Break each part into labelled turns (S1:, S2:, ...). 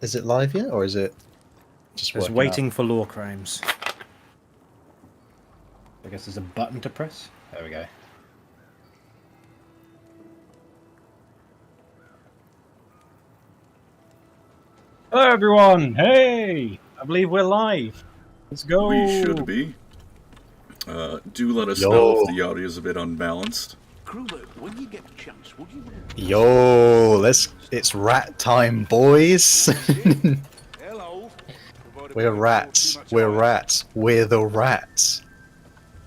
S1: Is it live yet, or is it just
S2: Just
S1: working
S2: waiting
S1: out?
S2: for LoreCrimes. I guess there's a button to press. There we go. Hello, everyone. Hey, I believe we're live. Let's go.
S3: We should be. Do let us
S1: Yo.
S3: know if the audio is a bit unbalanced.
S4: When you get a chance, would you?
S1: Yo, it's rat time, boys.
S4: Hello.
S1: We're rats. We're rats. We're the rats.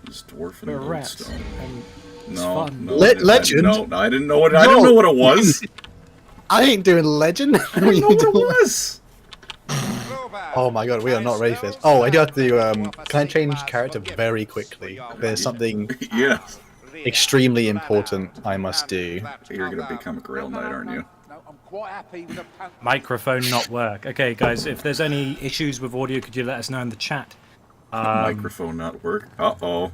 S3: This dwarf and
S2: We're rats.
S3: lodestone.
S2: And it's
S3: No,
S2: fun.
S3: no,
S1: Legend?
S3: No, I didn't know what. I didn't know what it was.
S1: I ain't doing legend.
S3: I didn't know what it was.
S1: Oh my god, we are not ready for this. Oh, I do have to do, can I change character very quickly? There's something
S3: Yeah,
S1: extremely important I must do.
S3: you're gonna become a Grail Knight, aren't you?
S4: I'm quite happy with a
S2: Microphone not work. Okay, guys, if there's any issues with audio, could you let us know in the chat?
S3: Microphone not work. Uh-oh.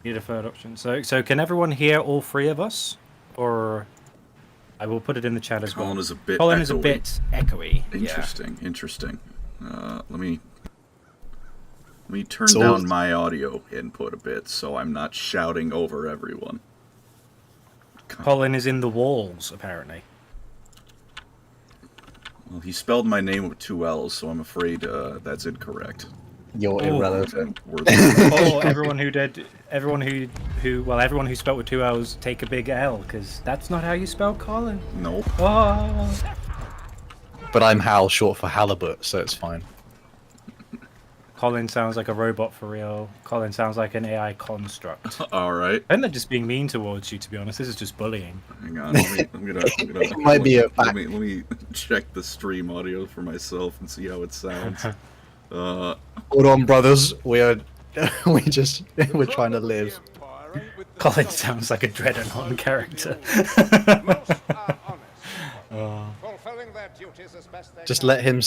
S2: Need a third option. So can everyone hear all three of us? Or I will put it in the chat as well.
S3: Colin is a bit
S2: Colin is a
S3: echoey.
S2: bit echoey.
S3: Interesting, interesting. Let me turn
S1: So-
S3: down my audio input a bit so I'm not shouting over everyone.
S2: Colin is in the walls, apparently.
S3: Well, he spelled my name with 2 L's, so I'm afraid that's incorrect.
S1: You're
S2: Oh.
S1: irrelevant.
S2: Oh, everyone who spelled with 2 L's, take a big L, because that's not how you spell Colin.
S3: Nope.
S2: Oh.
S1: But I'm Hal, short for halibut, so it's fine.
S2: Colin sounds like a robot for real. Colin sounds like an AI construct.
S3: Alright.
S2: I think they're just being mean towards you, to be honest. This is just bullying.
S3: Hang on, I'm gonna
S1: It might be a
S3: let me check the stream audio for myself and see how it sounds.
S1: Hold on, brothers. We're trying to live.
S2: Colin sounds like a Dreadnought character.
S1: Just let him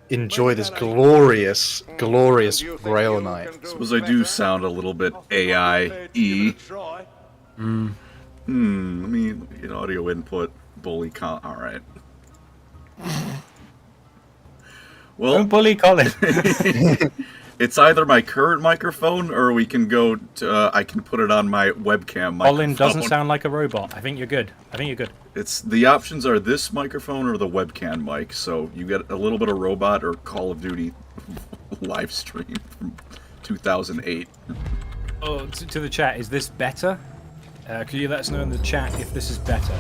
S1: enjoy this glorious, glorious Grail Night.
S3: Suppose I do sound a little bit AI-y. Let me get audio input. Bully con. Alright. Well,
S2: Don't bully Colin.
S3: it's either my current microphone or we can go to, I can put it on my webcam microphone.
S2: Colin doesn't sound like a robot. I think you're good.
S3: It's the options are this microphone or the webcam mic, so you get a little bit of robot or Call of Duty live stream from 2008.
S2: Oh, to the chat, is this better? Could you let us know in the chat if this is better?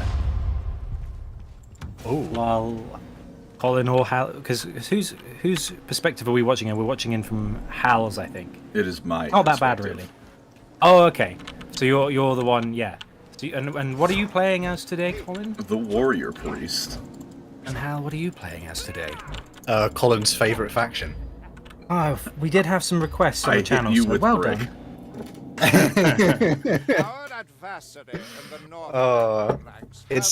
S1: Oh,
S2: While Colin or Hal, because whose perspective are we watching in? We're watching in from Hal's, I think.
S3: It is my
S2: Not that bad,
S3: perspective.
S2: really. Oh, okay. So you're the one, yeah. So and what are you playing as today, Colin?
S3: The Warrior Priest.
S2: And Hal, what are you playing as today?
S1: Colin's favorite faction.
S2: Oh, we did have some requests on
S3: I
S2: the
S3: hit
S2: channel,
S3: you
S2: so
S3: with
S2: well
S3: brick.
S2: done.
S1: It's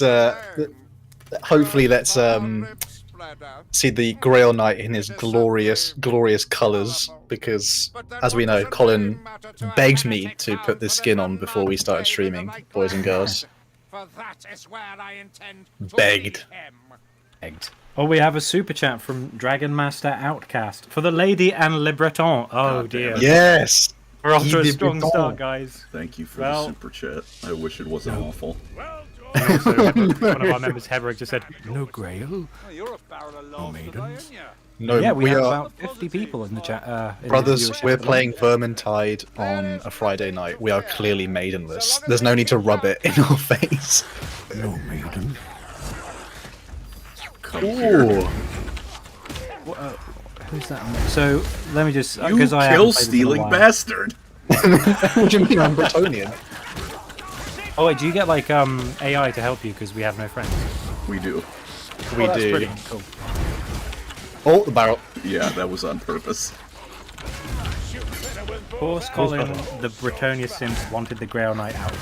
S1: hopefully let's see the Grail Knight in his glorious, glorious colours, because as we know, Colin begged me to put this skin on before we started streaming, boys and girls. Begged.
S2: Egged. Oh, we have a super chat from Dragon Master Outcast for the Lady and Le Breton. Oh
S3: God
S2: dear.
S3: damn.
S1: Yes!
S2: We're off to a
S1: Guy de
S2: strong
S1: Breton.
S2: start, guys.
S3: Thank you for
S2: Well-
S3: the super chat. I wish it wasn't awful.
S2: Also, one of our members, Heberick, just said, "No Grail."
S4: You're a barrel of
S2: Oh,
S4: laughter,
S2: maidens.
S4: aren't you?
S1: No,
S2: Yeah, we
S1: we
S2: have
S1: are...
S2: about 50 people in the chat. In the
S1: Brothers,
S2: viewership
S1: we're
S2: as well.
S1: playing Vermintide on a Friday night. We are clearly maidenless. There's no need to rub it in our face.
S2: No maiden.
S3: Come here.
S1: Ooh.
S2: Who's that? So let me just
S3: You
S2: because I haven't played this in a
S3: kill-stealing
S2: while.
S3: bastard!
S1: What do you mean I'm Bretonnian?
S2: Oh wait, do you get like AI to help you because we have no friends?
S3: We do.
S1: We
S2: Oh, that's
S1: do.
S2: brilliant. Cool.
S1: Oh, the barrel.
S3: Yeah, that was on purpose.
S2: Of course, Colin, the Bretonnian simp, wanted the Grail Knight out.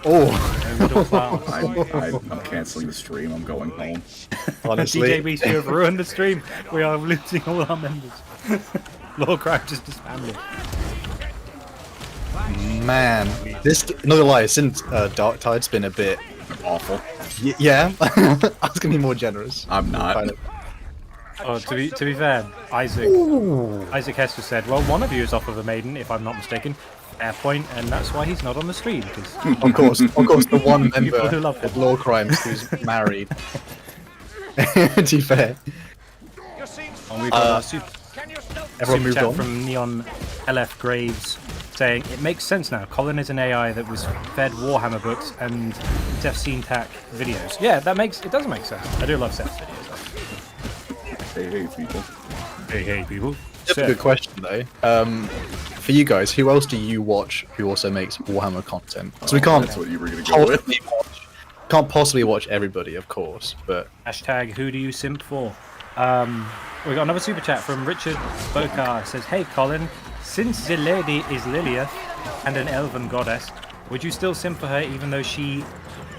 S1: Oh,
S2: No middle class.
S3: I'm canceling the stream. I'm going home.
S1: honestly.
S2: DJBC have ruined the stream. We are losing all our members. LoreCrimes just disbanded.
S1: Man, this, not gonna lie, since Dark Tide's been a bit
S3: awful.
S1: Yeah, I was gonna be more generous.
S3: I'm not.
S1: Kind of.
S2: Oh, to be fair, Isaac Hester said, well, one of you is off of a maiden, if I'm not mistaken. Fair point, and that's why he's not on the stream. Because
S1: Of course, the one member
S2: People who love
S1: of
S2: him.
S1: LoreCrimes who's married. To be fair,
S2: and we've got a
S1: everyone
S2: super
S1: moved
S2: chat
S1: on.
S2: from Neon LF Graves saying, it makes sense now. Colin is an AI that was fed Warhammer books and Seth Scene-Tac videos. Yeah, it does make sense. I do love Seth's videos.
S3: Hey, people.
S2: Hey, people.
S1: That's a good question though. For you guys, who else do you watch who also makes Warhammer content? So we can't
S3: That's what you were gonna go with.
S1: possibly watch everybody, of course, but
S2: Hashtag who do you simp for? We got another super chat from Richard Bokar. Says, hey Colin, since the lady is Lilith and an elven goddess, would you still simp for her even though she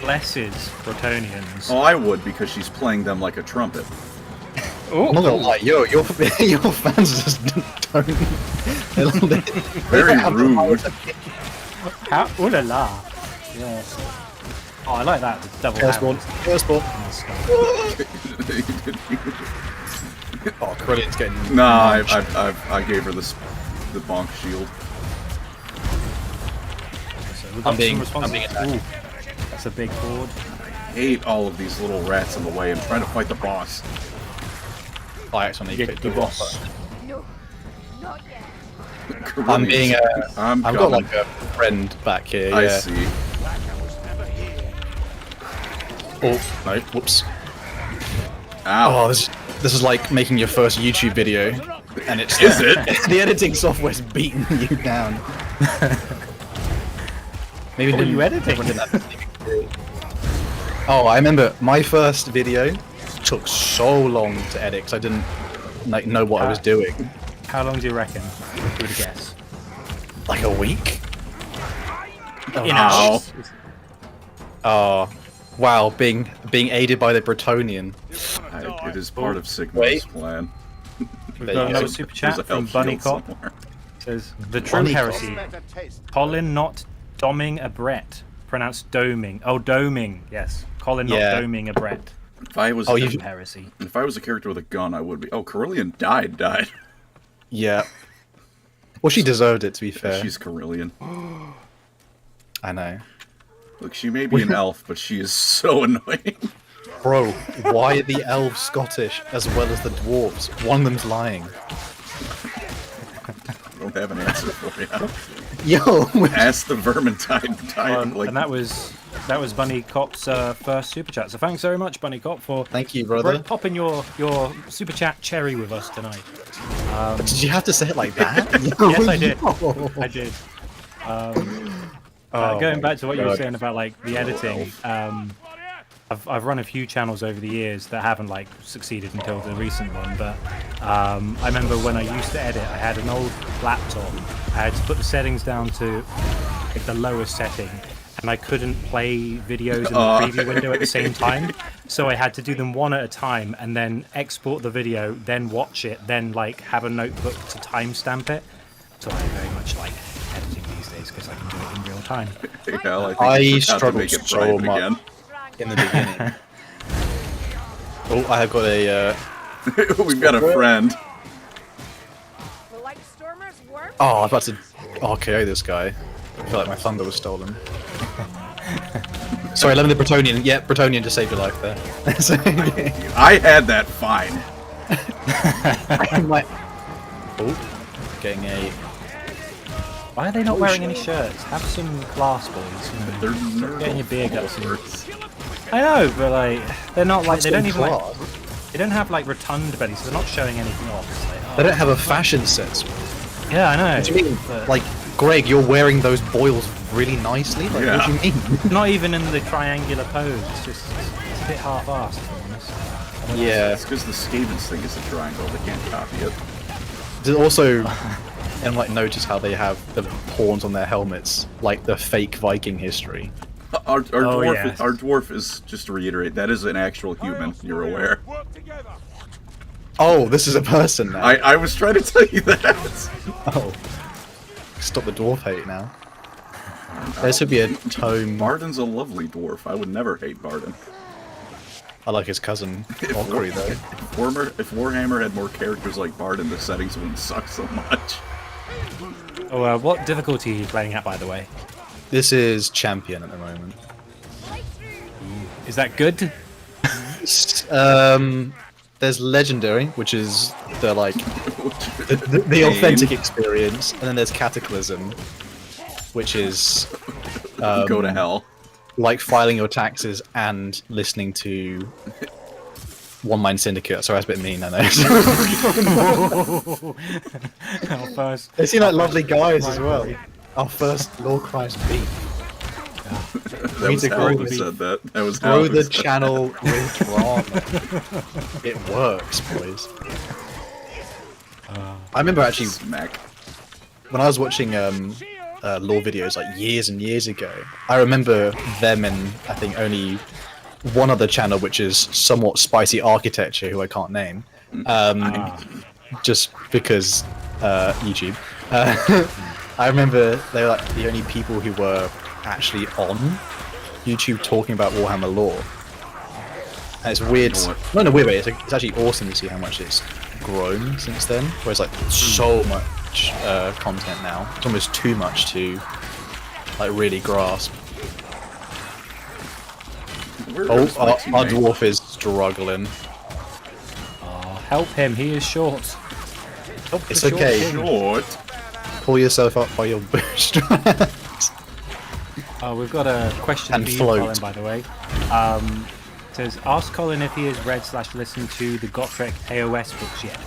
S2: blesses Bretonnians?
S3: Oh, I would, because she's playing them like a trumpet.
S1: I'm not gonna lie, your fans just don't.
S3: Very rude.
S2: How? Ooh la la. Yeah. Oh, I like that. The double
S1: Curse
S2: hammer.
S1: ball. Oh, Corellian's getting.
S3: Nah, I gave her the bonk shield.
S2: So we've
S1: I'm
S2: got
S1: being
S2: some responses.
S1: attacked.
S2: Ooh, that's a big board.
S3: Hate all of these little rats in the way. I'm trying to fight the boss.
S1: I actually
S2: Get
S1: picked
S2: the
S1: the
S2: boss.
S5: No, not yet.
S1: I'm being
S3: I'm
S1: I've got like a friend back here.
S3: I
S1: Yeah.
S3: see.
S1: Oh, no, whoops.
S3: Ow.
S1: Oh, this is like making your first YouTube video, and it's
S3: Is it?
S1: the editing software's beating you down. Maybe
S2: What are you editing?
S1: everyone didn't have anything. Oh, I remember my first video took so long to edit because I didn't like know what I was doing.
S2: How long do you reckon? Give it a guess.
S1: Like a week.
S3: Ow.
S1: Oh, wow! Being aided by the Bretonnian.
S3: It is part of Sigma's
S1: Wait.
S3: plan.
S2: We've
S1: There
S2: got
S1: you
S2: another
S1: go.
S2: super
S3: There's
S2: chat
S3: a
S2: from
S3: health
S2: Bunny
S3: shield
S2: Cop.
S3: somewhere.
S2: Says the true
S1: Bunny Cop.
S2: heresy. Colin not doming a Brett. Pronounced doming. Oh, doming. Yes. Colin not
S1: Yeah.
S2: doming a Brett.
S3: If I was
S1: Oh,
S2: True
S1: you-
S2: heresy.
S3: if I was a character with a gun, I would be. Oh, Corellian died.
S1: Yeah. Well, she deserved it, to be fair.
S3: She's Corellian.
S1: I know.
S3: Look, she may be an elf, but she is so annoying.
S1: Bro, why are the elves Scottish as well as the dwarves? One of them's lying.
S3: I don't have an answer for you.
S1: Yo,
S3: Ask the Vermintide.
S2: And that was Bunny Cop's first super chat. So thanks very much, Bunny Cop, for
S1: thank you, brother.
S2: popping your super chat cherry with us tonight.
S1: Did you have to say it like that?
S2: Yes, I did.
S1: Yo.
S2: I did.
S1: Oh
S2: Going
S1: my
S2: back to what you were
S1: God.
S2: saying about like the editing, I've run a few channels over the years that haven't like succeeded until the recent one. But I remember when I used to edit, I had an old laptop. I had to put the settings down to like the lowest setting, and I couldn't play videos in the preview window at the same time. So I had to do them one at a time, and then export the video, then watch it, then like have a notebook to timestamp it. So I very much like editing these days because I can do it in real time.
S3: Hell, I, think
S1: I
S3: you forgot to
S1: struggled
S3: make it
S1: so
S3: private
S1: much.
S3: again.
S1: In the beginning. Oh, I have got a.
S3: We've got a friend.
S5: The light stormers work.
S1: Oh, I was about to RKO this guy. I feel like my thunder was stolen. Sorry, let me the Bretonnian. Yeah, Bretonnian just saved your life there. So,
S3: I had that fine.
S1: I'm like, oh, getting a.
S2: Why are they not wearing any shirts? Have some class, boys. You know.
S3: They're
S2: Stop getting your beer guts in.
S3: nerds.
S2: I know, but like they're not like they don't even like
S1: Class.
S2: they don't have like rotund bellies, so they're not showing anything off. It's like, oh,
S1: They don't have a fashion sense.
S2: yeah, I know.
S1: What do you mean?
S2: But
S1: Like, Greg, you're wearing those boils really nicely? Like,
S3: Yeah.
S1: what do you mean?
S2: not even in the triangular pose. It's just it's a bit half-assed, to be honest.
S1: Yeah.
S3: It's because the Skavens thing is a triangle. They can't copy it.
S1: Did also, and like, notice how they have the horns on their helmets, like the fake Viking history.
S3: Our dwarf,
S2: yes.
S3: our dwarf is, just to reiterate, that is an actual human. You're aware.
S1: Oh, this is a person now.
S3: I was trying to tell you that.
S1: Oh. Stop the dwarf hate now. There should be a tome.
S3: Barden's a lovely dwarf. I would never hate Barden.
S1: I like his cousin, Valkyrie, though.
S3: If Warhammer had more characters like Barden, the settings wouldn't suck so much.
S2: Oh, what difficulty are you playing at, by the way?
S1: This is champion at the moment.
S2: Is that good?
S1: There's legendary, which is the the authentic experience, and then there's cataclysm, which is
S3: Go to hell.
S1: like filing your taxes and listening to One Mind Syndicate. Sorry, that's a bit mean, I know.
S2: Our first.
S1: They seem like lovely guys as well. Our first LoreCrimes beat.
S3: That was
S1: to
S3: how
S1: grow
S3: you
S1: the-
S3: said that. That was how
S1: Grow
S3: it
S1: the
S3: was
S1: channel with drama. It works, boys. I remember actually
S3: Smack.
S1: when I was watching lore videos like years and years ago, I remember them and I think only one other channel, which is somewhat spicy architecture, who I can't name, just because YouTube. I remember they were like the only people who were actually on YouTube talking about Warhammer lore. And it's weird. No, no, weird. It's actually awesome to see how much it's grown since then. Whereas like so much content now, it's almost too much to like really grasp. Oh, our dwarf is struggling.
S2: Help him, he is short. Help
S1: It's
S2: the short
S1: okay.
S2: king.
S3: Short.
S1: Pull yourself up by your bootstraps.
S2: Oh, we've got a question
S1: And
S2: for you,
S1: float.
S2: Colin, by the way. It says, ask Colin if he has read/listened to the Gotrek AOS books yet.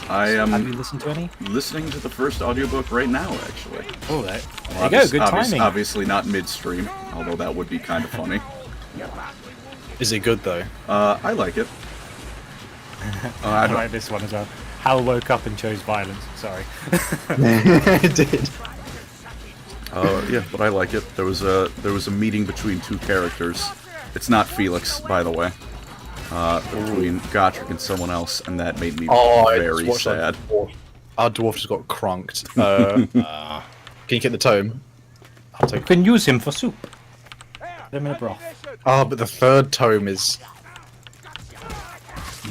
S3: I
S2: Have you
S3: am
S2: listened to any?
S3: listening to the first audiobook right now, actually.
S2: Oh, there you go, good timing.
S3: Obviously not midstream, although that would be kind of funny.
S1: Is it good though?
S3: I like it.
S2: I like this one as well. Hal woke up and chose violence. Sorry.
S1: It did.
S3: Yeah, but I like it. There was a meeting between two characters. It's not Felix, by the way. Between Gotrek and someone else, and that made me very sad.
S1: Our dwarf just got crunked. Can you get the tome? I'll
S2: You
S1: take.
S2: can use him for soup. Put him in a broth.
S1: Oh, but the third tome is.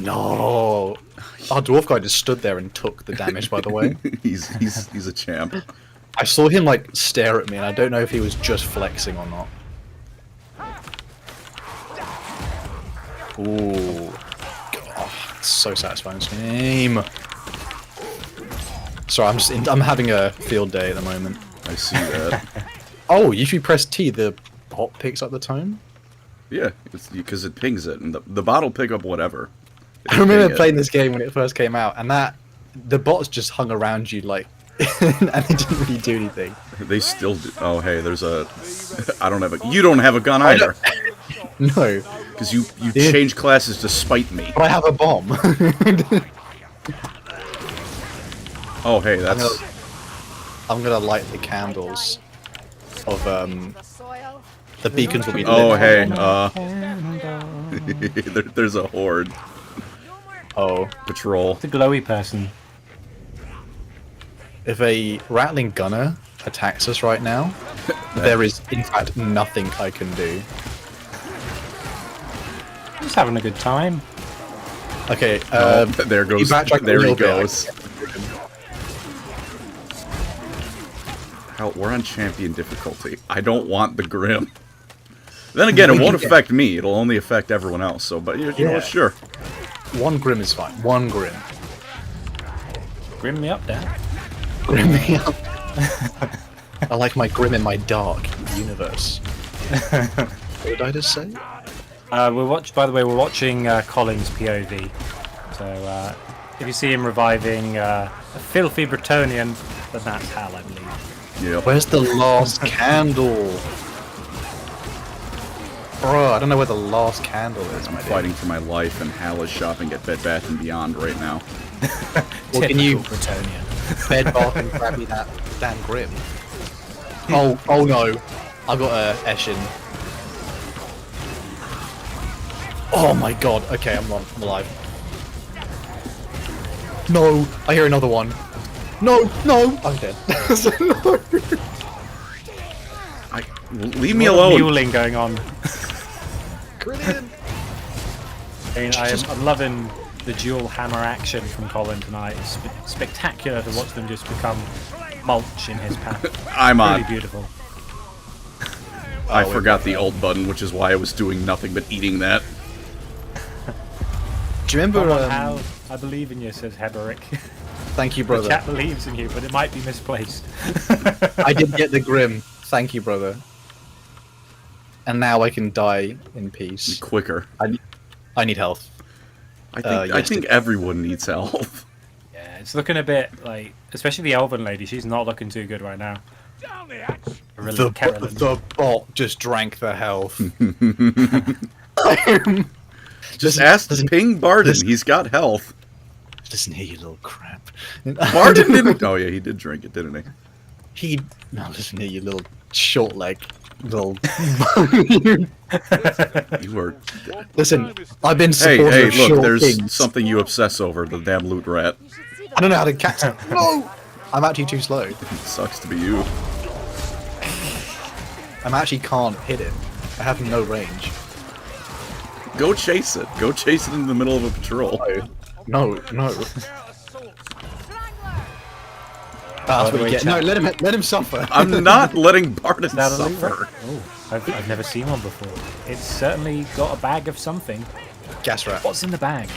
S1: No. Our dwarf guy just stood there and took the damage. By the way,
S3: he's a champ.
S1: I saw him like stare at me, and I don't know if he was just flexing or not. Ooh, God, it's so satisfying this game. Sorry, I'm having a field day at the moment.
S3: I see that.
S1: Oh, if you press T, the bot picks up the tone.
S3: Yeah, it's because it pings it, and the bot will pick up whatever.
S1: I remember playing this game when it first came out, and the bots just hung around you like, and they didn't really do anything.
S3: They still do. Oh, hey, there's a. I don't have a. You don't have a gun either,
S1: No,
S3: because you change classes to spite me.
S1: but I have a bomb.
S3: Oh, hey, that's.
S1: I'm gonna light the candles of
S5: The soil.
S1: the beacons will be lit.
S3: Oh, hey, there's a horde
S1: Oh,
S3: patrol.
S2: The glowy person.
S1: if a rattling gunner attacks us right now, there is in fact nothing I can do.
S2: Just having a good time.
S1: Okay,
S3: There goes.
S1: backtrack a
S3: There he
S1: little bit,
S3: goes. Hell, we're on champion difficulty. I don't want the Grim. Then again, it won't affect me. It'll only affect everyone else. So, but you know what? Sure.
S1: one grim is fine. One grim.
S2: Grim me up, Dad.
S1: Grim me up. I like my grim in my dark universe. What did I just say?
S2: By the way, we're watching Colin's POV. So if you see him reviving a filthy Bretonnian, then that's Hal, I believe.
S3: Yeah.
S1: Where's the last candle? Bro, I don't know where the last candle is,
S3: I'm
S1: my dude.
S3: fighting for my life, and Hal is shopping at Bed Bath & Beyond right now.
S1: Well, can you
S2: Typical Bretonnian.
S1: bed bath and grab me that damn grim? Oh no. I got a Eshin. Oh my god. Okay, I'm alive. No, I hear another one. No, I'm dead. No.
S3: Leave me
S2: A lot of
S3: alone.
S2: Mewling going on.
S1: Brilliant.
S2: I mean, I'm loving the dual hammer action from Colin tonight. It's spectacular to watch them just become mulch in his path.
S3: I'm
S2: Really
S3: on.
S2: beautiful.
S3: I forgot the alt button, which is why I was doing nothing but eating that.
S1: Do you remember?
S2: Come on, Hal. I believe in you, says Heberick.
S1: Thank you,
S2: The
S1: brother.
S2: chat believes in you, but it might be misplaced.
S1: I did get the grim. Thank you, brother. And now I can die in peace.
S3: Quicker.
S1: I need health.
S3: I think everyone needs health.
S2: Yeah, it's looking a bit like, especially the Elven lady. She's not looking too good right now.
S1: The bot just drank the health.
S3: Just ask
S1: listen-
S3: Ping Barden.
S1: listen-
S3: He's got health.
S1: Listen here, you little crap.
S3: Barden didn't. Oh yeah, he did drink it, didn't he?
S1: No, listen here, you little short leg. Little.
S3: You were.
S1: Listen, I've been
S3: Hey,
S1: supportive
S3: hey,
S1: of
S3: look.
S1: short
S3: There's
S1: kings.
S3: something you obsess over. The damn loot rat.
S5: You should see
S1: I don't know how to catch it. No! I'm actually too slow.
S3: It sucks to be you.
S1: I actually can't hit it. I have no range.
S3: Go chase it. Go chase it in the middle of a patrol.
S1: No. That's what you get. No, let him suffer.
S3: I'm not letting Barden
S2: Is that a loot
S3: suffer.
S2: rat? Oh, I've never seen one before. It's certainly got a bag of something.
S1: Gas rat.
S2: What's in the bag?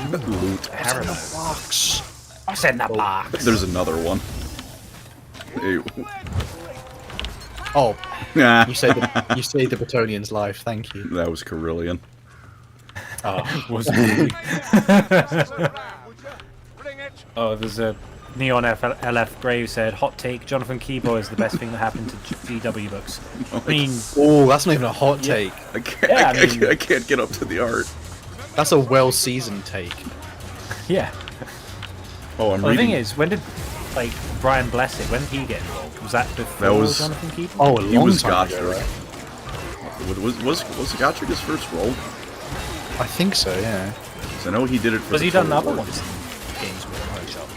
S3: Loot.
S2: Paradise.
S1: Box.
S2: What's in the box?
S3: There's another one. Ew.
S1: Oh,
S3: Nah.
S1: you saved the Bretonnian's life. Thank you.
S3: That was Carillion.
S1: Oh,
S2: Was it? Oh, there's a Neon LF Brave said, hot take, Jonathan Keyboy is the best thing that happened to GW books. I mean,
S1: oh, that's not even a hot take.
S3: I can't.
S2: Yeah,
S3: I,
S2: I mean-
S3: I can't get up to the art.
S1: That's a well-seasoned take.
S2: yeah.
S3: Oh, I'm
S2: Well, the
S3: reading.
S2: thing is, when did, like, Brian Blessed, when did he get involved? Was that before
S3: That was-
S2: Jonathan Keyboy?
S1: Oh, a
S3: He
S1: long
S3: was
S1: time ago,
S3: Gottfried.
S1: right?
S3: Was Gottfried his first role?
S1: I think so. Yeah.
S3: 'Cause I know he did it for.
S2: Was
S3: the
S2: he done
S3: Total
S2: other
S3: War.
S2: ones in Games Workshop?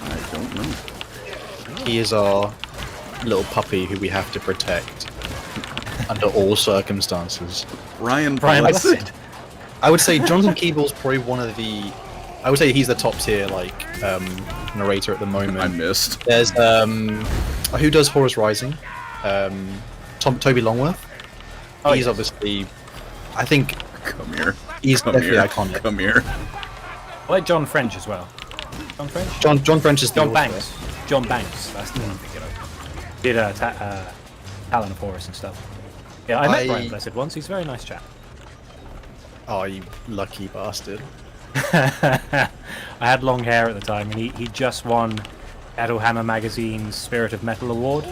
S3: I don't know.
S1: He is our little puppy who we have to protect under all circumstances.
S3: Brian
S2: Brian
S3: Blessed.
S2: Blessed.
S1: I would say Jonathan Keeble's probably one of the. I would say he's the top tier narrator at the moment.
S3: I missed.
S1: There's who does Horus Rising? Toby Longworth.
S2: Oh,
S1: He's
S2: yes.
S1: obviously, I think
S3: Come here.
S1: he's
S3: Come
S1: definitely
S3: here.
S1: iconic.
S3: Come here.
S2: I like John French as well. John French?
S1: John French is the
S2: John
S1: author.
S2: Banks. John Banks. That's the one I'm thinking of. Did Talon of Horus and stuff. Yeah, I met Brian Blessed once. He's a very nice chap.
S1: Oh, you lucky bastard!
S2: I had long hair at the time, and he just won Hammer Magazine's Spirit of Metal Award.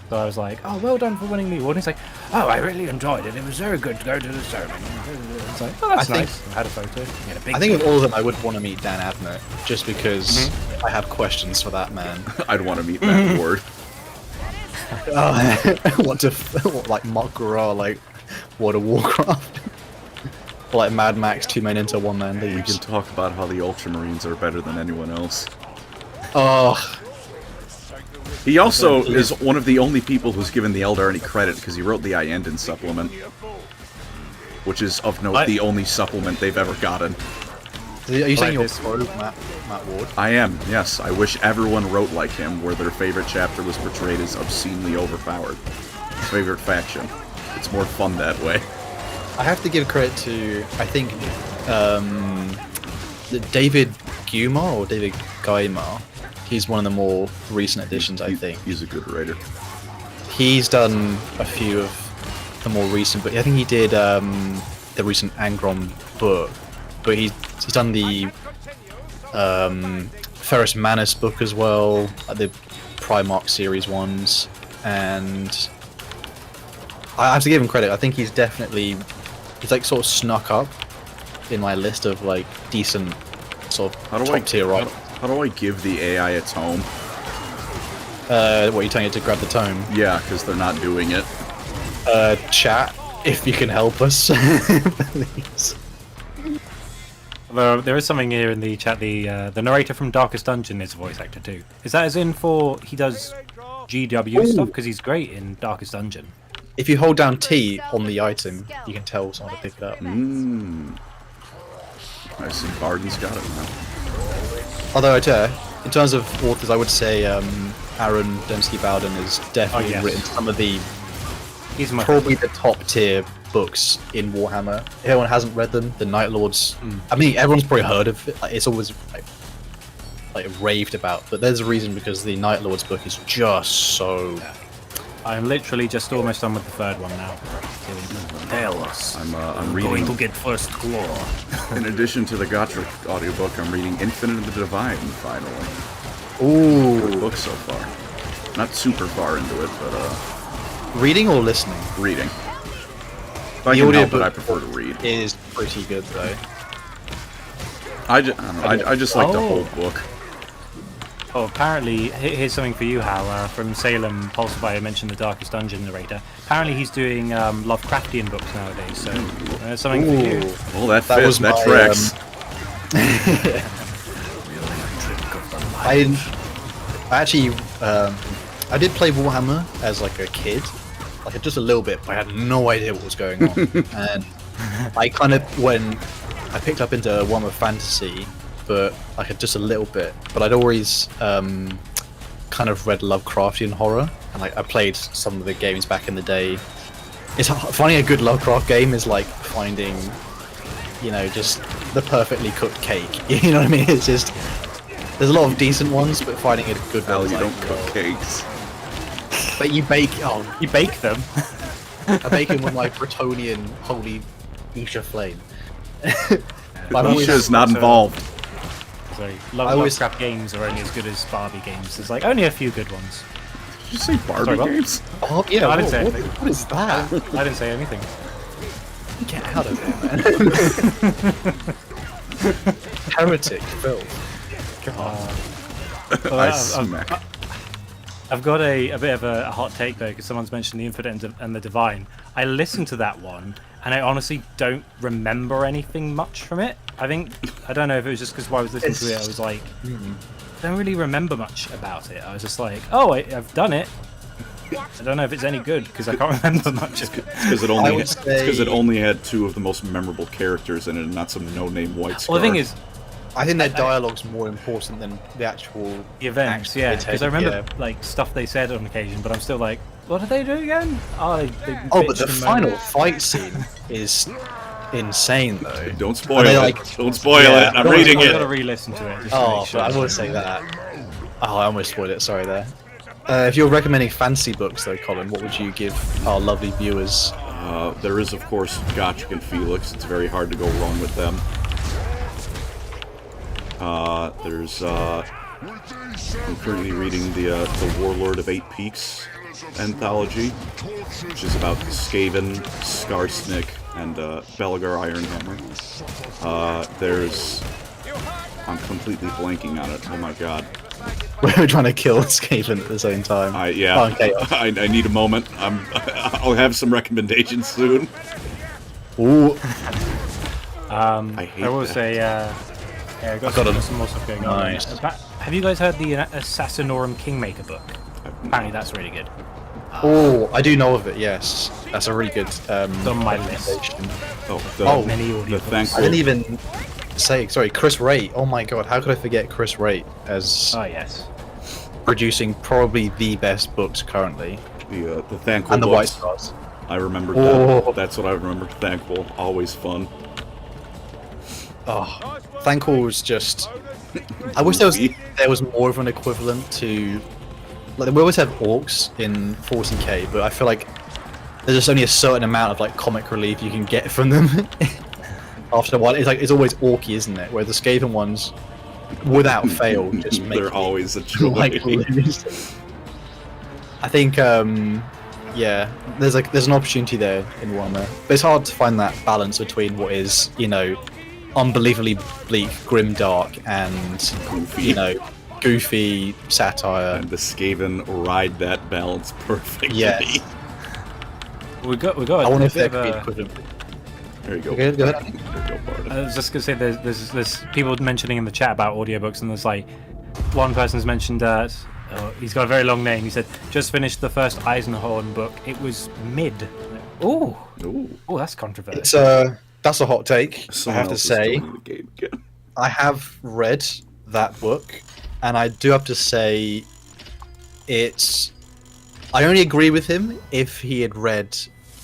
S2: So I was like, oh, well done for winning the award. And he's like, oh, I really enjoyed it. It was very good to go to the ceremony. It's like, oh, that's
S1: I think-
S2: nice. I had a photo. He had a big
S1: I think with all of them, I would want to meet Dan Abnett just because I have questions for that man.
S3: I'd want to meet that ward.
S1: What to like Mark Gurra, like World of Warcraft, or like Mad Max, two men into one man
S3: We can
S1: leaves.
S3: talk about how the Ultramarines are better than anyone else.
S1: Oh,
S3: He also is one of the only people who's given the Eldar any credit because he wrote the Iandin supplement, which is of note the only supplement they've ever gotten.
S1: are you saying you're
S2: this-
S1: pro Matt Ward?
S3: I am, yes. I wish everyone wrote like him, where their favorite chapter was portrayed as obscenely overpowered. Favorite faction. It's more fun that way.
S1: I have to give credit to I think David Gumar or David Gaimar. He's one of the more recent additions, I think.
S3: He's a good writer.
S1: He's done a few of the more recent, but I think he did the recent Angron book. But he's done the Ferrus Manus book as well, like the Primarch series ones, and I have to give him credit. I think he's like sort of snuck up in my list of like decent sort of top tier writers.
S3: How do I give the AI a tome?
S1: What are you telling it to grab the tome?
S3: Yeah, because they're not doing it.
S1: Chat, if you can help us, please.
S2: Although there is something here in the chat. The narrator from Darkest Dungeon is a voice actor too. Is that as in for he does GW stuff? Because he's great in Darkest Dungeon.
S1: if you hold down T on the item, you can tell someone to pick it up.
S3: I see Barden's got it now.
S1: Although in terms of authors, I would say Aaron Dembski Bowden has definitely written some of the probably the top tier books in Warhammer. If anyone hasn't read them, the Night Lords. I mean, everyone's probably heard of it. Like, it's always like raved about, but there's a reason because the Night Lords book is just so.
S2: I'm literally just almost done with the third one now. Tell us.
S3: I'm reading.
S2: Going to get first claw.
S3: In addition to the Gotrek audiobook, I'm reading Infinite and the Divine finally.
S1: Ooh.
S3: Good book so far. Not super far into it, but
S1: Reading or listening?
S3: reading. If I
S1: The
S3: can help it,
S1: audiobook
S3: I prefer to read.
S1: Is pretty good though.
S3: I don't know, I just like the whole book.
S2: Oh, apparently, here's something for you, Hal, from Salem, Pulsify, I mentioned the Darkest Dungeon narrator. Apparently he's doing Lovecraftian books nowadays, so something for you.
S3: Well, that
S1: That
S3: fits,
S1: was
S3: that
S1: my,
S3: tracks.
S1: I actually I did play Warhammer as like a kid, like just a little bit, but I had no idea what was going on. And I kind of when I picked up into Warhammer Fantasy, but like just a little bit. But I'd always kind of read Lovecraftian horror, and like I played some of the games back in the day. Finding a good Lovecraft game is like finding, you know, just the perfectly cooked cake. You know what I mean? It's just there's a lot of decent ones, but finding a good one.
S3: Hell,
S1: is
S3: you
S1: like,
S3: don't cook cakes.
S1: But you bake. Oh,
S2: You bake them.
S1: I bake them with my Bretonnian holy Isha flame.
S3: Isha's not involved.
S2: Sorry,
S1: I always-
S2: Lovecraft games are only as good as Barbie games. There's like only a few good ones.
S3: Did you say Barbie
S2: Sorry, what?
S3: games?
S1: Oh yeah,
S2: I didn't say anything.
S1: what is that?
S2: I didn't say anything.
S1: Get out of here, man! Heretic, Phil.
S3: I smack.
S2: I've got a bit of a hot take though, because someone's mentioned the Infinite and the Divine. I listened to that one, and I honestly don't remember anything much from it. I don't know if it was just because while I was listening to it, I was like, I don't really remember much about it. I was just like, oh, I've done it. I don't know if it's any good because I can't remember much of it.
S3: Because it only had two of the most memorable characters in it, and not some no-name white scar.
S2: Well, the thing is,
S1: I think their dialogue's more important than the actual
S2: the events,
S1: action
S2: yeah,
S1: they
S2: because
S1: take,
S2: I remember
S1: yeah.
S2: like stuff they said on occasion, but I'm still like, what did they do again? Oh, they
S1: Oh, but
S2: bitched
S1: the
S2: and
S1: final
S2: moaned.
S1: fight scene is insane, though.
S3: Don't spoil
S1: And they,
S3: it.
S1: like-
S3: Don't spoil
S1: Yeah,
S3: it. I'm
S1: don't
S3: reading
S2: I've got to
S3: it.
S2: re-listen to it. Just to
S1: Oh,
S2: make sure.
S1: but I will say that. Oh, I almost spoiled it. Sorry there. If you're recommending fantasy books, though, Colin, what would you give our lovely viewers?
S3: There is, of course, Gotrek and Felix. It's very hard to go wrong with them. I'm currently reading the Warlord of Eight Peaks anthology, which is about Skaven, Skarsnik, and Belgar Ironhammer. I'm completely blanking on it. Oh my god.
S1: We're trying to kill Skaven at the same time.
S3: Yeah.
S1: Oh, okay.
S3: I need a moment. I'll have some recommendations soon.
S1: Ooh.
S3: I hate
S2: I will
S3: that.
S2: say, yeah, I've got some more stuff going on.
S1: Nice.
S2: Have you guys heard the Assassinorum Kingmaker book? Apparently that's really good.
S1: Oh, I do know of it. Yes, that's a really good.
S2: It's on my list.
S1: recommendation.
S2: Many
S3: the
S2: audiobooks.
S3: thankful.
S1: I didn't even say. Sorry, Chris Wright. Oh my god, how could I forget Chris Wright as
S2: Oh yes.
S1: producing probably the best books currently,
S3: The thankful
S1: and the White
S3: books.
S1: Stars.
S3: I remembered
S1: Oh.
S3: that. That's what I remembered. Thankful, always fun.
S1: Oh, Thankful was just. I wish there was more of an equivalent to. Like we always have orcs in 40k, but I feel like there's just only a certain amount of like comic relief you can get from them. After a while, it's always orky, isn't it? Where the Skaven ones, without fail, just make
S3: They're
S1: it
S3: always a joy.
S1: like hilarious. I think yeah, there's an opportunity there in Warhammer, but it's hard to find that balance between what is, you know, unbelievably bleak, grim, dark, and
S3: Goofy.
S1: you know, goofy satire.
S3: And the Skaven ride that balance perfectly.
S1: Yes.
S2: We got.
S1: I wonder
S2: a
S1: if there
S2: bit of
S1: could be
S2: a-
S1: equivalent.
S3: There you go.
S1: Okay, go ahead.
S3: There you go, Barden.
S2: I was just gonna say there's people mentioning in the chat about audiobooks, and there's like one person's mentioned Oh, he's got a very long name. He said, just finished the first Eisenhorn book. It was mid. Oh, that's controversial.
S1: It's that's a hot take.
S3: Someone
S1: I have to
S3: else is
S1: say,
S3: joining the game again.
S1: I have read that book, and I do have to say, I only agree with him if he had read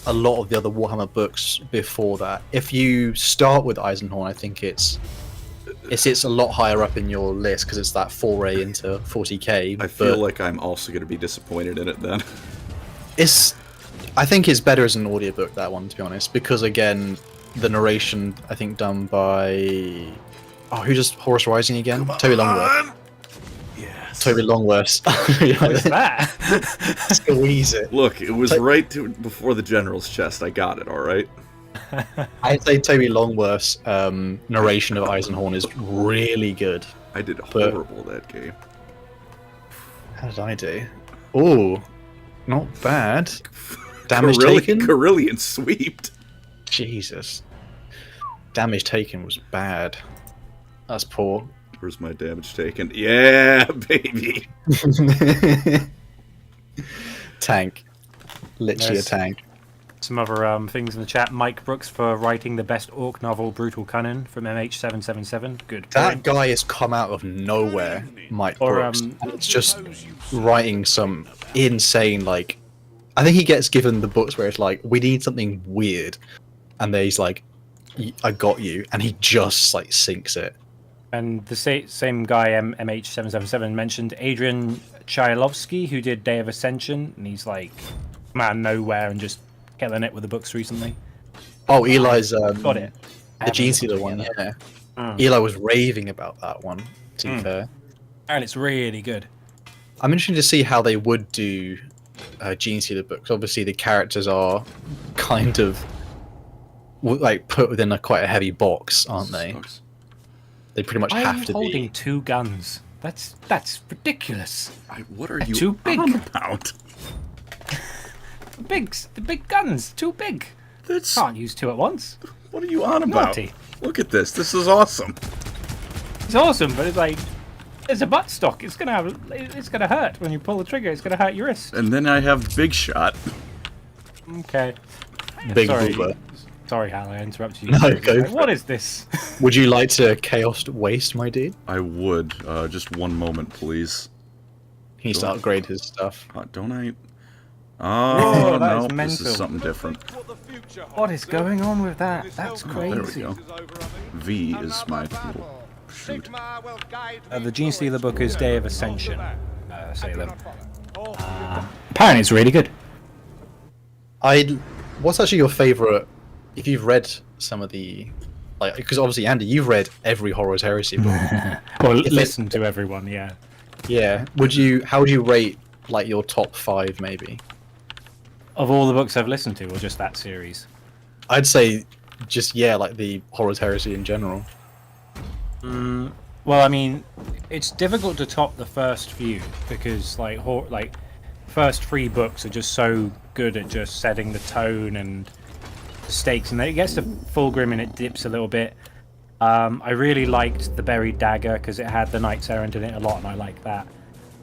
S1: a lot of the other Warhammer books before that. If you start with Eisenhorn, I think it sits a lot higher up in your list because it's that foray into 40k.
S3: I feel like I'm also going to be disappointed in it then.
S1: I think it's better as an audiobook, that one, to be honest, because again, the narration, I think, done by who does Horus Rising again? Toby Longworth.
S3: Yes.
S1: Toby Longworth.
S2: What's that?
S1: Squeeze it.
S3: Look, it was before the general's chest. I got it, alright?
S1: I'd say Toby Longworth's narration of Eisenhorn is really good.
S3: I did horrible that game.
S1: How did I do? Oh, not bad. Damage taken?
S3: Carillion sweeped.
S1: Jesus. Damage taken was bad. That's poor.
S3: Where's my damage taken? Yeah, baby.
S1: Tank. Literally
S2: Yes.
S1: a tank.
S2: Some other things in the chat. Mike Brooks for writing the best orc novel, Brutal Cunning, from MH777. Good.
S1: That
S2: point.
S1: guy has come out of nowhere, Mike
S2: Or,
S1: Brooks. And it's just writing some insane, like... I think he gets given the books where it's like, we need something weird. And then he's like, I got you. And he just, like, sinks it.
S2: And the same guy, MH777, mentioned Adrian Chailovsky, who did Day of Ascension, and he's like, come out of nowhere and just killing it with the books recently.
S1: Oh, Eli's...
S2: Got it.
S1: The Gene Stealer one, yeah. Eli was raving about that one, to be fair.
S2: And it's really good.
S1: I'm interested to see how they would do Gene Stealer books. Obviously, the characters are kind of like put within quite a heavy box, aren't they?
S3: Sucks.
S1: They pretty much
S2: Why
S1: have
S2: are you
S1: to
S2: holding
S1: be.
S2: 2 guns? That's ridiculous.
S3: What are
S2: They're
S3: you
S2: too big.
S3: on about?
S2: The big guns, too big.
S3: That's...
S2: Can't use 2 at once.
S3: What are you on about?
S2: Naughty.
S3: Look at this. This is awesome.
S2: It's awesome, but it's like it's a buttstock. It's gonna hurt when you pull the trigger. It's gonna hurt your wrist.
S3: And then I have Big Shot.
S2: Okay.
S1: Big
S2: Sorry.
S1: boober.
S2: Sorry, Hal. I interrupted you.
S1: No, go for
S2: What is this?
S1: Would you like to chaos waste, my dude?
S3: I would. Just one moment, please.
S1: He needs to upgrade his stuff.
S3: Don't I?
S2: Whoa,
S3: Oh,
S2: that
S3: no.
S2: is
S3: This
S2: mental.
S3: is something different.
S2: What is going on with that? That's
S3: Oh, there we
S2: crazy.
S3: go. V is my little shoot.
S2: The Gene Stealer book is Day of Ascension. Salem. Apparently, it's really good.
S1: What's actually your favorite? If you've read some of the, like, because obviously Andy, you've read every Horus Heresy book.
S2: Well, listen to everyone. Yeah.
S1: Yeah. How would you rate like your top 5 maybe?
S2: Of all the books I've listened to, or just that series?
S1: I'd say just like the Horus Heresy in general.
S2: Well, I mean, it's difficult to top the first few because like first 3 books are just so good at just setting the tone and the stakes, and then it gets to Fulgrim and it dips a little bit. I really liked the Buried Dagger because it had the Knights Errant in it a lot, and I like that.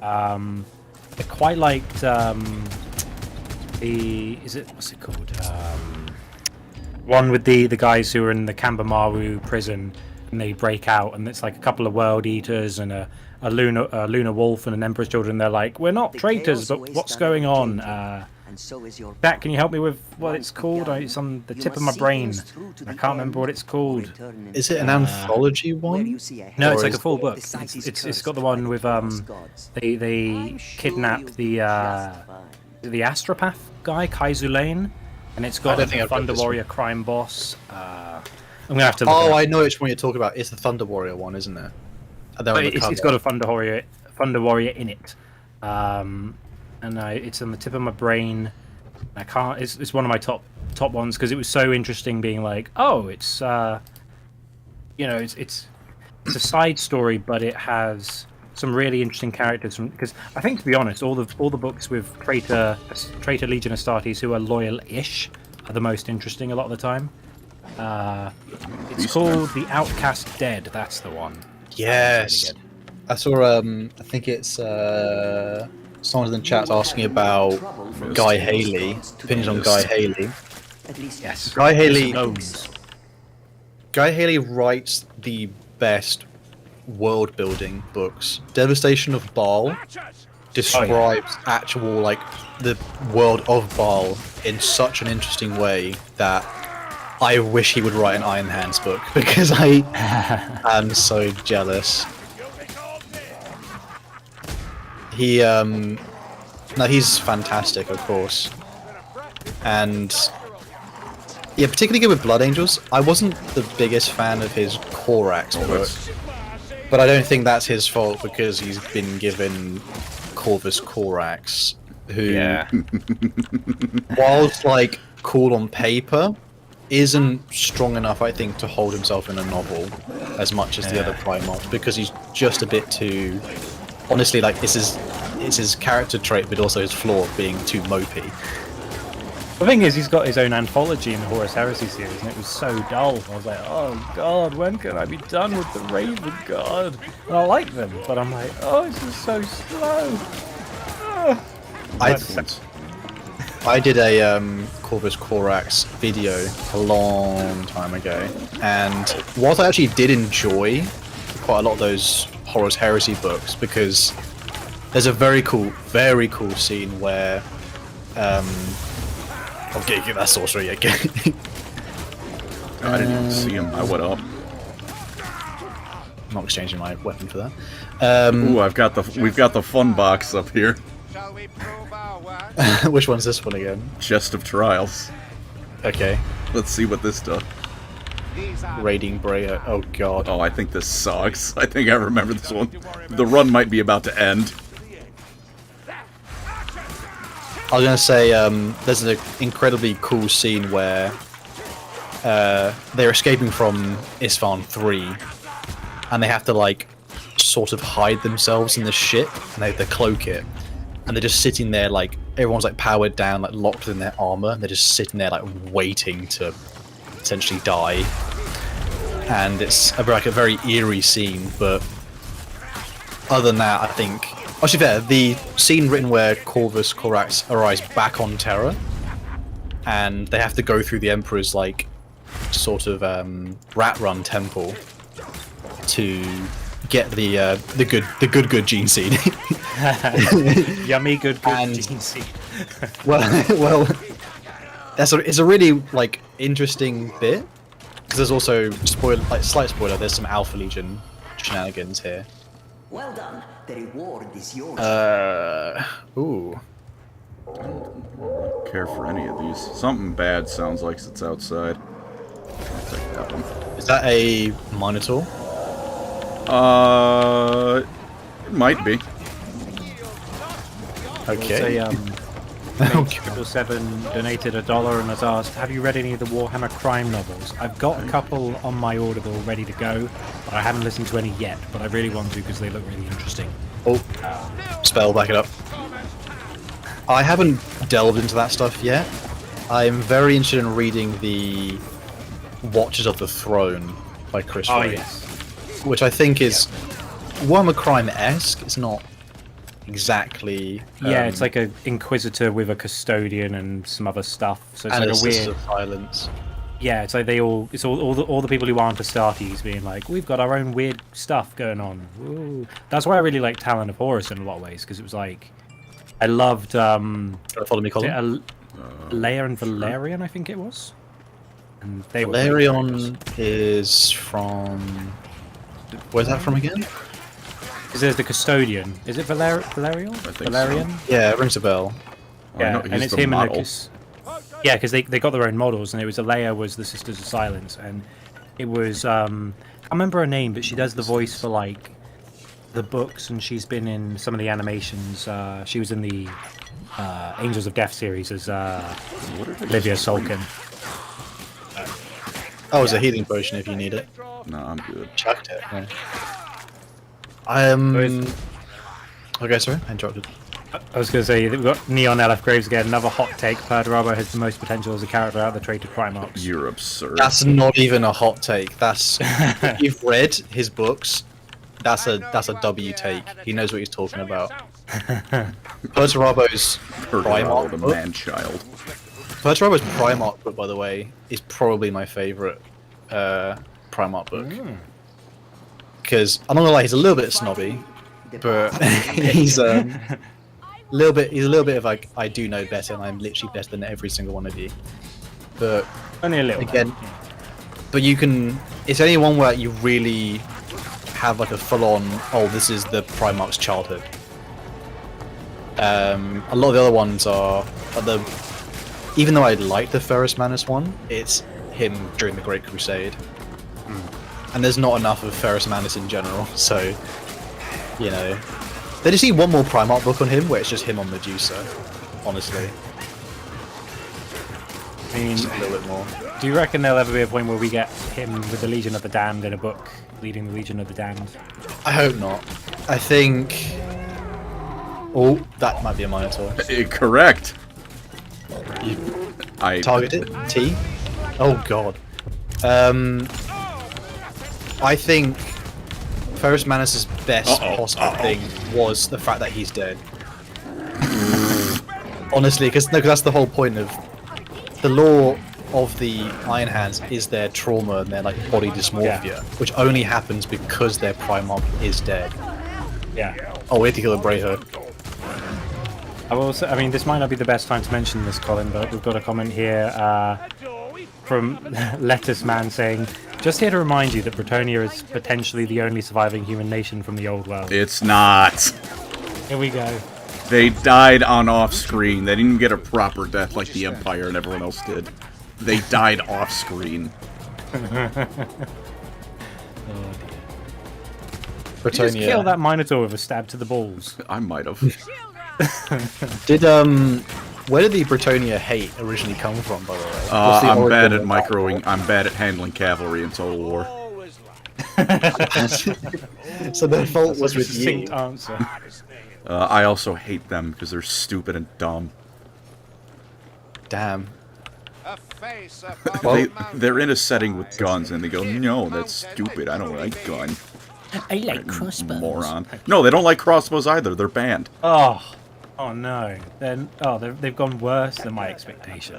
S2: I quite liked what's it called? One with the guys who are in the Kambamaru prison and they break out, and it's like a couple of World Eaters and a lunar wolf and an Emperor's Children. They're like, we're not traitors, but what's going on? Jack, can you help me with what it's called? It's on the tip of my brain. I can't remember what it's called.
S1: Is it an anthology one?
S2: No, it's
S1: Or
S2: like a
S1: is-
S2: full book. It's got the one with they kidnap the astropath guy, Kaizu Lane, and it's
S1: I
S2: got
S1: don't
S2: a
S1: think I've read
S2: Thunder
S1: this
S2: Warrior crime boss. I'm gonna have to. Look
S1: Oh,
S2: it up.
S1: I know which one you're talking about. It's the Thunder Warrior one, isn't it? And they're on the
S2: It's
S1: cover.
S2: got a Thunder Warrior in it, and it's on the tip of my brain. I can't. It's one of my top ones because it was so interesting. Being like, oh, it's it's a side story, but it has some really interesting characters. Because I think, to be honest, all the books with traitor Legion Astartes who are loyal-ish are the most interesting a lot of the time. It's called The Outcast Dead. That's the one.
S1: Yes. I saw. I think it's someone in the chat's asking about Guy Haley. Opinions on Guy Haley.
S2: Yes.
S1: Guy Haley.
S2: Gnomes.
S1: Guy Haley writes the best world building books. Devastation of Baal describes actual like the world of Baal in such an interesting way that I wish he would write an Iron Hands book because I am so jealous. He no, he's fantastic, of course, and yeah, particularly good with Blood Angels. I wasn't the biggest fan of his Korax book, but I don't think that's his fault because he's been given Corvus Corax, who, whilst like cool on paper, isn't strong enough, I think, to hold himself in a novel as much as the other Primarchs because he's just a bit too. Honestly, like it's his character trait, but also his flaw of being too mopey.
S2: The thing is, he's got his own anthology in the Horus Heresy series, and it was so dull. I was like, oh god, when can I be done with the Raven God? And I like them, but I'm like, oh, this is so slow.
S1: I did a Corvus Corax video a long time ago, and what I actually did enjoy quite a lot of those Horus Heresy books because there's a very cool scene where okay, get that sorcery again.
S3: I didn't even see him. I went up.
S1: I'm not exchanging my weapon for that.
S3: Ooh, we've got the fun box up here.
S4: Shall we prove our work?
S1: Which one's this one again?
S3: Chest of Trials.
S1: Okay.
S3: Let's see what this does.
S4: These are
S1: Raiding Breyer. Oh god.
S3: Oh, I think this sucks. I think I remember this one. The run might be about to end.
S1: I was gonna say, there's an incredibly cool scene where they're escaping from Isfahan 3, and they have to like sort of hide themselves in the ship, and they cloak it, and they're just sitting there like everyone's like powered down, like locked in their armor, and they're just sitting there like waiting to essentially die. And it's like a very eerie scene, but other than that, I think. Actually, fair. The scene written where Corvus Corax arrives back on Terra, and they have to go through the Emperor's like sort of rat run temple to get the good gene seed.
S2: Yummy good
S1: And-
S2: gene seed.
S1: well, it's a really like interesting bit because there's also slight spoiler. There's some Alpha Legion shenanigans here.
S6: Well done. The reward is yours.
S1: Ooh.
S3: Don't care for any of these. Something bad sounds like it's outside. I'll take that one.
S1: Is that a Minotaur?
S3: It might be.
S1: Okay.
S2: Triple Seven donated $1 and has asked, have you read any of the Warhammer crime novels? I've got a couple on my Audible ready to go, but I haven't listened to any yet, but I really want to because they look really interesting.
S1: Oh, spell, back it up. I haven't delved into that stuff yet. I'm very interested in reading the Watchers of the Throne by Chris Wright, which I think is Warhammer crime-esque. It's not exactly.
S2: Yeah, it's like an Inquisitor with a Custodian and some other stuff. So it's
S1: and
S2: like a weird.
S1: of Silence.
S2: Yeah, it's like it's all the people who aren't Astartes being like, we've got our own weird stuff going on. Ooh. That's why I really liked Talon of Horus in a lot of ways, because it was like, I loved
S1: Follow me, Colin.
S2: Leia and Valerian, I think it was. And they were
S1: Valerion is from. Where's that from again?
S2: Because there's the Custodian. Is it Valerian?
S3: I think
S2: Valerian?
S3: so.
S1: Yeah, it rings a bell.
S2: Yeah,
S3: he's
S2: and it's
S3: the
S2: him
S3: model.
S2: and yeah, because they got their own models, and it was Leia was the Sisters of Silence, and it was I can't remember her name, but she does the voice for like the books, and she's been in some of the animations. She was in the Angels of Death series as Livia Solkin.
S1: Oh, it's a healing potion if you need it.
S3: No, I'm good.
S1: Chucked it. Yeah. Okay, sorry, I interrupted.
S2: I was going to say, we've got Neon LF Graves again, another hot take. Perturabo has the most potential as a character out of the traded Primarchs.
S3: You're absurd.
S1: That's not even a hot take. That's if you've read his books. that's a W take. He knows what he's talking about. Perturabo's Primarch
S3: the
S1: book.
S3: man-child.
S1: Perturabo's Primarch book, by the way, is probably my favorite Primarch book. Because I'm not gonna lie, he's a little bit snobby, but he's a little bit of like, I do know better, and I'm literally better than every single one of you. But
S2: Only a little.
S1: again, but you can. It's only one where you really have like a full-on. Oh, this is the Primarch's childhood. A lot of the other ones are even though I like the Ferrus Manus one, it's him during the Great Crusade. And there's not enough of Ferrus Manus in general, so, you know. They just need one more Primarch book on him where it's just him on Medusa, honestly.
S2: I mean,
S1: Just a little bit more.
S2: do you reckon there'll ever be a point where we get him with the Legion of the Damned in a book, leading the Legion of the Damned?
S1: I hope not. I think... Oh, that might be a Minotaur.
S3: Correct. I
S1: Targeted? T? Oh god. I think Ferrus Manus' best possible thing was the fact that he's dead. Honestly, because that's the whole point of the lore of the Iron Hands is their trauma and their like body dysmorphia, which only happens because their Primarch is dead.
S2: Yeah.
S1: Oh, we have to kill a Brayhood.
S2: I will also, I mean, this might not be the best time to mention this, Colin, but we've got a comment here from Lettuce Man saying, just here to remind you that Bretonia is potentially the only surviving human nation from the old world.
S3: It's not.
S2: Here we go.
S3: They died on off-screen. They didn't even get a proper death like the Empire and everyone else did. They died off-screen.
S2: You just kill
S1: Bretonia.
S2: that Minotaur with a stab to the balls.
S3: I might have.
S1: Did where did the Bretonia hate originally come from, by the way? What's the
S3: I'm bad
S1: origin
S3: at
S1: of that?
S3: microing. I'm bad at handling cavalry in Total War.
S1: So the fault was with you.
S2: Succinct answer.
S3: I also hate them because they're stupid and dumb.
S1: Damn.
S4: A face
S3: They're in a setting with guns and they go, no, that's stupid. I don't like gun.
S2: I like crossbows.
S3: Moron. No, they don't like crossbows either. They're banned.
S2: Oh no. They've gone worse than my expectation.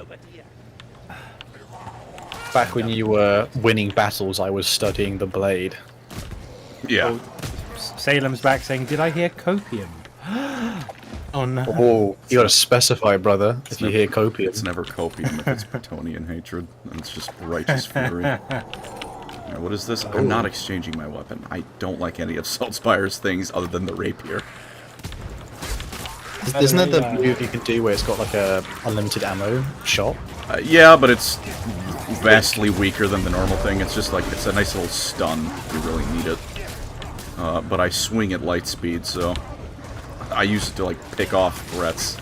S1: Back when you were winning battles, I was studying the blade.
S3: Yeah.
S2: Salem's back saying, did I hear copium? Oh no.
S1: Oh, you gotta specify, brother, if you hear copium.
S3: It's never copium if it's Bretonnian hatred. It's just righteous fury. Now, what is this? I'm not exchanging my weapon. I don't like any of Saltspire's things other than the rapier.
S1: Isn't that the move you can do where it's got like a unlimited ammo shot?
S3: Yeah, but it's vastly weaker than the normal thing. It's just like, it's a nice little stun if you really need it. But I swing at light speed, so I use it to like pick off threats.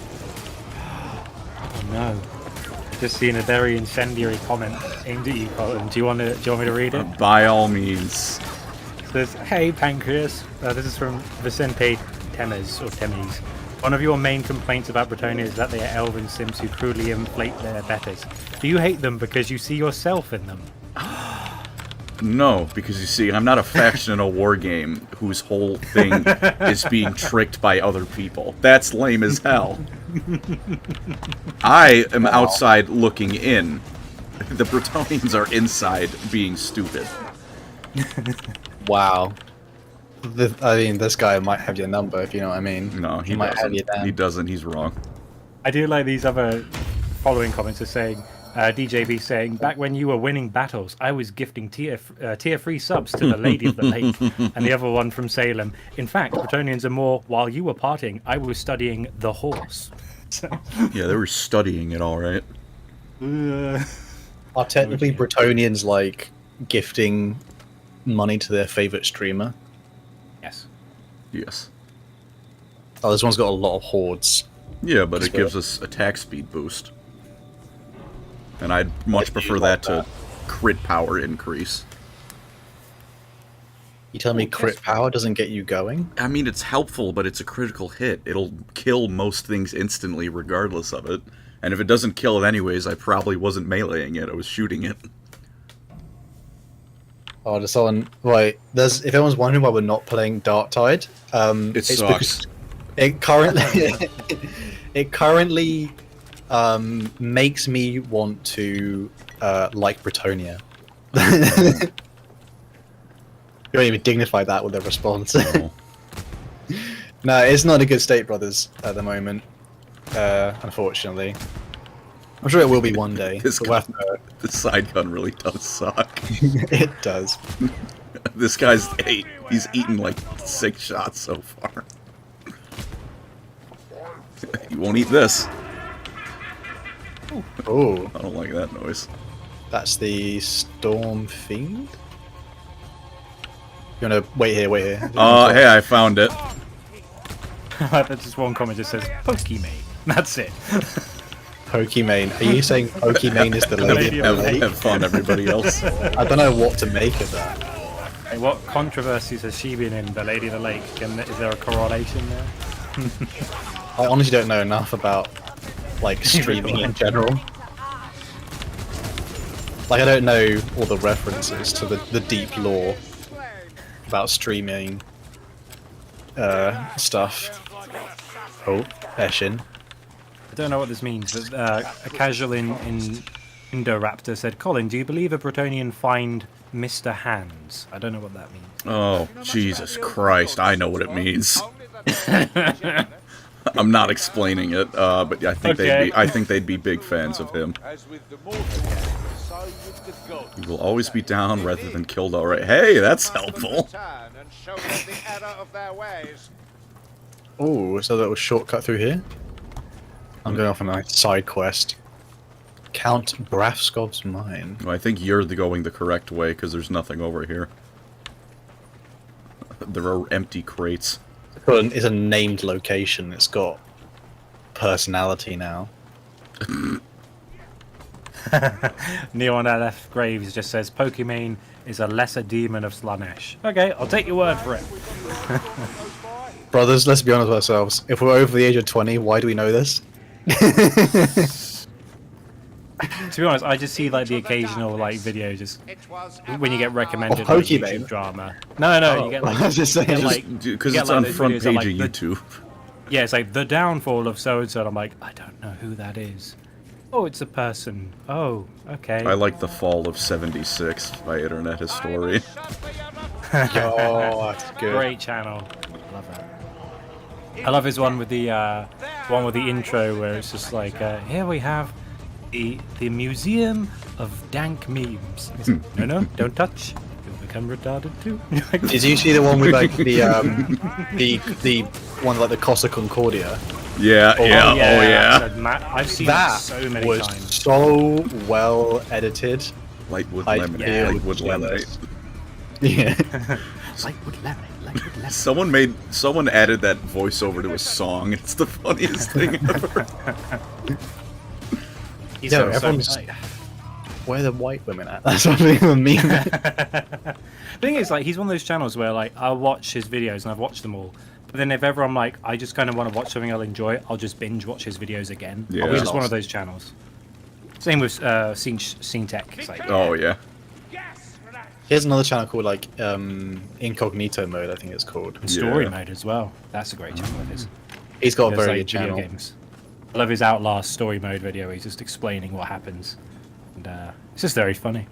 S2: Oh no. Just seen a very incendiary comment aimed at you, Colin. Do you want me to read it?
S3: By all means.
S2: It says, hey Pancreas, this is from Vicente Temes, or Temes. One of your main complaints about Bretonia is that they are elven simps who crudely inflate their betters. Do you hate them because you see yourself in them?
S3: No, because you see, I'm not a faction in a war game whose whole thing is being tricked by other people. That's lame as hell. I am outside looking in. The Bretonians are inside being stupid.
S1: Wow. I mean, this guy might have your number, if you know what I mean.
S3: No, he
S1: might have you
S3: doesn't.
S1: down.
S3: He doesn't. He's wrong.
S2: I do like these other following comments are saying, DJB saying, back when you were winning battles, I was gifting tier 3 subs to the Lady of the Lake. And the other one from Salem, in fact, Bretonians are more, while you were partying, I was studying the horse.
S3: Yeah, they were studying it all right.
S1: Are technically Bretonians like gifting money to their favorite streamer?
S2: Yes.
S3: Yes.
S1: Oh, this one's got a lot of hordes.
S3: Yeah, but it gives us attack speed boost. And I'd much prefer that to crit power increase.
S1: You tell me crit power doesn't get you going?
S3: I mean, it's helpful, but it's a critical hit. It'll kill most things instantly regardless of it. And if it doesn't kill it anyways, I probably wasn't meleeing it, I was shooting it.
S1: Oh, there's someone. Right, if anyone's wondering why we're not playing Darktide,
S3: It
S1: it's
S3: sucks.
S1: because it currently it currently makes me want to like Bretonnia. You don't even dignify that with a response.
S3: Oh.
S1: No, it's not in a good state, brothers, at the moment. Unfortunately, I'm sure it will be one day.
S3: This
S1: but we'll have
S3: the side gun really does suck.
S1: it does.
S3: This guy's he's eaten like 6 shots so far. You won't eat this.
S1: Oh,
S3: I don't like that noise.
S1: that's the Storm Fiend. You wanna wait here? Wait here.
S3: Hey, I found it.
S2: That's just one comment just says Pokimane. That's it.
S1: Pokimane. Are you saying Pokimane is the lady of the lake?
S3: Have fun, everybody else.
S1: I don't know what to make of that.
S2: Hey, what controversies has she been in, the Lady of the Lake? Is there a correlation there?
S1: I honestly don't know enough about like streaming in general. Like I don't know all the references to the deep lore about streaming stuff. Oh, Eshin.
S2: I don't know what this means, but a casual in Indoraptor said, Colin, do you believe a Bretonnian find Mr. Hands? I don't know what that means.
S3: Oh, Jesus Christ, I know what it means. I'm not explaining it, but yeah, I think they'd be big fans of him. He will always be down rather than killed already. Hey, that's helpful.
S1: Oh, so that was shortcut through here? I'm going off on a side quest. Count Brafskov's mine.
S3: Well, I think you're going the correct way, because there's nothing over here. There are empty crates.
S1: It's a named location. It's got personality now.
S2: Neon LF Graves just says Pokimane is a lesser demon of Slanesh. Okay, I'll take your word for it.
S1: Brothers, let's be honest with ourselves. If we're over the age of 20, why do we know this?
S2: To be honest, I just see like the occasional like video just when you get recommended
S1: Oh,
S2: like,
S1: Pokimane?
S2: YouTube drama. No, you get like
S1: I was just saying,
S2: you get,
S1: just-
S2: like
S3: Because
S2: you
S3: it's
S2: get,
S3: on
S2: like, those
S3: front
S2: videos
S3: page
S2: like,
S3: of YouTube.
S2: yeah, it's like the downfall of so and so. I'm like, I don't know who that is. Oh, it's a person. Oh, okay.
S3: I like the fall of 76 by Internet History.
S1: Oh, that's good.
S2: Great channel. Love it. I love his one with the intro where it's just like, here we have the Museum of Dank Memes. It's like, no, don't touch. You'll become retarded too.
S1: Did you see the one with like the one like the Costa Concordia?
S3: Yeah,
S1: Oh,
S3: yeah,
S2: yeah,
S3: oh yeah.
S2: I've seen
S1: That
S2: it so many
S1: was
S2: times.
S1: so well edited.
S3: Lightwood
S1: I
S3: lemonade.
S1: feel
S3: Lightwood lemonade.
S1: jealous. Yeah.
S3: Someone added that voiceover to a song. It's the funniest thing ever.
S2: He's
S1: Yeah,
S2: so
S1: everyone's-
S2: tight.
S1: Where are the white women at? That's what I mean.
S2: Thing is, like, he's one of those channels where, like, I'll watch his videos and I've watched them all. But then if ever I'm like, I just kind of want to watch something I'll enjoy, I'll just binge watch his videos again.
S3: Yeah.
S2: He's just one of those channels. Same with Scene Tech. It's like,
S3: Oh yeah.
S1: Here's another channel called like Incognito Mode, I think it's called.
S2: and story
S3: Yeah.
S2: mode as well. That's a great channel of his.
S1: He's got a
S2: Does,
S1: very
S2: like,
S1: good channel.
S2: games. I love his Outlast story mode video. He's just explaining what happens, and it's just very funny.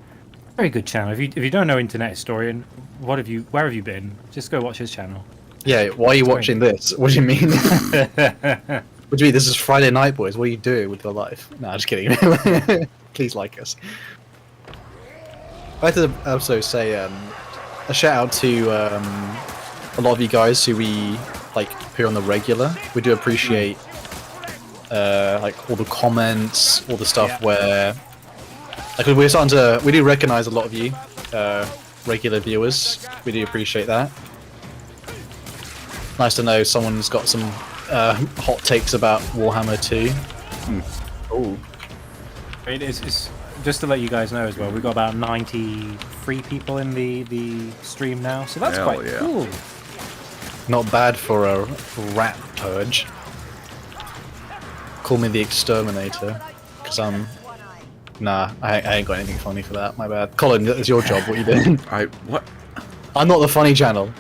S2: Very good channel. If you don't know Internet Historian, where have you been? Just go watch his channel.
S1: Yeah, why are you watching this? What do you mean? What do you mean? This is Friday night, boys. What are you doing with your life? No, just kidding. Please like us. I'd like to also say a shout out to a lot of you guys who we like appear on the regular. We do appreciate like all the comments, all the stuff where like we do recognize a lot of you regular viewers. We do appreciate that. Nice to know someone's got some hot takes about Warhammer 2. Oh,
S2: It's just to let you guys know as well. We've got about 93 people in the stream now, so that's
S3: Hell
S2: quite
S3: yeah.
S2: cool.
S1: not bad for a rat purge. Call me the exterminator, because I'm Nah, I ain't got anything funny for that. My bad. Colin, it's your job. What you doing?
S3: What?
S1: I'm not the funny channel.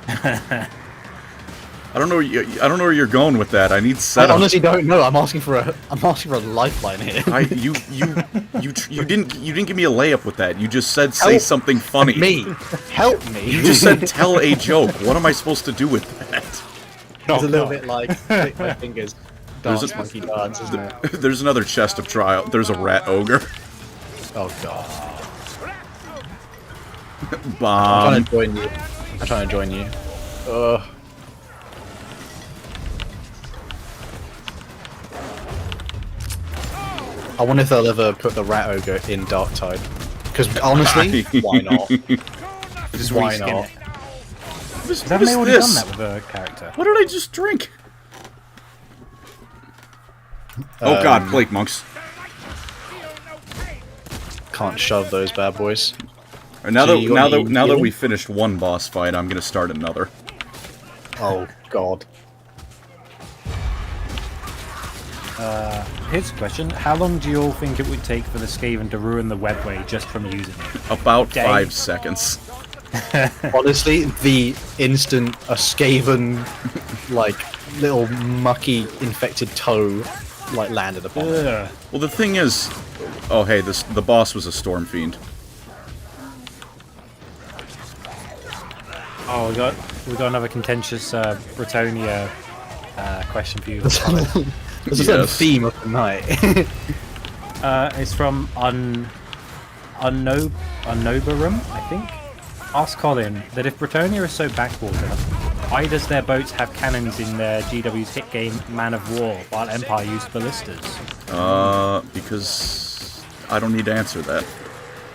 S3: I don't know. I don't know where you're going with that. I need
S1: I
S3: setup.
S1: honestly don't know. I'm asking for a lifeline here.
S3: You didn't give me a layup with that. You just said say something funny.
S1: Help me.
S3: You just said tell a joke. What am I supposed to do with that?
S1: It's a little bit like click my fingers. Dance monkey dance, isn't it?
S3: There's another chest of trial. There's a rat ogre.
S1: Oh god.
S3: Bomb.
S1: I'm trying to join you. Ugh. I wonder if they'll ever put the rat ogre in Darktide. Because honestly, why not?
S2: Just
S1: Why
S2: reskin
S1: not?
S2: it.
S3: What
S2: Haven't they
S3: is
S2: already
S3: this?
S2: done that with a character?
S3: What did I just drink? Oh god, plague monks.
S1: Can't shove those bad boys.
S3: And now
S1: Gee, you got any
S3: that
S1: healing?
S3: we finished one boss fight, I'm gonna start another.
S1: Oh god.
S2: Here's a question. How long do you all think it would take for the Skaven to ruin the webway just from using it?
S3: About
S2: Day.
S3: 5 seconds.
S1: Honestly, the instant a Skaven, like, little mucky infected toe, like, landed upon it.
S2: Ugh.
S3: Well, the thing is, oh hey, the boss was a storm fiend.
S2: Oh, we got another contentious Bretonia question for you.
S1: This is the theme of the night.
S2: It's from Unnobarum, I think. Ask Colin that if Bretonia is so backwater, why does their boats have cannons in their GW's hit game Man of War, while Empire used ballistas?
S3: Because I don't need to answer that.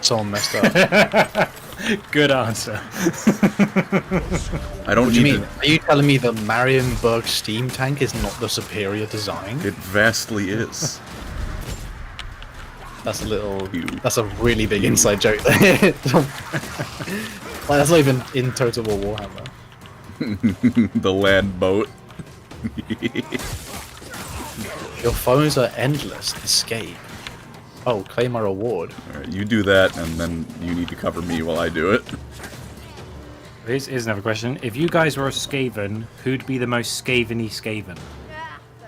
S1: Someone messed up.
S2: Good answer.
S3: I don't
S1: What do you
S3: need
S1: mean? Are you telling me the Marienburg steam tank is not the superior design?
S3: to. It vastly is.
S1: That's a little.
S3: You.
S1: That's a really big inside joke there. Like, that's not even in Total War Warhammer.
S3: The land boat.
S1: Your phones are endless. Escape. Oh, claim my reward.
S3: Alright, you do that, and then you need to cover me while I do it.
S2: Here's another question. If you guys were a Skaven, who'd be the most Skaven-y Skaven?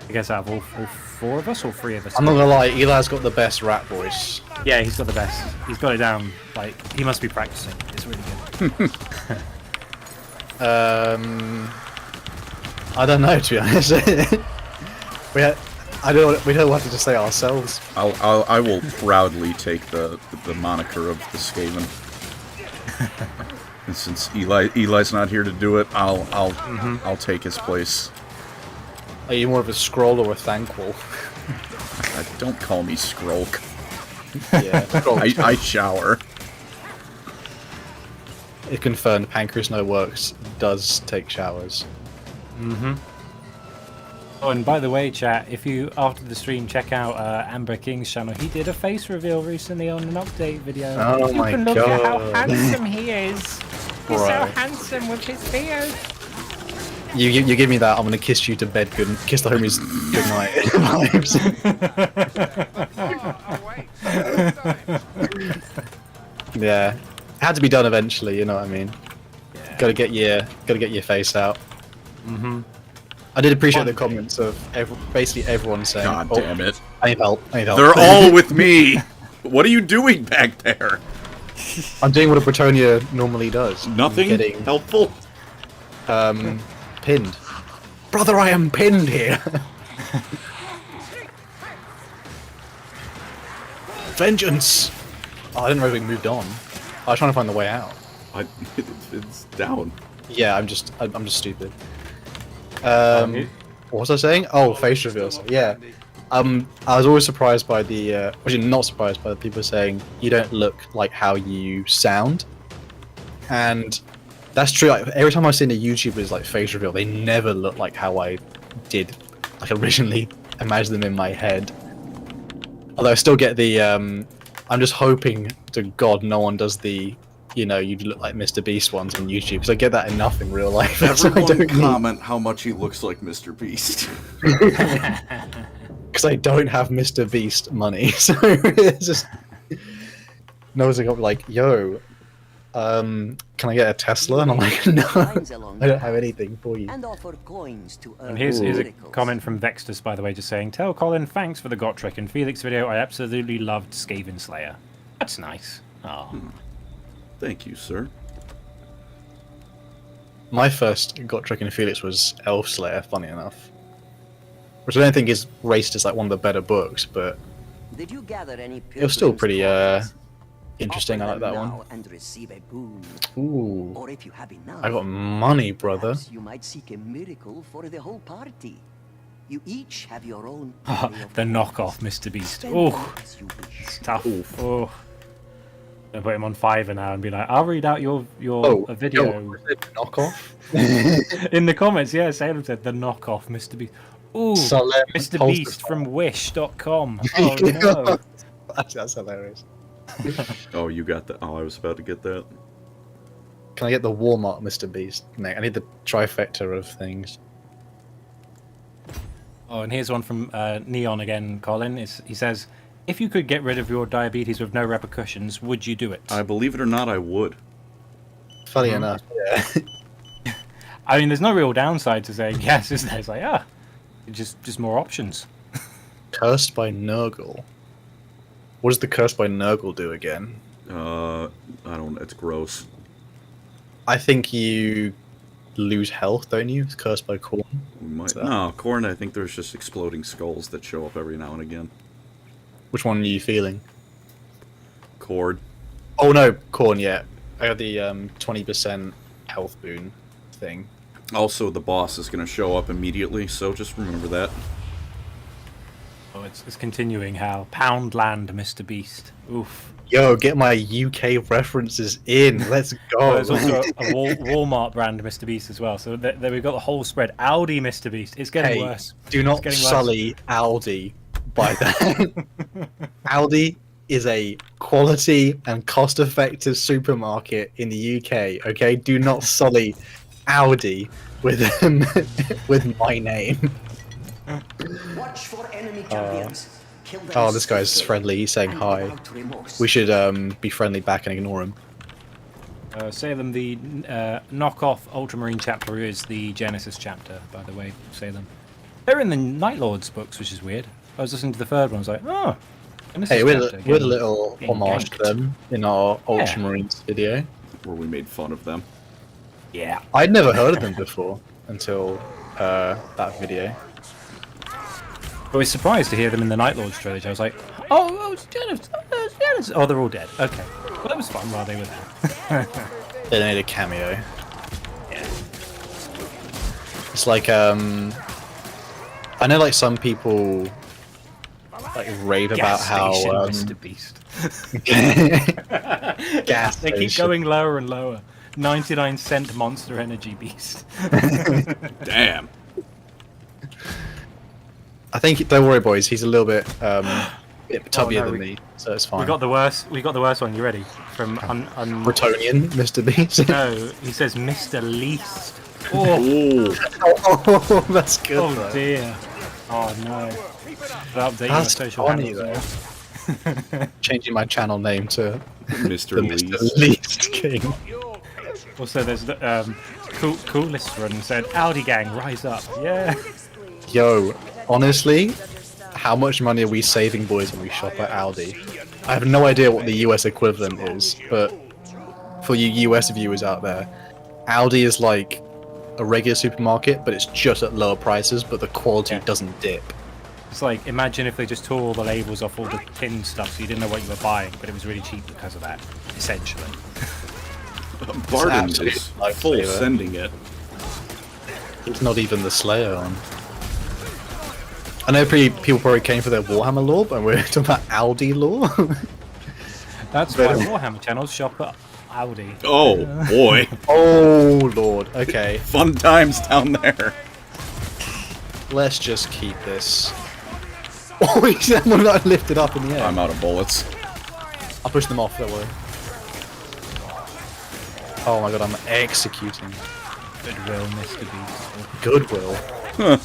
S2: I guess out of all 4 of us, or 3 of us?
S1: I'm not gonna lie, Eli's got the best rap voice.
S2: Yeah, he's got the best. He's got it down. Like, he must be practicing. It's really good.
S1: I don't know, to be honest. We don't want to just say ourselves.
S3: I will proudly take the moniker of the Skaven. And since Eli's not here to do it, I'll take his place.
S1: Are you more of a scroll or a thankful?
S3: Don't call me Skrulk.
S1: Yeah, scroll.
S3: I shower.
S1: It confirmed Pancreas No Works does take showers.
S2: Oh, and by the way, chat, if you, after the stream, check out Amber King's channel, he did a face reveal recently on an update video.
S1: Oh my
S2: You can look at how
S1: God.
S2: handsome he is. He's so
S1: Right.
S2: handsome with his beard.
S1: You give me that, I'm gonna kiss you to bed, kiss the homies goodnight vibes. Yeah, it had to be done eventually. You know what I mean?
S2: Yeah.
S1: Gotta get your face out. I did appreciate the comments of basically everyone saying,
S3: God
S1: "Oh,
S3: damn it.
S1: I need help. I need help."
S3: They're all with me! What are you doing back there?
S1: I'm doing what a Bretonia normally does. I'm
S3: Nothing
S1: getting
S3: helpful?
S1: pinned. Brother, I am pinned here. Vengeance! Oh, I didn't know we moved on. I was trying to find the way out.
S3: It's down.
S1: Yeah, I'm just stupid. What was I saying? Oh, face reveals. Yeah. I was always surprised by the, actually not surprised by the people saying you don't look like how you sound, and that's true. Like, every time I've seen a YouTuber's like face reveal, they never look like how I did, like originally imagine them in my head. Although I still get the, I'm just hoping to God no one does the, you know, you look like Mr. Beast ones on YouTube, because I get that enough in real life. So I
S3: Everyone
S1: don't need-
S3: comment how much he looks like Mr. Beast.
S1: because I don't have Mr. Beast money. So it's just Noah's got like, yo, can I get a Tesla? And I'm like, no, I don't have anything for you.
S6: And offer coins to earn
S2: And here's a
S6: miracles.
S2: comment from Vextus, by the way, just saying, tell Colin, thanks for the Gotrek and Felix video. I absolutely loved Skaven Slayer. That's nice. Oh.
S3: Thank you, sir.
S1: My first Gotrek and Felix was Elf Slayer, funny enough. Which I don't think is rated as like one of the better books, but
S6: Did you gather any
S1: it was still
S6: pilgrims'
S1: pretty
S6: coins?
S1: interesting. I
S6: Offer
S1: like that
S6: them
S1: one.
S6: now and receive a boon.
S1: Ooh,
S6: Or if you have enough,
S1: I got money, brother.
S6: perhaps you might seek a miracle for the whole party. You each have your own.
S2: The knockoff Mr. Beast.
S6: Spend
S2: Oh,
S6: them as you wish.
S2: it's tough. Oh. I'll put him on Fiverr now and be like, I'll read out your a video.
S1: Knockoff.
S2: In the comments, yeah, Salem said the knockoff Mr. Beast. Ooh,
S1: Salem
S2: Mr.
S1: Polster
S2: Beast from Wish.com. Oh no.
S1: That's hilarious.
S3: Oh, you got that. Oh, I was about to get that.
S1: Can I get the Walmart Mr. Beast? No, I need the trifecta of things.
S2: Oh, and here's one from Neon again, Colin. He says, if you could get rid of your diabetes with no repercussions, would you do it?
S3: I believe it or not, I would.
S1: Funny enough, yeah.
S2: I mean, there's no real downside to saying yes, is there? It's like, just more options.
S1: Cursed by Nurgle. What does the Cursed by Nurgle do again?
S3: I don't. It's gross.
S1: I think you lose health, don't you? It's Cursed by Corn.
S3: We might.
S1: So-
S3: No, Corn. I think there's just exploding skulls that show up every now and again.
S1: Which one are you feeling?
S3: Cord.
S1: Oh no, Corn, yeah. I got the 20% health boon thing.
S3: Also, the boss is going to show up immediately, so just remember that.
S2: Oh, it's continuing how Poundland, Mr. Beast. Oof.
S1: Yo, get my UK references in. Let's go.
S2: Well, there's also a Walmart brand Mr. Beast as well. So there we've got the whole spread. Audi Mr. Beast. It's getting
S1: Hey,
S2: worse.
S1: do not
S2: It's getting worse.
S1: sully Aldi by that. Aldi is a quality and cost-effective supermarket in the UK. Okay, do not sully Audi with with my name.
S6: Watch for enemy champions. Kill them
S1: Oh, this guy's
S6: swiftly
S1: friendly. He's saying
S6: and
S1: hi.
S6: without remorse.
S1: We should be friendly back and ignore him.
S2: Salem, the knockoff Ultramarine chapter is the Genesis chapter, by the way. Salem. They're in the Night Lords books, which is weird. I was listening to the third one. I was like, oh. Genesis
S1: Hey, we
S2: chapter
S1: had a
S2: again.
S1: little
S2: Getting
S1: homage to
S2: ganked.
S1: them in our Ultramarines video.
S3: Where we made fun of them.
S2: Yeah.
S1: I'd never heard of them before until that video.
S2: I was surprised to hear them in the Night Lords trilogy. I was like, oh, it's Genesis. Genesis. Oh, they're all dead. Okay. Well, that was fun while they were there.
S1: They made a cameo. It's like I know like some people like rave about
S2: Gas
S1: how
S2: station, Mr. Beast.
S1: gas
S2: They keep
S1: station.
S2: going lower and lower. 99-cent Monster Energy Beast.
S3: Damn.
S1: I think don't worry, boys. He's a little bit tubbier
S2: no,
S1: than me, so it's fine.
S2: We got the worst one. You ready? From
S1: Bretonnian, Mr. Beast.
S2: No, he says Mr. Least. Oh,
S3: Ooh.
S1: Oh, that's good.
S2: oh
S1: though.
S2: dear. Oh no. I'll update
S1: That's
S2: my social
S1: funny
S2: handles
S1: though.
S2: now.
S1: Changing my channel name to
S3: Mr.
S1: the
S3: Least.
S1: Mr. Least King.
S2: Also, there's the coolest run said Audi gang rise up. Yeah.
S1: Yo, honestly, how much money are we saving, boys, when we shop at Aldi? I have no idea what the US equivalent is, but for you US viewers out there, Aldi is like a regular supermarket, but it's just at lower prices, but the quality
S2: Yeah.
S1: doesn't dip.
S2: It's like, imagine if they just tore all the labels off all the tin stuff so you didn't know what you were buying, but it was really cheap because of that, essentially.
S3: Barton
S1: absolute
S3: is
S1: like
S3: full
S1: flavor.
S3: sending it.
S1: It's not even the Slayer on. I know people probably came for their Warhammer lore, but we're talking about Aldi lore.
S2: That's why Warhammer channels shop at Audi.
S3: Oh, boy.
S1: Oh lord. Okay,
S3: Fun times down there.
S1: let's just keep this. Oh, he's not lifted up in the air.
S3: I'm out of bullets.
S1: I'll push them off. Don't worry. Oh my god, I'm executing.
S2: Goodwill, Mr. Beast.
S1: Goodwill.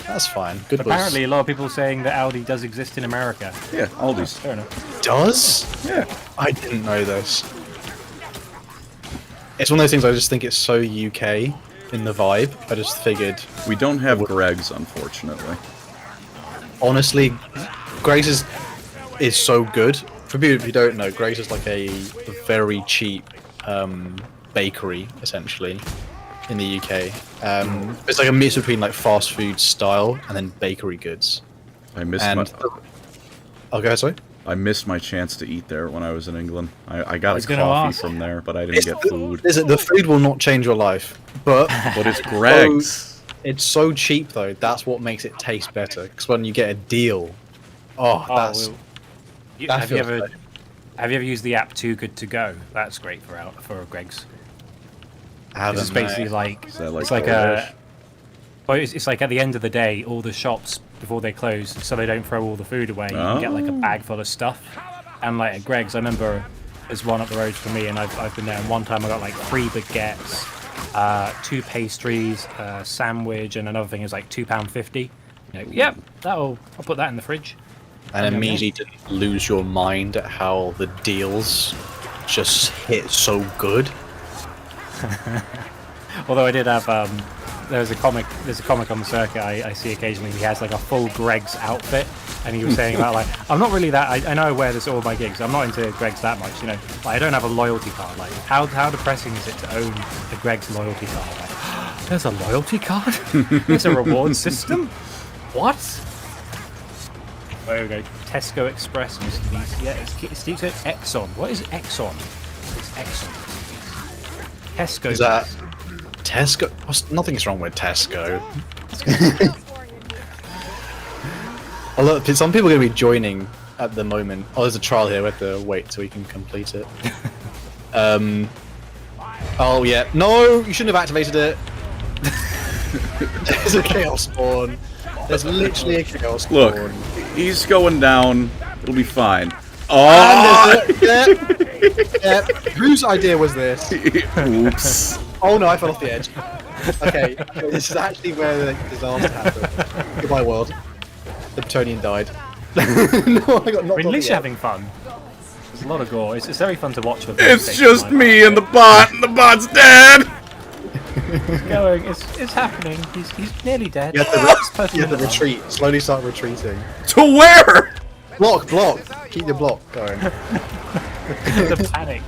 S1: That's fine. Good
S2: Apparently, a lot of people saying that Aldi does exist in America.
S3: Yeah, Aldi's.
S2: Fair enough.
S1: does?
S3: Yeah.
S1: I didn't know this. It's one of those things I just think it's so UK in the vibe. I just figured.
S3: We don't have Greg's, unfortunately.
S1: Honestly, Greg's is so good. For people who don't know, Greg's is like a very cheap bakery, essentially, in the UK. It's like a mix between like fast food style and then bakery goods.
S3: I missed
S1: Sorry?
S3: I missed my chance to eat there when I was in England. I got a
S2: gonna
S3: coffee
S2: ask.
S3: from there, but I didn't get food.
S1: Listen, the food will not change your life, but
S3: But it's Greg's.
S1: it's so cheap though. That's what makes it taste better. Because when you get a deal, that's that
S2: have you
S1: feels
S2: ever
S1: good.
S2: have you ever used the app Too Good to Go? That's great for Greg's.
S1: I
S2: It's
S1: haven't,
S2: basically
S1: no.
S2: like
S3: Is that like
S2: it's like
S3: Polish?
S2: it's like at the end of the day, all the shops before they close, so they don't throw all the food away. You can get like a bag full of stuff. And like at Greg's, I remember there's one up the road from me, and I've been there. And one time I got like 3 baguettes, 2 pastries, a sandwich, and another thing is like £2.50. You know, yep, I'll put that in the fridge.
S1: And immediately didn't lose your mind at how the deals just hit so good.
S2: Although I did have there's a comic on the circuit I see occasionally. He has like a full Greg's outfit, and he was saying about like, I'm not really that. I know I wear this at all my gigs. I'm not into Greg's that much, you know. Like, I don't have a loyalty card. Like how depressing is it to own a Greg's loyalty card? Like, there's a loyalty card. There's a reward system. What? There we go. Tesco Express. Yeah, it's Exxon. What is Exxon? It's Exxon. Tesco.
S1: Is that Tesco? Nothing's wrong with Tesco. Oh, look, some people are going to be joining at the moment. Oh, there's a trial here. We have to wait till we can complete it. Oh, yeah. No, you shouldn't have activated it. There's a chaos spawn. There's literally a chaos spawn.
S3: Look, he's going down. It'll be fine. Oh!
S1: Yeah. Whose idea was this?
S3: Oops.
S1: Oh no, I fell off the edge. Okay, this is actually where the disaster happened. Goodbye, world. The Bretonnian died. No, I got knocked
S2: I mean,
S1: off
S2: at least
S1: the
S2: you're
S1: edge.
S2: having fun. There's a lot of gore. It's very fun to watch.
S3: It's just me and the bot, and the bot's dead!
S2: It's going. It's happening. He's nearly dead.
S1: You have to retreat. Slowly start retreating.
S3: To where?
S1: Block. Keep your block going.
S2: The panic.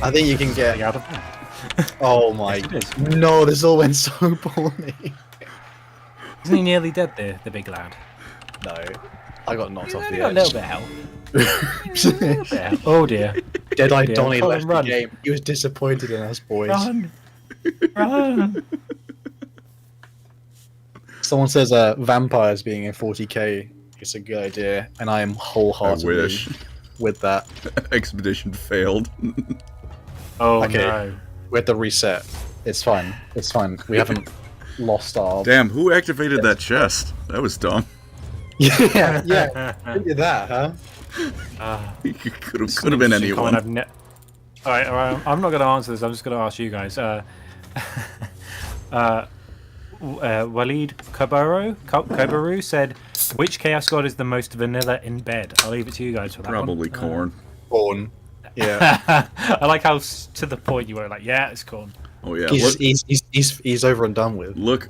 S1: I think you can get.
S2: Out of
S1: Oh my.
S2: Yes,
S1: No, this all went so poorly.
S2: Isn't he nearly dead there, the big lad?
S1: No, I got knocked off
S2: Only
S1: the
S2: got a little
S1: edge.
S2: bit help. Oh dear.
S1: Dead-Eye
S2: dear.
S1: Donnie
S2: Colin,
S1: left the
S2: run.
S1: game. He was disappointed in us, boys.
S2: Run. Run.
S1: Someone says vampires being in 40k is a good idea, and I am
S3: I
S1: wholeheartedly
S3: wish.
S1: with that.
S3: Expedition failed.
S2: Oh
S1: Okay.
S2: no.
S1: We have to reset. It's fine. It's fine. We haven't lost our.
S3: Damn, who activated that chest? That was dumb.
S1: yeah. Who did that, huh?
S3: Could have been anyone.
S2: All right. I'm not going to answer this. I'm just going to ask you guys. Walid Kobaru said, "Which Chaos God is the most vanilla in bed?" I'll leave it to you guys for that
S3: Probably
S2: one.
S3: corn.
S1: Born. Yeah.
S2: I like how to the point you were like, "Yeah, it's corn."
S3: Oh yeah.
S1: He's over and done with.
S3: Look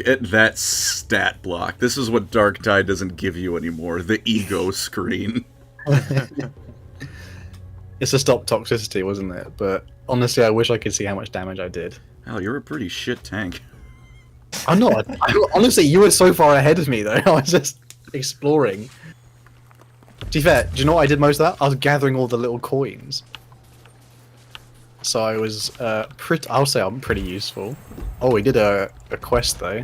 S3: at that stat block. This is what Dark Tide doesn't give you anymore. The ego screen.
S1: It's to stop toxicity, wasn't it? But honestly, I wish I could see how much damage I did.
S3: Hell, you're a pretty shit tank.
S1: I'm not. Honestly, you were so far ahead of me, though. I was just exploring. To be fair, do you know what I did most of that? I was gathering all the little coins. So I was I'll say I'm pretty useful. Oh, we did a quest though.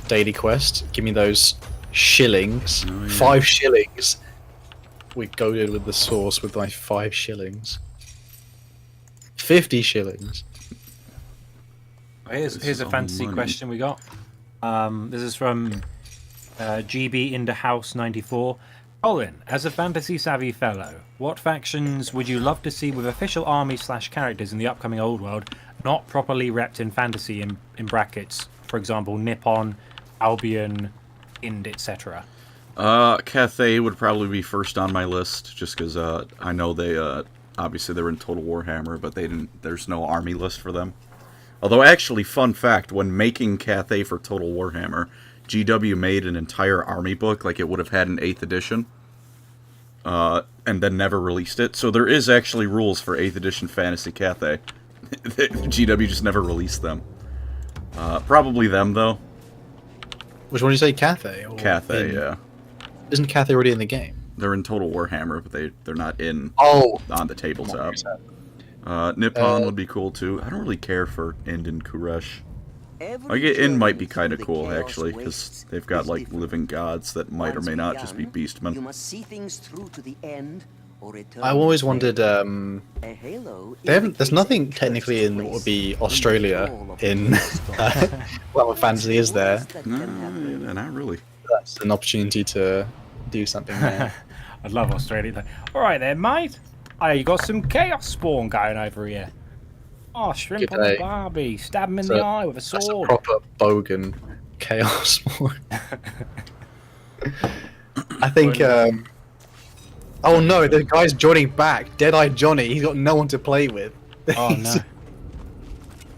S1: Daily quest. Give me those shillings.
S3: Oh, yeah.
S1: 5 shillings. We goaded with the source with my 5 shillings. 50 shillings.
S2: Here's a
S3: all
S2: fantasy
S3: money.
S2: question we got. This is from GB in the House 94. Colin, as a fantasy-savvy fellow, what factions would you love to see with official armies / characters in the upcoming Old World not properly repped in fantasy in brackets. For example, Nippon, Albion, Ind, etc.
S3: Cathay would probably be first on my list, just because I know they obviously they're in Total Warhammer, but they didn't. There's no army list for them. Although, actually, fun fact: when making Cathay for Total Warhammer, GW made an entire army book, like it would have had an 8th edition, and then never released it. So there is actually rules for 8th edition Fantasy Cathay. GW just never released them. Probably them though.
S1: Which one did you say, Cathay? Or
S3: Cathay, yeah.
S1: Isn't Cathay already in the game?
S3: They're in Total Warhammer, but they're not in on the tabletop. Nippon would be cool too. I don't really care for Ind and Kuresh. I get Ind might be kind of cool actually, because they've got like living gods that might or may not just be beastmen.
S6: You must see things through to the end, or return
S1: I've always
S6: to
S1: wondered.
S6: failure. A halo
S1: They haven't. There's
S6: indicates
S1: nothing
S6: a
S1: technically in
S6: trusted
S1: what would
S6: place
S1: be
S6: in the
S1: Australia
S6: wall of
S1: in
S6: the storm.
S1: Warhammer Fantasy, is there?
S6: That can happen.
S3: No, not really.
S1: That's an opportunity to do something there.
S2: I'd love Australia. Though. All right then, mate. Oh, you got some chaos spawn going over here. Oh, shrimp on the
S1: G'day.
S2: barbie. Stab him in
S1: So,
S2: the eye with a
S1: That's a
S2: sword.
S1: proper bogan chaos one. I think. Oh no, the guy's joining back. Dead-Eye Johnny. He's got no one to play with.
S2: Oh no.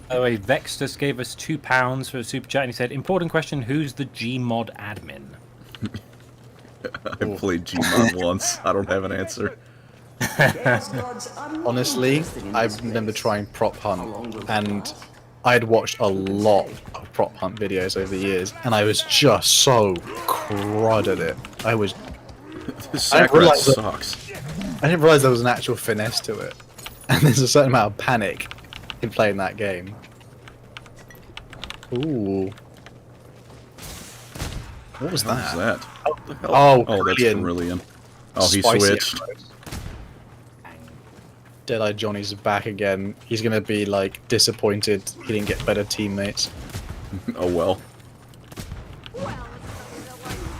S2: By the way, Vextus gave us £2 for a super chat, and he said, "Important question: who's the Gmod admin?"
S3: I played Gmod once. I don't have an answer.
S1: Honestly, I remember trying Prop Hunt, and I'd watched a lot of Prop Hunt videos over the years, and I was just so crud at it.
S3: This
S1: I didn't realise
S3: Sacred
S1: that-
S3: sucks.
S1: I didn't realize there was an actual finesse to it, and there's a certain amount of panic in playing that game. Ooh. What was
S3: What
S1: that?
S3: was that? What the hell?
S1: Oh,
S3: Oh, that's
S1: Korean.
S3: Brilliant. Oh, he
S1: Spicy
S3: switched.
S1: arrows. Dead-Eye Johnny's back again. He's gonna be like disappointed he didn't get better teammates.
S3: Oh well.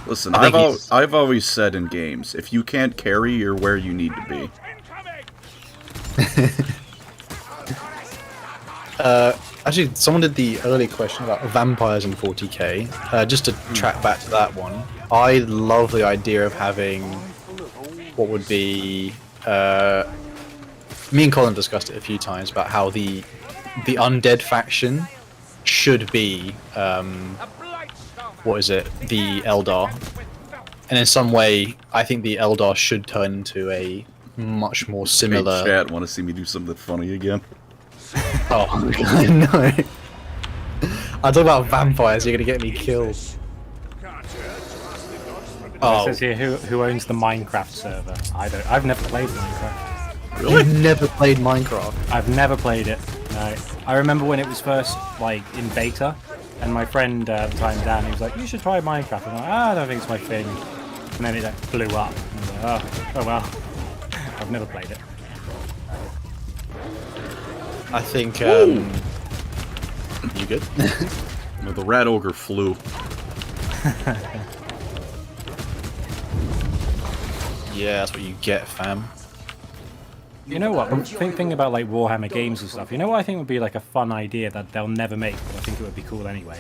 S3: Listen,
S1: I think
S3: I've always said in games, if you can't carry, you're where you need to be.
S1: Actually, someone did the early question about vampires in 40k. Just to track back to that one, I love the idea of having what would be. Me and Colin discussed it a few times about how the undead faction should be what is it? The Eldar, and in some way, I think the Eldar should turn into a much more similar.
S3: Hey, chat, want to see me do something funny again?
S1: Oh, no. I talk about vampires, you're gonna get me killed.
S2: It
S1: Oh,
S2: says here who owns the Minecraft server. I don't. I've never played Minecraft.
S1: you've never played Minecraft?
S2: I've never played it. No. I remember when it was first like in beta, and my friend at the time, Dan, he was like, "You should try Minecraft." I'm like, I don't think it's my thing. And then it like, blew up. And I was like, oh well. I've never played it.
S1: I think, you good?
S3: No, the rat ogre flew.
S1: Yeah, that's what you get, fam.
S2: You know what? Thinking about like Warhammer games and stuff. You know what I think would be like a fun idea that they'll never make, but I think it would be cool anyway.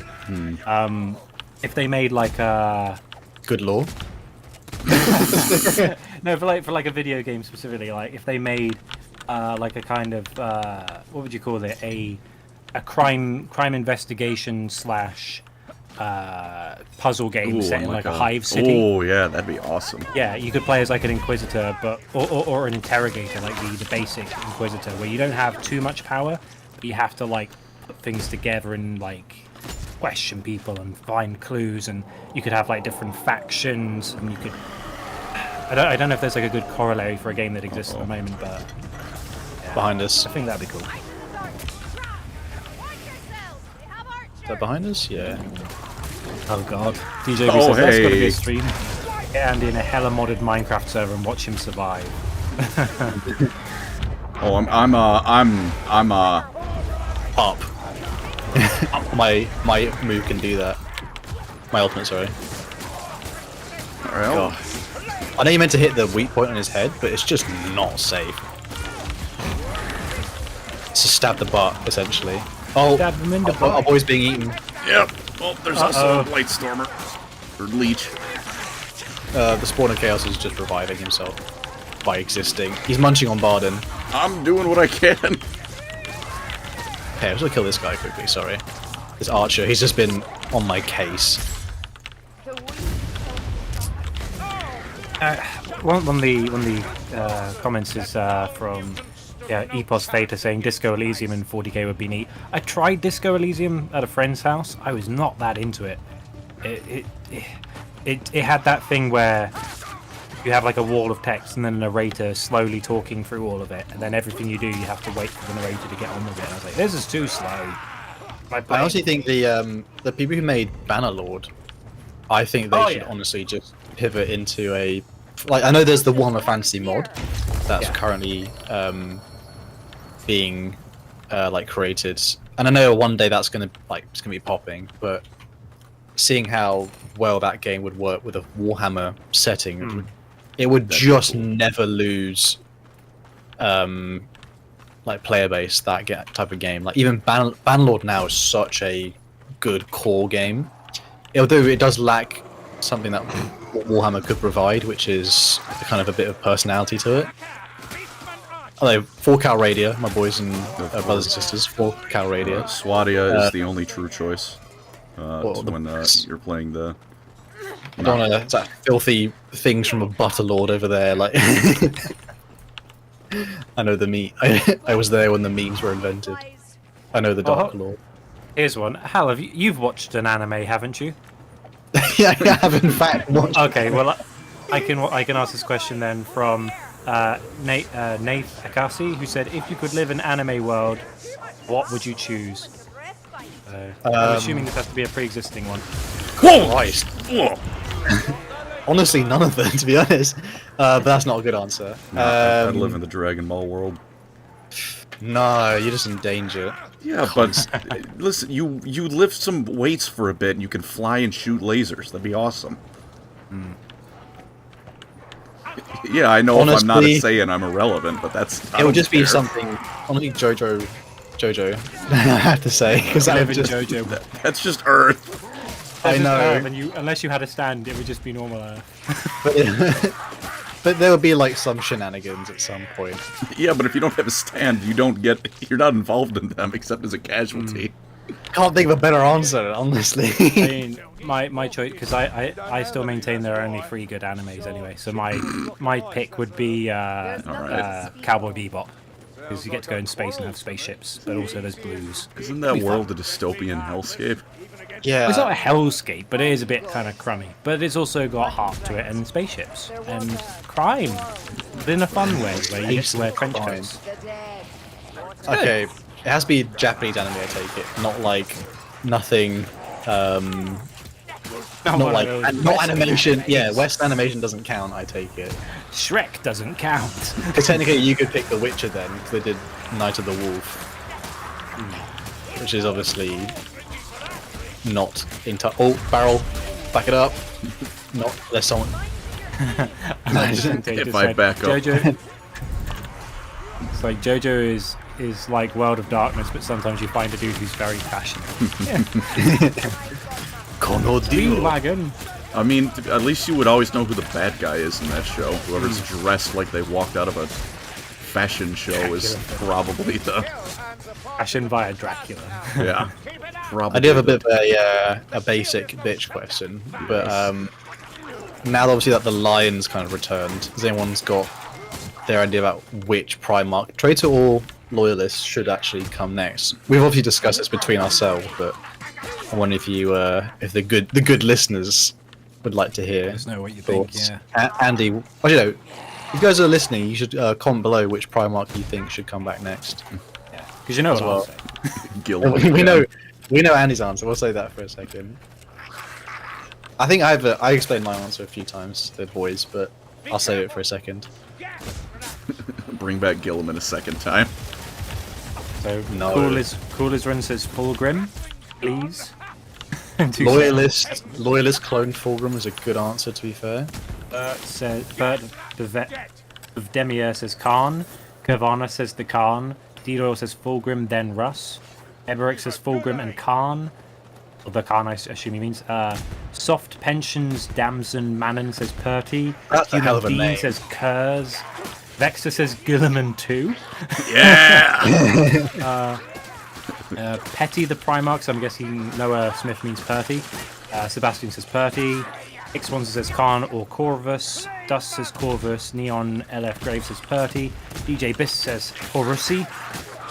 S2: If they made like a
S1: Good lore.
S2: no, for like a video game specifically, like if they made like a kind of what would you call it? A crime investigation slash puzzle game
S3: Ooh,
S2: set in
S3: like
S2: like a hive city.
S3: Oh yeah, that'd be awesome.
S2: Yeah, you could play as like an inquisitor, but or an interrogator, like the basic inquisitor, where you don't have too much power, but you have to like put things together and like question people and find clues, and you could have like different factions, and you could. I don't know if there's like a good corollary for a game that exists at the moment, but
S1: Behind us.
S2: I think that'd be cool.
S1: Is that behind us? Yeah.
S2: Oh god. DJ
S3: Oh,
S2: says that's gotta be
S3: hey.
S2: a stream. Get Andy in a hella modded Minecraft server and watch him survive.
S3: Oh, I'm
S1: Up. my move can do that. My ultimate, sorry.
S3: well,
S1: God. I know you meant to hit the weak point on his head, but it's just not safe. It's stab the butt, essentially. Oh,
S2: Stab him in the
S1: our
S2: butt.
S1: boy's being eaten.
S3: Yep. Oh, there's also a Blightstormer. Or Leech.
S1: The Spawn of Chaos is just reviving himself by existing. He's munching on Barden.
S3: I'm doing what I can.
S1: Okay, I'm just gonna kill this guy quickly, sorry. This archer, he's just been on my case.
S2: One of the comments is from Epos Theta saying Disco Elysium and 40k would be neat. I tried Disco Elysium at a friend's house. I was not that into it. It had that thing where you have like a wall of text and then a narrator slowly talking through all of it, and then everything you do, you have to wait for the narrator to get on with it. And I was like, this is too slow.
S1: I honestly think the people who made Bannerlord, I think they should honestly just pivot into a, like, I know there's the Warhammer Fantasy mod that's currently being like created, and I know one day that's gonna be popping, but seeing how well that game would work with a Warhammer setting, it would just never lose like player base, that type of game. Like even Bannerlord now is such a good core game, although it does lack something that Warhammer could provide, which is kind of a bit of personality to it. Although 4-Cal Radia, my boys and brothers and sisters, 4-Cal Radia.
S3: Swadia is the only true choice when you're playing the...
S1: I don't know, that filthy things from a Butterlord over there, like... I know the meme. I was there when the memes were invented. I know the Dark Lord.
S2: Here's one. Hal, you've watched an anime, haven't you?
S1: Yeah, I have in fact watched.
S2: Okay, well, I can ask this question then from Nate Akasi, who said, if you could live in an anime world, what would you choose? I'm assuming this has to be a pre-existing one.
S1: Christ. Honestly, none of them, to be honest. But that's not a good answer.
S3: I'd live in the Dragon Ball world.
S1: No, you're just in danger.
S3: Yeah, but listen, you lift some weights for a bit and you can fly and shoot lasers. That'd be awesome. Yeah, I know honestly, if I'm not a Saiyan, I'm irrelevant, but that's...
S1: It would just be something... Honestly, Jojo, I have to say, because that would just...
S3: That's just Earth.
S2: I know. And unless you had a stand, it would just be normal Earth.
S1: But there would be like some shenanigans at some point.
S3: Yeah, but if you don't have a stand, you're not involved in them except as a casualty.
S1: Can't think of a better answer, honestly.
S2: I mean, my choice, because I still maintain there are only 3 good animes anyway. So my pick would be Cowboy Bebop, because you get to go in space and have spaceships, but also there's blues.
S3: Isn't that world a dystopian hellscape?
S1: Yeah.
S2: It's not a hellscape, but it is a bit kind of crummy. But it's also got heart to it, and spaceships, and crime, but in a fun way, where you get to wear trench coats.
S1: Okay, it has to be Japanese anime, I take it. Not like nothing. Not animation. Yeah, West animation doesn't count. I take it.
S2: Shrek doesn't count.
S1: Because technically, you could pick The Witcher then, because they did Night of the Wolf, which is obviously not in touch. Oh, barrel, back it up. Not there's someone.
S3: If I back up.
S2: Jojo. It's like Jojo is like World of Darkness, but sometimes you find a dude who's very passionate.
S1: Wagon.
S3: I mean, at least you would always know who the bad guy is in that show. Whoever's dressed like they walked out of a fashion show is probably the...
S2: Fashion via Dracula.
S3: Yeah. Probably
S1: I do have a bit of a basic bitch question, but now obviously that the Lions kind of returned, has anyone's got their idea about which Primarch, traitor or loyalist, should actually come next? We've obviously discussed this between ourselves, but I wonder if you, if the good listeners would like to hear.
S2: Let us know what you
S1: thoughts.
S2: think. Yeah.
S1: Andy, well, you know, if you guys are listening, you should comment below which Primarch you think should come back next.
S2: Yeah, because you know what I'll say.
S1: We know Andy's answer. We'll say that for a second. I think I explained my answer a few times to the boys, but I'll save it for a second.
S3: Bring back Gillum in a second time.
S2: So
S1: no.
S2: Cool as Run says Fulgrim, please.
S1: Loyalist clone Fulgrim is a good answer, to be fair.
S2: Bert of Demir says Khan. Kavana says the Khan. D-Doyle says Fulgrim, then Russ. Eberic says Fulgrim and Khan. Or the Khan, I assume he means. Soft Pensions, Damson, Manon says Purty.
S1: That's a hell of a
S2: Dean
S1: name.
S2: says Kurz. Vexter says Gilliman too.
S3: Yeah!
S2: Petty the Primarch, so I'm guessing Noah Smith means Purty. Sebastian says Purty. X1 says Khan or Corvus. Dust says Corvus. Neon LF Graves says Purty. DJ Biss says Horusi.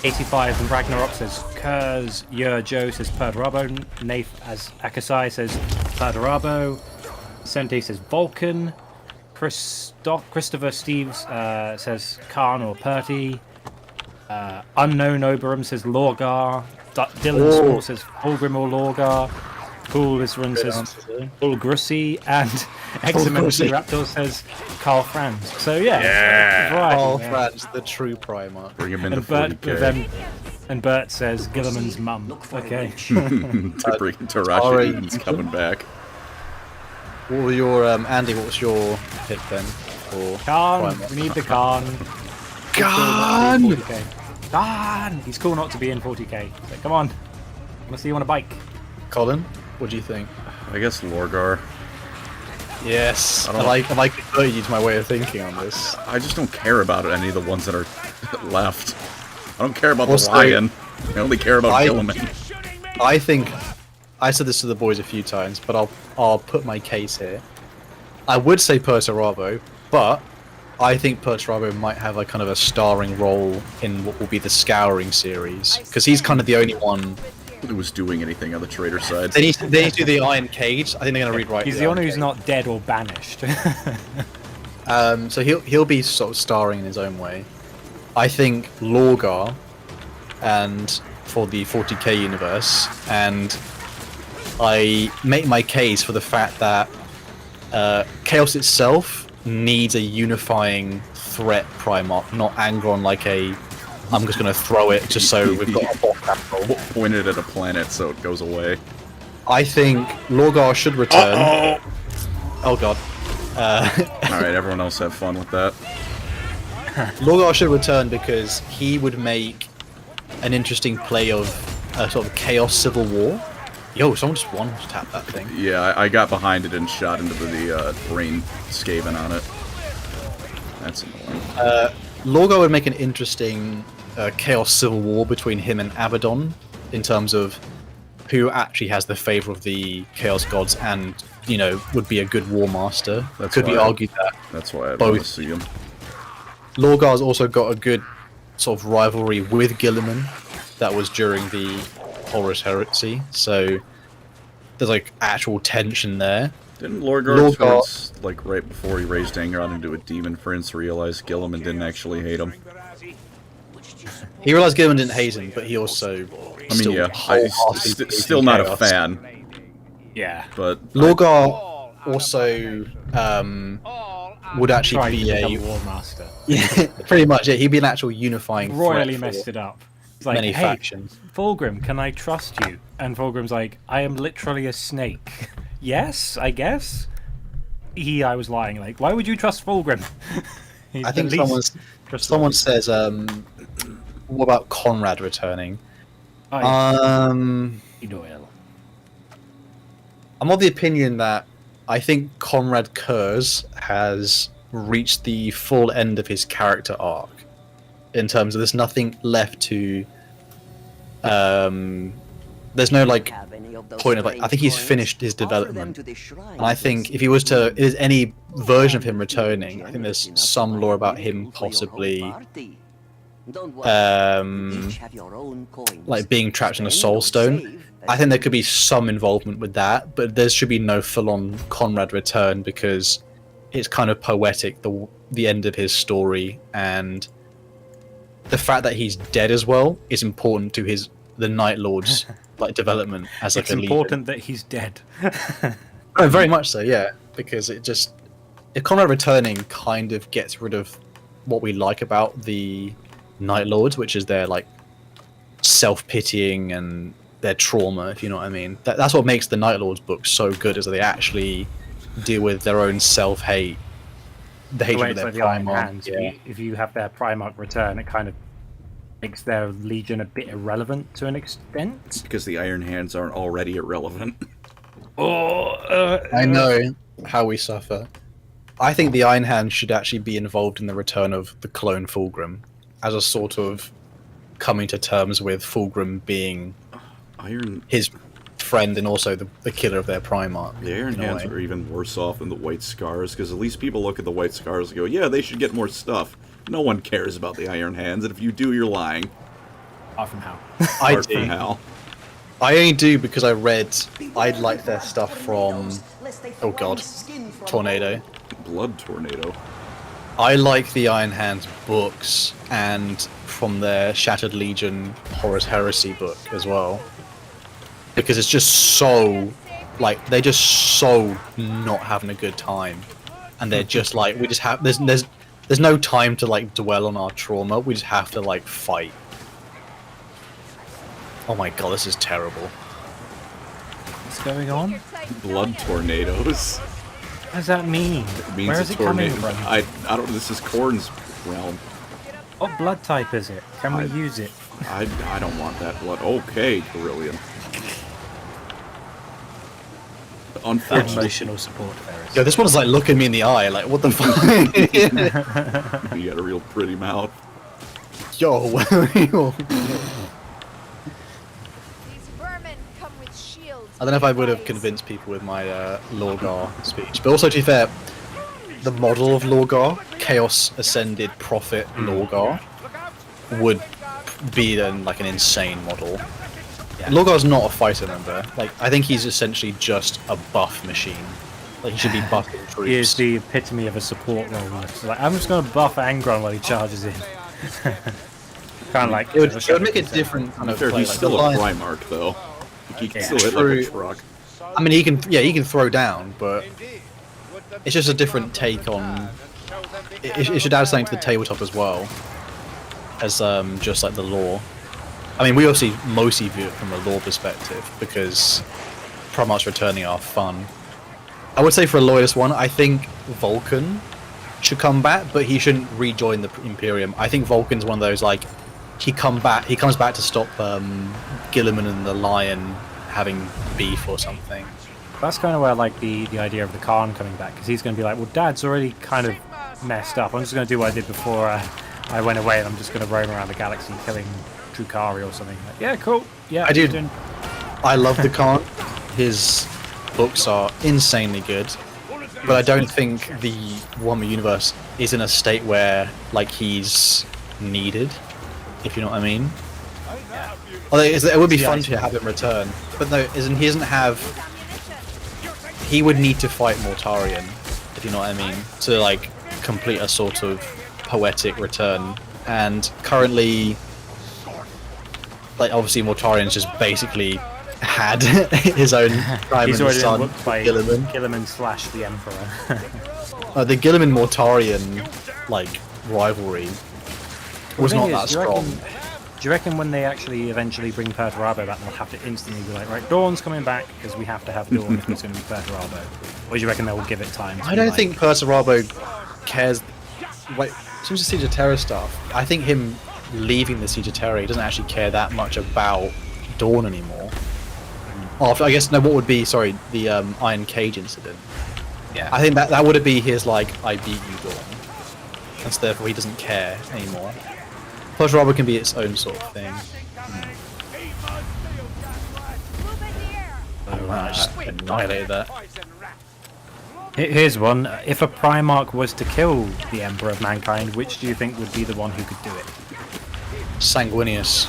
S2: 85 and Ragnarok says Kurz. Joe says Perturabo. Nath as Akasai says Perturabo. Sente says Vulcan. Christopher Steves says Khan or Purty. Unknown Oberum says Lorgar. Dylan Small says Fulgrim or Lorgar. Cool Lisrun says Ulgrussi. And Examency Raptor says Carl Franz. So yeah. Right,
S1: Carl Franz, the true Primarch.
S3: Bring him into
S2: and Bert,
S3: 40k.
S2: and Bert says Gilliman's mum. Okay.
S3: Tarashi Eden's coming back.
S1: What were your Andy? What was your pick then for
S2: Khan.
S1: Primarch?
S2: We need the Khan.
S1: Khan!
S2: Khan! He's cool not to be in 40k. So, come on. I want to see you on a bike.
S1: Colin, what do you think?
S3: I guess Lorgar.
S1: Yes, I like to convert you to my way of thinking on this.
S3: I just don't care about any of the ones that are left. I don't care about
S1: Also,
S3: the lion. I only care about Gilliman.
S1: I think I said this to the boys a few times, but I'll put my case here. I would say Perturabo, but I think Perturabo might have a kind of a starring role in what will be the Scouring series, because he's kind of the only one
S3: Who was doing anything on the traitor side.
S1: They need to do the Iron Cage. I think they're going to rewrite.
S2: He's the only who's not dead or banished.
S1: So he'll be sort of starring in his own way. I think Lorgar, and for the 40k universe, and I make my case for the fact that Chaos itself needs a unifying threat Primarch, not Angron like a I'm just going to throw it just so we've got a bot capital.
S3: Pointed at a planet so it goes away.
S1: I think Lorgar should return. Oh god.
S3: Alright, everyone else have fun with that.
S1: Lorgar should return because he would make an interesting play of a sort of Chaos Civil War. Yo, someone just one-tapped that thing.
S3: Yeah, I got behind it and shot into the brain Skaven on it. That's annoying.
S1: Lorgar would make an interesting Chaos Civil War between him and Abaddon in terms of who actually has the favour of the Chaos Gods and, you know, would be a good War Master.
S3: That's
S1: Could be
S3: why-
S1: argued that
S3: That's why I
S1: both-
S3: want to see him.
S1: Lorgar's also got a good sort of rivalry with Gilliman that was during the Horus Heresy, so there's like actual tension there.
S3: Didn't Lorgar, like right before he raised Angron into a demon prince, realize Gilliman didn't actually hate him?
S1: He realised Gilliman didn't hate him, but he also
S3: I mean, yeah, still not a fan,
S2: Yeah.
S3: but
S1: Lorgar also would actually
S2: Tried to
S1: be
S2: become
S1: a
S2: War Master.
S1: yeah, pretty much. Yeah, he'd be an actual unifying
S2: Royally
S1: threat
S2: messed
S1: for
S2: it up. It's like,
S1: many
S2: hey,
S1: factions.
S2: Fulgrim, can I trust you? And Fulgrim's like, I am literally a snake. Yes, I guess. I was lying. Like, why would you trust Fulgrim? He's
S1: I think
S2: the least
S1: someone says, what about Conrad returning? I'm
S2: Doyle.
S1: of the opinion that I think Conrad Kurz has reached the full end of his character arc in terms of there's nothing left to there's no like point of like I think he's finished his development, and I think if he was to is any version of him returning, I think there's some lore about him possibly like being trapped in a soul stone. I think there could be some involvement with that, but there should be no full-on Conrad return because it's kind of poetic, the end of his story, and the fact that he's dead as well is important to the Night Lord's like development as like
S2: It's
S1: a leader.
S2: important that he's dead.
S1: Oh, very much so, yeah, because if Conrad returning kind of gets rid of what we like about the Night Lords, which is their like self-pitying and their trauma, if you know what I mean. That's what makes the Night Lords books so good, is that they actually deal with their own self-hate, the hatred of
S2: It's
S1: their
S2: like the Iron
S1: Primarch.
S2: Hands.
S1: Yeah.
S2: If you have their Primarch return, it kind of makes their legion a bit irrelevant to an extent.
S3: Because the Iron Hands aren't already irrelevant.
S1: I know how we suffer. I think the Iron Hand should actually be involved in the return of the clone Fulgrim, as a sort of coming to terms with Fulgrim being his friend and also the killer of their Primarch.
S3: The Iron Hands are even worse off than the White Scars, because at least people look at the White Scars and go, yeah, they should get more stuff. No one cares about the Iron Hands, and if you do, you're lying.
S2: Apart from how.
S1: I do. I only do because I like their stuff from, oh god, Tornado.
S3: Blood Tornado.
S1: I like the Iron Hands books and from their Shattered Legion Horus Heresy book as well. Because it's just so, like, they're just so not having a good time. And they're just like, we just have, there's no time to, like, dwell on our trauma, we just have to, like, fight. Oh my god, this is terrible.
S2: What's going on?
S3: Blood tornadoes.
S2: What does that mean?
S3: It means
S2: Where is it coming from?
S3: I don't. This is Korn's realm.
S2: What blood type is it? Can we use it?
S3: I don't want that blood. Okay, Carillion. Unfortunately,
S2: Emotional support, Ferris.
S1: Yo, this one's like looking me in the eye, like, what the fuck?
S3: you got a real pretty mouth.
S1: Yo,
S5: These vermin come with shields.
S1: I don't know if I would have convinced people with my Lorgar speech, but also to be fair, the model of Lorgar, Chaos Ascended Prophet Lorgar, would be then like an insane model. Yeah. Lorgar's not a fighter, remember? Like, I think he's essentially just a buff machine. Like, he should be buffing troops.
S2: He is the epitome of a support role. It's like, I'm just going to buff Angron while he charges in. Kind of like...
S1: It would make a different kind of
S3: play. He's
S1: like
S3: still a Primarch, though. He can still hit like a truck.
S1: I mean, he can throw down, but it's just a different take on... It should add something to the tabletop as well, as just like the lore. I mean, we obviously mostly view it from a lore perspective, because Primarchs returning are fun. I would say for a loyalist one, I think Vulcan should come back, but he shouldn't rejoin the Imperium. I think Vulcan's one of those, like, he comes back to stop Gilliman and the Lion having beef or something.
S2: That's kind of where I like the idea of the Khan coming back, because he's going to be like, well, Dad's already kind of messed up. I'm just going to do what I did before I went away, and I'm just going to roam around the galaxy killing Drukari or something. Like, yeah, cool. Yeah,
S1: I do. I love the Khan. His books are insanely good, but I don't think the Warhammer universe is in a state where, like, he's needed, if you know what I mean.
S2: Yeah.
S1: Although it would be fun to have him return, but no, he doesn't have. He would need to fight Mortarion, if you know what I mean, to like complete a sort of poetic return. And currently, like, obviously Mortarion's just basically had his own time.
S2: He's already
S1: son,
S2: looked by Gilliman slash the Emperor.
S1: The Gilliman Mortarion like rivalry was not that strong.
S2: Do you reckon when they actually eventually bring Perturabo back, they'll have to instantly be like, right, Dawn's coming back because we have to have Dawn if it's going to be Perturabo? Or do you reckon they'll give it time?
S1: I don't think Perturabo cares. Wait, since the Siege of Terror stuff, I think him leaving the Siege of Terror, he doesn't actually care that much about Dawn anymore. After, I guess, no, what would be, sorry, the Iron Cage incident.
S2: Yeah.
S1: I think that would be his, like, I beat you, Dawn. And so therefore he doesn't care anymore. Perturabo can be its own sort of thing. Oh wow, I just annihilated that.
S2: Here's one. If a Primarch was to kill the Emperor of Mankind, which do you think would be the one who could do it?
S1: Sanguinius.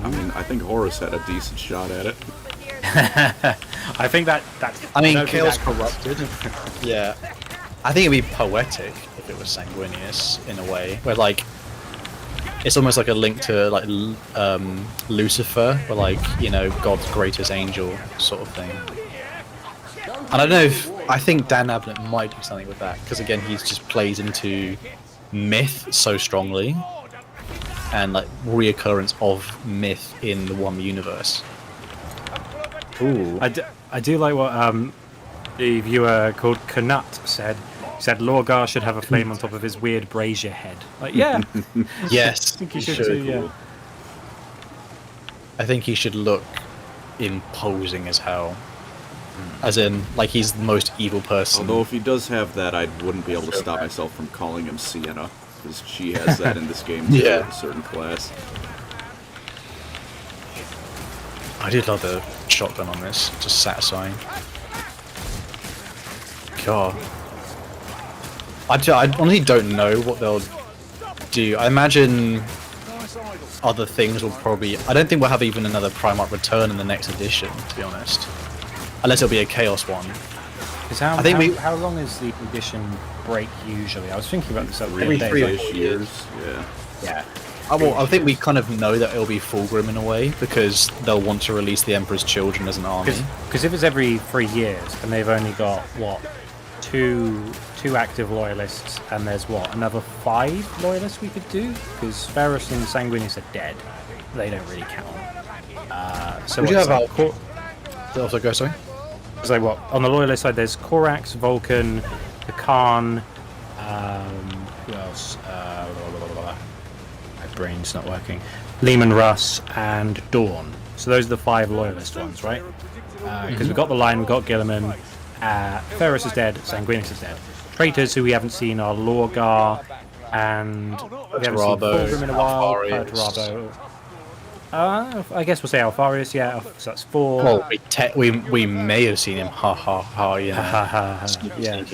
S3: I mean, I think Horus had a decent shot at it.
S2: I think that's...
S1: I mean, Chaos Corrupted. Yeah. I think it'd be poetic if it was Sanguinius, in a way. Where, like, it's almost like a link to, like, Lucifer, or, like, you know, God's greatest angel sort of thing. And I don't know if... I think Dan Abnett might do something with that, because, again, he just plays into myth so strongly, and, like, reoccurrence of myth in the Warhammer universe. Ooh.
S2: I do like what the viewer called Knut said. said Lorgar should have a flame on top of his weird brazier head. Like, yeah,
S1: Yes,
S2: I think he
S1: he
S2: should
S1: should.
S2: too. Yeah.
S1: I think he should look imposing as hell. As in, like he's the most evil person.
S3: Although if he does have that, I wouldn't be able to stop myself from calling him Sienna, because she has that in this game too,
S1: Yeah.
S3: a certain class.
S1: I did love the shotgun on this, just satisfying. God. I honestly don't know what they'll do. I imagine other things will probably... I don't think we'll have even another Primarch return in the next edition, to be honest. Unless it'll be a Chaos one.
S2: Because how long is the edition break usually? I was thinking about this
S1: Every
S2: day.
S1: 3
S3: years. Yeah.
S2: Yeah.
S1: Well, I think we kind of know that it'll be Fulgrim in a way, because they'll want to release the Emperor's Children as an army.
S2: Because if it's every 3 years, and they've only got, what, two active loyalists, and there's, what, another 5 loyalists we could do? Because Ferrus and Sanguinius are dead. They don't really count. So
S1: Would you
S2: what's
S1: have
S2: that?
S1: our... Also go, sorry?
S2: It's like, what, on the loyalist side, there's Korax, Vulcan, the Khan, who else? My brain's not working. Lehman Russ and Dawn. So those are the 5 loyalist ones, right? Because we've got the line, we've got Gilliman, Ferrus is dead, Sanguinius is dead. Traitors who we haven't seen are Lorgar, and we haven't seen Fulgrim in a while, Perturabo. I guess we'll say Alfarius, yeah, so that's 4.
S1: Well, we may have seen him, ha ha ha, you know.
S2: Yeah.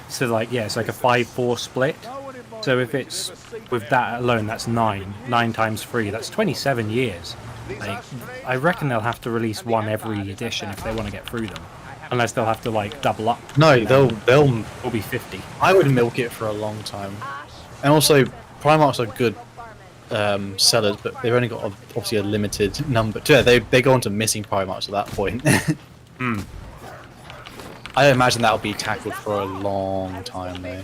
S2: So like, yeah, it's like a 5-4 split. So if it's with that alone, that's 9. 9 times 3, that's 27 years. Like, I reckon they'll have to release one every edition if they want to get through them, unless they'll have to like double up.
S1: No, they'll
S2: be 50.
S1: I would milk it for a long time. And also, Primarchs are good sellers, but they've only got obviously a limited number. Yeah, they go on to missing Primarchs at that point. I imagine that'll be tackled for a long time though.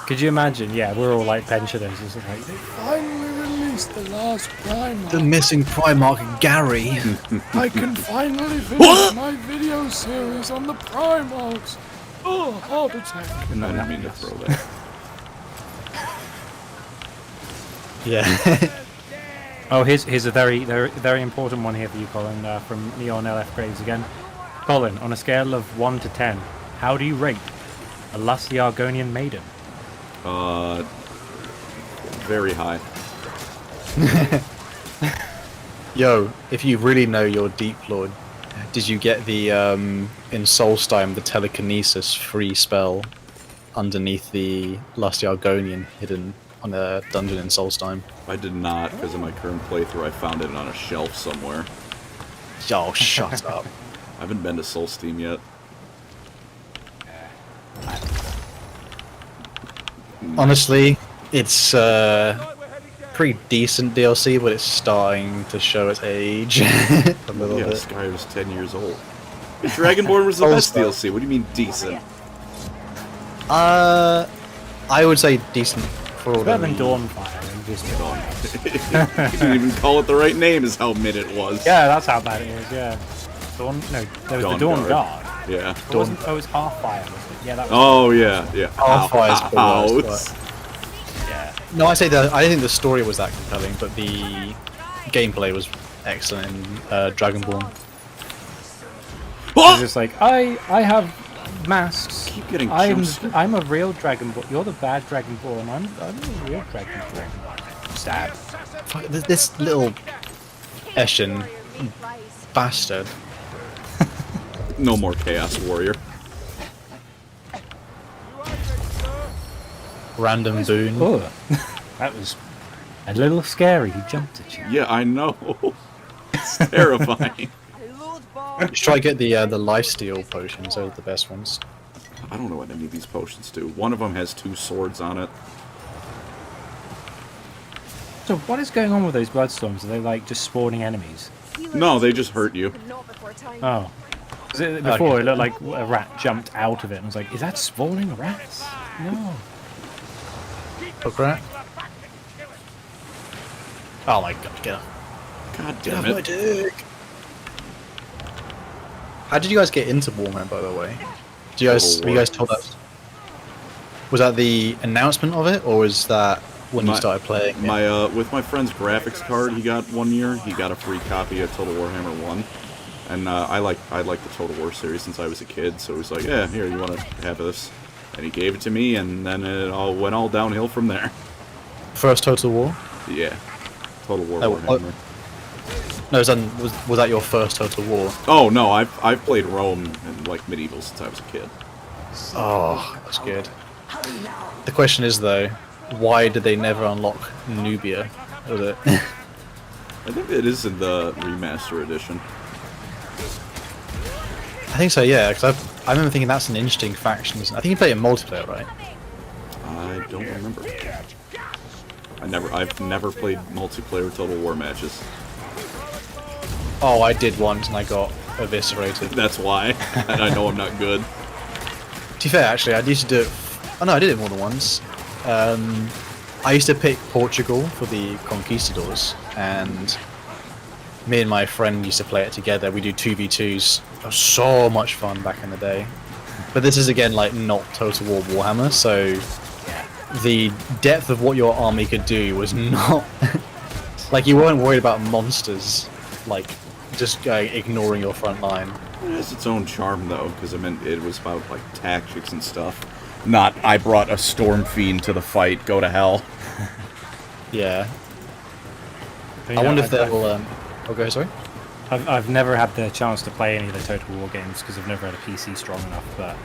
S2: Could you imagine? Yeah, we're all like pensioners. It's like, they finally released the last Primarch.
S1: The missing Primarch Gary.
S2: I can finally finish my video series on the Primarchs. Oh, heart attack.
S3: I didn't mean to throw that.
S1: Yeah.
S2: Oh, here's a very important one here for you, Colin, from Neon LF Graves again. Colin, on a scale of 1 to 10, how do you rate a lusty Argonian maiden?
S3: Very high.
S1: Yo, if you really know your Deep Lord, did you get the in Solstheim the telekinesis free spell underneath the lusty Argonian hidden on a dungeon in Solstheim?
S3: I did not, because in my current playthrough I found it on a shelf somewhere.
S1: Yo, shut up.
S3: I haven't been to Solstheim yet.
S1: Honestly, it's pretty decent DLC, but it's starting to show its age a little
S3: Yeah,
S1: bit.
S3: this guy was 10 years old. Dragonborn was the best DLC. What do you mean decent?
S1: I would say decent for all
S2: Better
S1: the...
S2: than Dawnfire.
S3: You didn't even call it the right name, is how mid it was.
S2: Yeah, that's how bad it is. Yeah. There was the Dawn Guard.
S3: Yeah.
S2: It wasn't. Oh, it was Half-Fire. Was it? Yeah, that was.
S3: Oh yeah, yeah.
S1: Half-Fire's the worst,
S2: Yeah.
S1: No, I didn't think the story was that compelling, but the gameplay was excellent in Dragonborn.
S2: It's just like I have masks.
S3: Keep getting
S2: I'm a real Dragonborn. You're the bad Dragonborn. I'm a real Dragonborn. Stab.
S1: Fuck, this little Eshin bastard.
S3: No more Chaos Warrior.
S1: Random boon.
S2: Oh, that was a little scary. He jumped at you.
S3: Yeah, I know. It's terrifying.
S1: Just try to get the lifesteal potions. Those are the best ones.
S3: I don't know what any of these potions do. One of them has 2 swords on it.
S2: So what is going on with those bloodstorms? Are they like just spawning enemies?
S3: No, they just hurt you.
S2: Oh. Before it looked like a rat jumped out of it and was like, is that spawning rats? No.
S1: Hook rat. Oh my god, get up.
S3: God
S1: Get
S3: damn
S1: off my
S3: it.
S1: dick. How did you guys get into Warhammer, by the way? Have you guys told us? Was that the announcement of it, or was that when you started playing?
S3: With my friend's graphics card he got 1 year, he got a free copy of Total Warhammer 1. And I like the Total War series since I was a kid, so he was like, yeah, here, you want to have this? And he gave it to me, and then it all went all downhill from there.
S1: First Total War?
S3: Yeah. Total War Warhammer.
S1: No, was that your first Total War?
S3: Oh, no, I've played Rome and, like, medieval since I was a kid.
S1: Oh, that's good. The question is, though, why did they never unlock Nubia? Was it?
S3: I think it is in the remaster edition.
S1: I think so, yeah, because I remember thinking that's an interesting faction. I think you play it in multiplayer, right?
S3: I don't remember. I've never played multiplayer Total War matches.
S1: Oh, I did once and I got eviscerated.
S3: That's why. And I know I'm not good.
S1: To be fair, actually, I used to do it... Oh no, I did it more than once. I used to pick Portugal for the Conquistadors, and me and my friend used to play it together. We do 2v2s. It was so much fun back in the day. But this is, again, like, not Total War Warhammer, so the depth of what your army could do was not... like, you weren't worried about monsters, like, just ignoring your front line.
S3: It has its own charm, though, because I meant it was about, like, tactics and stuff. Not, I brought a Storm Fiend to the fight, go to hell.
S1: Yeah.
S2: But,
S1: I wonder if they'll... Okay, sorry?
S2: I've never had the chance to play any of the Total War games because I've never had a PC strong enough, but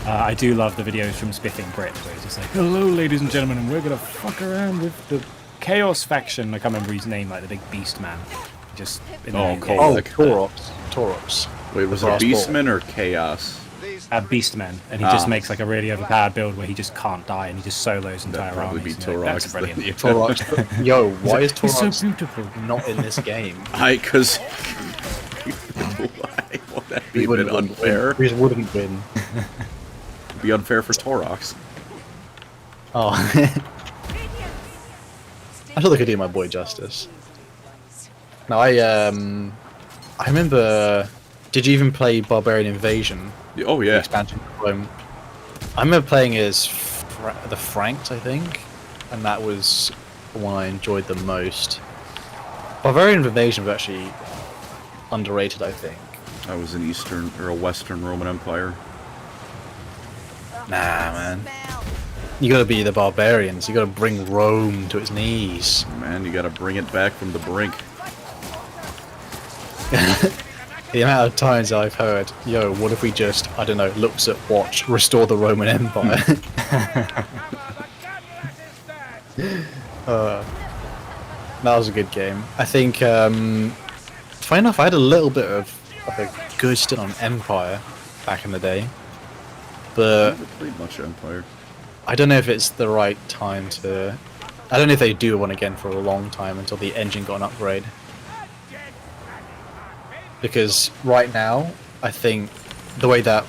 S2: I do love the videos from Spiffing Brit where he's just like, hello ladies and gentlemen, and we're gonna fuck around with the Chaos faction. I can't remember his name, like the big beast man. Just in the main game.
S1: Oh, Taurops.
S3: Wait, was it Beastman or Chaos?
S2: Beastman, and he just makes like a really overpowered build where he just can't die and he just solos entire
S3: Probably be
S2: armies.
S3: Taurox.
S2: That's brilliant.
S1: Taurops. Yo, why is
S2: He's so
S1: Taurops
S2: beautiful.
S1: not in this game?
S3: Because... Why would that be a bit unfair?
S1: We wouldn't win.
S3: It'd be unfair for Taurox.
S1: Oh. I thought they could do my boy justice. No, I remember... Did you even play Barbarian Invasion?
S3: Oh, yeah.
S1: The expansion for Rome? I remember playing as the Franks, I think, and that was the one I enjoyed the most. Barbarian Invasion was actually underrated, I think.
S3: I was an Eastern or a Western Roman Empire.
S1: Nah, man. You gotta be the barbarians. You gotta bring Rome to its knees.
S3: Man, you gotta bring it back from the brink.
S1: The amount of times I've heard, yo, what if we just, I don't know, looks at watch, restore the Roman Empire? That was a good game. I think, funny enough, I had a little bit of like a good stint on Empire back in the day, but
S3: I never played much Empire.
S1: I don't know if it's the right time to... I don't know if they do one again for a long time until the engine got an upgrade. Because right now, I think the way that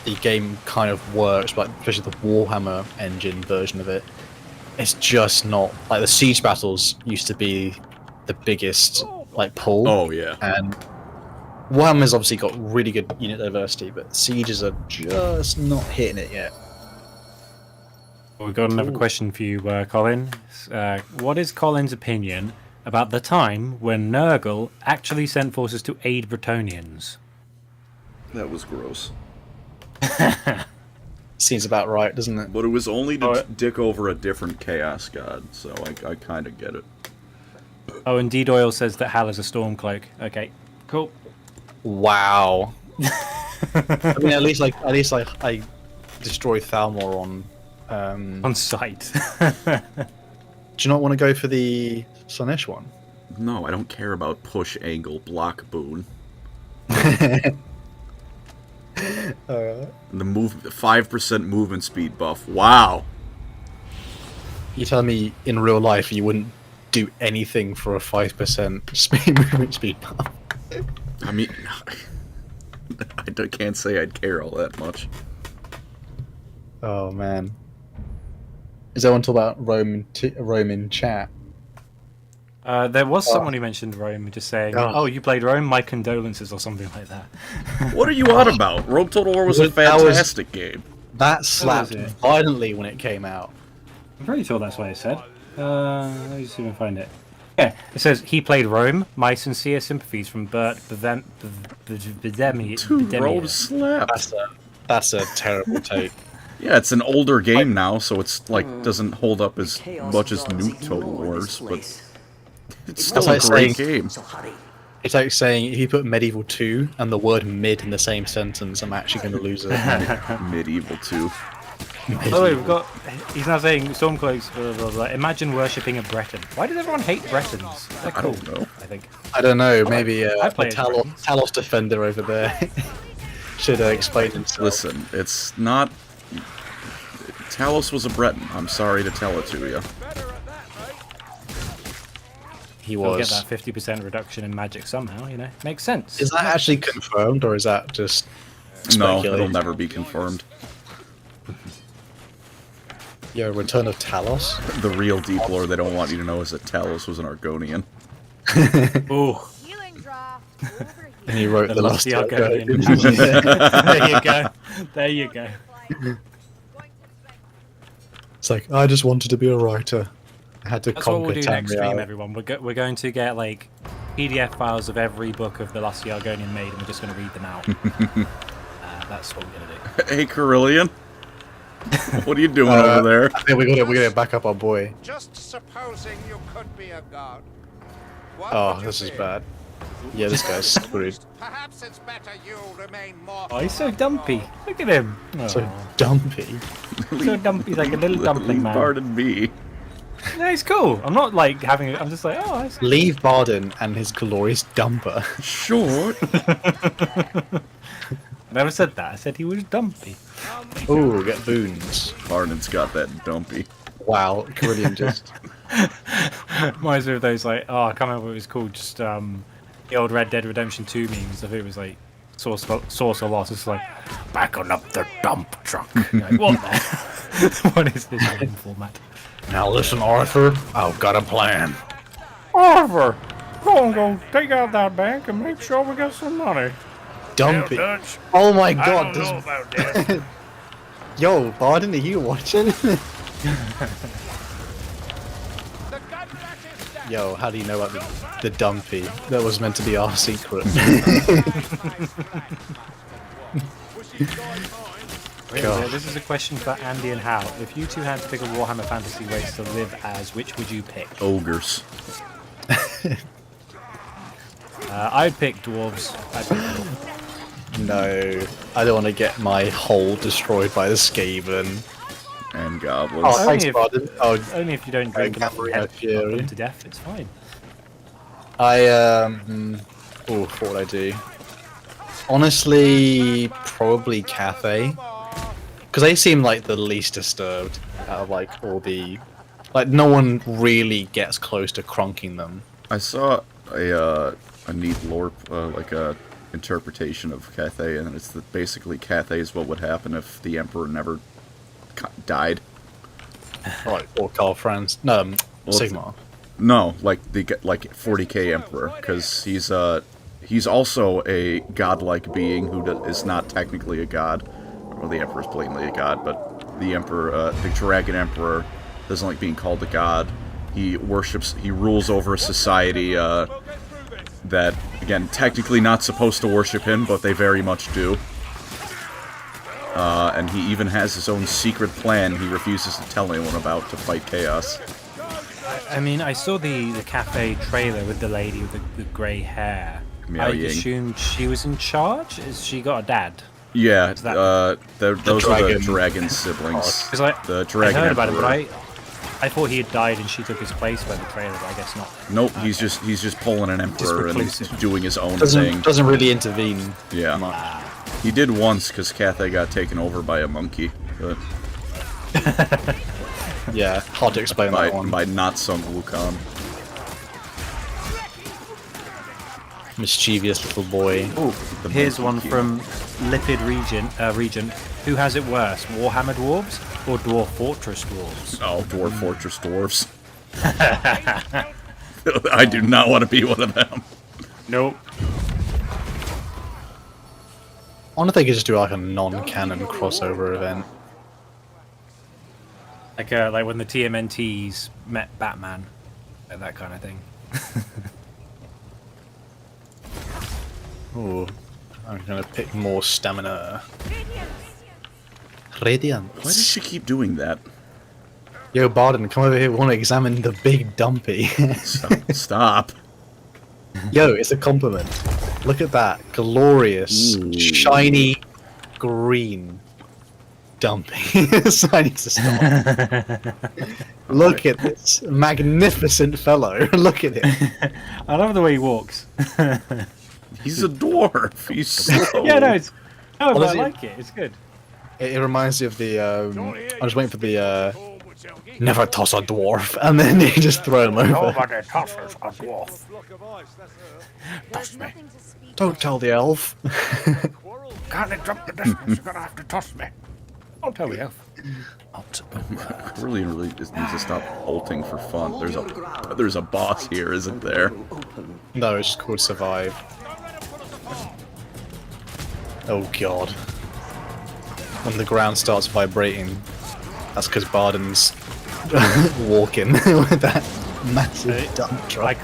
S1: the game kind of works, like especially the Warhammer engine version of it, it's just not... Like, the siege battles used to be the biggest, like, pull.
S3: Oh, yeah.
S1: And Warhammer's obviously got really good unit diversity, but sieges are just not hitting it yet.
S2: We've got another question for you, Colin. What is Colin's opinion about the time when Nurgle actually sent forces to aid Bretonnians?
S3: That was gross.
S1: Seems about right, doesn't it?
S3: But it was only to dick over a different Chaos God, so I kind of get it.
S2: Oh, and D Doyle says that Hal is a Stormcloak. Okay, cool.
S1: Wow. I mean, at least I destroyed Thalmor
S2: On sight.
S1: Do you not want to go for the Slaanesh one?
S3: No, I don't care about push, angle, block, boon. The 5% movement speed buff. Wow.
S1: You telling me in real life you wouldn't do anything for a 5% movement speed buff?
S3: I mean, I can't say I'd care all that much.
S1: Oh man. Is there one talk about Rome in chat?
S2: There was someone who mentioned Rome, just saying, "Oh, you played Rome? My condolences," or something like that.
S3: What are you on about? Rome Total War was a fantastic game.
S1: That slapped
S2: it?
S1: violently when it came out.
S2: I'm pretty sure that's what it said. Let me see if I can find it. Yeah, it says he played Rome. My sincere sympathies from Bert
S3: Dude, roll to slap.
S1: That's a terrible take.
S3: Yeah, it's an older game now, so it's like doesn't hold up as much as new Total Wars, but it's still a great game.
S1: It's like saying if you put Medieval 2 and the word mid in the same sentence, I'm actually going to lose it.
S3: Medieval 2.
S2: Oh, we've got. He's now saying Stormcloaks. Blah, blah, blah. Imagine worshipping a Breton. Why does everyone hate Bretons? They're cool,
S3: I don't know.
S2: I think.
S1: I don't know. Maybe
S2: I
S1: the
S2: play as Bretons.
S1: Talos defender over there should explain himself.
S3: Listen, it's not. Talos was a Breton. I'm sorry to tell it to you.
S1: He
S2: We'll get
S1: was.
S2: that 50% reduction in magic somehow. You know, makes sense.
S1: Is that actually confirmed, or is that just
S3: No,
S1: speculation?
S3: it'll never be confirmed.
S1: Yeah, Return of Talos.
S3: The real deep lore they don't want you to know is that Talos was an Argonian.
S2: Ooh.
S5: Healing draft over here.
S1: And he wrote the last
S2: Argonian. There you go. There you go.
S1: It's like, I just wanted to be a writer. I had to
S2: That's what
S1: conquer
S2: we'll do next stream,
S1: Tamriel.
S2: everyone. We're going to get like PDF files of every book of the last Argonian made, and we're just going to read them out. That's what we're going to do.
S3: Hey, Carillion. What are you doing over there?
S1: I think we gotta back up our boy.
S4: Just supposing you could be a god. What
S1: Oh,
S4: would you
S1: this is
S4: be?
S1: bad. Yeah, this guy's screwed.
S4: Perhaps it's better you remain more.
S2: Oh, he's so dumpy. Look at him.
S1: So
S2: Aw.
S1: dumpy.
S2: So dumpy. He's like a little dumpling man.
S3: Pardon me.
S2: No, he's cool. I'm not like having. I'm just like, oh, that's
S1: Leave Barden and his glorious dumper.
S3: Short.
S2: I never said that. I said he was dumpy.
S1: Ooh, get boons.
S3: Arden's got that dumpy.
S1: Wow, Carillion just.
S2: Reminds me of those like, oh, I can't remember what it was called. Just the old Red Dead Redemption 2 memes. I think it was like Source or Lost. It's like backing up the dump truck. You're like, what the? What is this game format?
S1: Now listen, Arthur. I've got a plan.
S2: Oliver, go take out that bank and make sure we get some money.
S1: Dumpy.
S2: Dutch,
S1: Oh my
S2: I
S1: god,
S2: don't know
S1: this...
S2: about this.
S1: Yo, Barden, are you watching? Yo, how do you know about the dumpy? That was meant to be our secret. God.
S2: This is a question for Andy and Hal. If you two had to pick a Warhammer fantasy race to live as, which would you pick?
S3: Ogres.
S2: I'd pick dwarves. I'd pick dwarves.
S1: No, I don't want to get my hole destroyed by the Skaven.
S3: And goblins.
S1: Oh,
S2: Only
S1: thanks,
S2: if-
S1: Barden. Oh,
S2: Only if you don't drink enough
S1: Cavalry
S2: and
S1: of Fury.
S2: them to death, it's fine.
S1: oh, what would I do? Honestly, probably Cathay. Because they seem like the least disturbed out of like all the... Like, no one really gets close to crunking them.
S3: I saw a neat lore, like a interpretation of Cathay, and it's that basically Cathay is what would happen if the Emperor never died.
S1: Right, or Carl Franz. No,
S3: Well,
S1: Sigmar.
S3: No, like the 40k Emperor, because he's also a godlike being who is not technically a god. Well, the Emperor is blatantly a god, but the Emperor, the Dragon Emperor, doesn't like being called a god. He rules over a society that, again, technically not supposed to worship him, but they very much do. And he even has his own secret plan he refuses to tell anyone about to fight chaos.
S2: I mean, I saw the cafe trailer with the lady with the grey hair.
S3: Miao
S2: I
S3: Ying.
S2: assumed she was in charge. Is she got a dad?
S3: Yeah,
S2: that-
S3: those are the
S1: dragon.
S3: dragon siblings.
S2: Because I
S3: Dragon
S2: heard about
S3: Emperor.
S2: it, but I thought he had died and she took his place by the trailer, but I guess not.
S3: Nope, he's just pulling an emperor and
S2: reclusive.
S3: doing his own thing.
S1: Doesn't really intervene.
S3: Yeah,
S1: much.
S3: he did once because Cathay got taken over by a monkey, but
S1: Yeah, hard to explain that one.
S3: by not Sun Wukong.
S1: Mischievous little boy.
S3: The
S2: Here's one
S3: monkey
S2: from Lipid Regent. Who has it worse, Warhammer dwarves or Dwarf Fortress dwarves?
S3: Oh, Dwarf Fortress dwarves. I do not want to be one of them.
S2: Nope.
S1: I wonder if they could just do like a non-canon crossover event.
S2: Like when the TMNTs met Batman, like that kind of thing.
S1: Ooh, I'm gonna pick more stamina. Radiant.
S3: Why does she keep doing that?
S1: Yo, Barden, come over here. We want to examine the big dumpy.
S3: Stop.
S1: Yo, it's a compliment. Look at that glorious, shiny, green dumpy. I need to stop. Look at this magnificent fellow. Look at him.
S2: I love the way he walks.
S3: He's a dwarf. He's slow.
S2: Yeah, no, it's. No, but I
S1: Honestly,
S2: like it. It's good.
S1: It reminds me of the. I was waiting for the. Never toss a dwarf, and then you just throw him over.
S2: Nobody tosses a dwarf.
S5: There's nothing to speak
S1: Don't tell the elf.
S2: Can't they jump the distance? You're gonna have to toss me. Don't tell the elf.
S3: Really just needs to stop ulting for fun. There's a boss here, isn't there?
S1: No, it's just called Survive. Oh god. When the ground starts vibrating, that's because Barden's walking with that massive dump truck.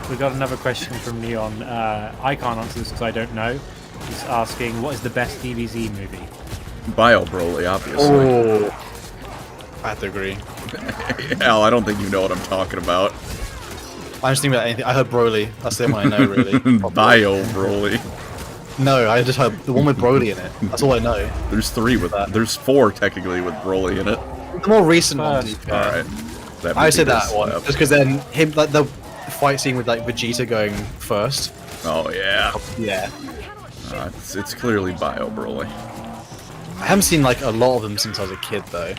S2: We got another question from Neon. I can't answer this because I don't know. He's asking, what is the best DBZ movie?
S3: Bio Broly, obviously.
S1: Oh, I have to agree.
S3: Hell, I don't think you know what I'm talking about.
S1: I'm just thinking about anything. I heard Broly. That's the one I know, really.
S3: Bio Broly.
S1: No, I just heard the one with Broly in it. That's all I know.
S3: There's 3 with that. There's 4 technically with Broly in it.
S1: The more recent one.
S3: Alright.
S1: I said that one just because then him like the fight scene with like Vegeta going first.
S3: Oh yeah.
S1: Yeah.
S3: It's clearly Bio Broly.
S1: I haven't seen like a lot of them since I was a kid though.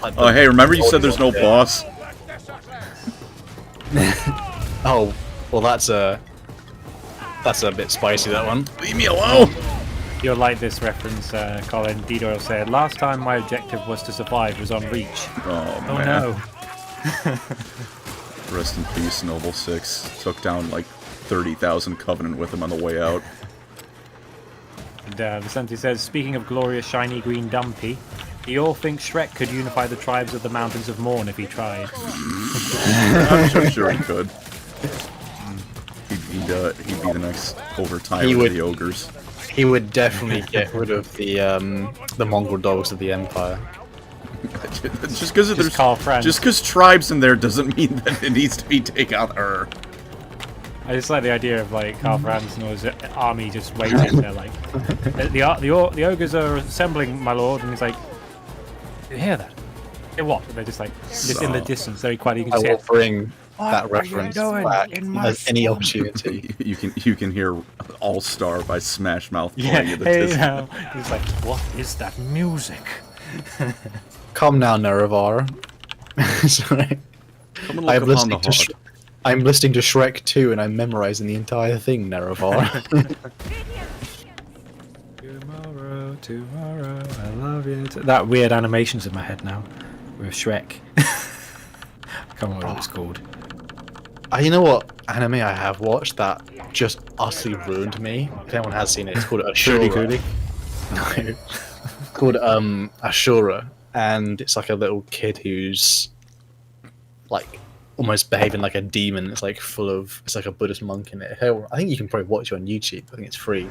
S1: Like,
S3: Oh hey, remember you said there's no boss?
S1: Oh, well that's a bit spicy, that one.
S3: Leave me alone!
S2: You'll like this reference, Colin. D-Doyle said, last time my objective was to survive was on Reach.
S3: Oh
S2: Oh
S3: man.
S2: no.
S3: Rest in peace, Noble 6. Took down like 30,000 Covenant with him on the way out.
S2: And Vicente says, speaking of glorious shiny green dumpy, do you all think Shrek could unify the tribes of the Mountains of Morn if he tried?
S3: I'm sure he could. He'd be the next overtime of the ogres.
S1: He would definitely get rid of the mongrel dogs of the Empire.
S3: Just because there's
S2: Carl Franz.
S3: just because tribes in there doesn't mean that it needs to be take out her.
S2: I just like the idea of like Carl Franz and his army just waiting there, like the ogres are assembling, my lord, and he's like, "You hear that? Hear what?" And they're just like just in the distance, very quiet. You can
S1: I
S2: see
S1: will
S2: it.
S1: bring
S2: What
S1: that
S2: are you
S1: reference
S2: doing
S1: back
S2: in my
S1: at any opportunity.
S3: You can hear All Star by Smash Mouth
S2: Yeah,
S3: playing in the
S2: hey,
S3: distance.
S2: now. He's like, "What is that music?"
S1: Come now, Nerevar. Sorry.
S3: Come and look upon the hog.
S1: I'm listening to Shrek 2 and I'm memorizing the entire thing, Nerevar.
S2: Tomorrow, I love you. That weird animation's in my head now with Shrek. I can't remember what it's called.
S1: You know what anime I have watched that just utterly ruined me? If anyone has seen it, it's called Ashura.
S2: Coolie?
S1: No. It's called Ashura, and it's like a little kid who's like almost behaving like a demon. It's like it's like a Buddhist monk in it. Hell, I think you can probably watch it on YouTube. I think it's free.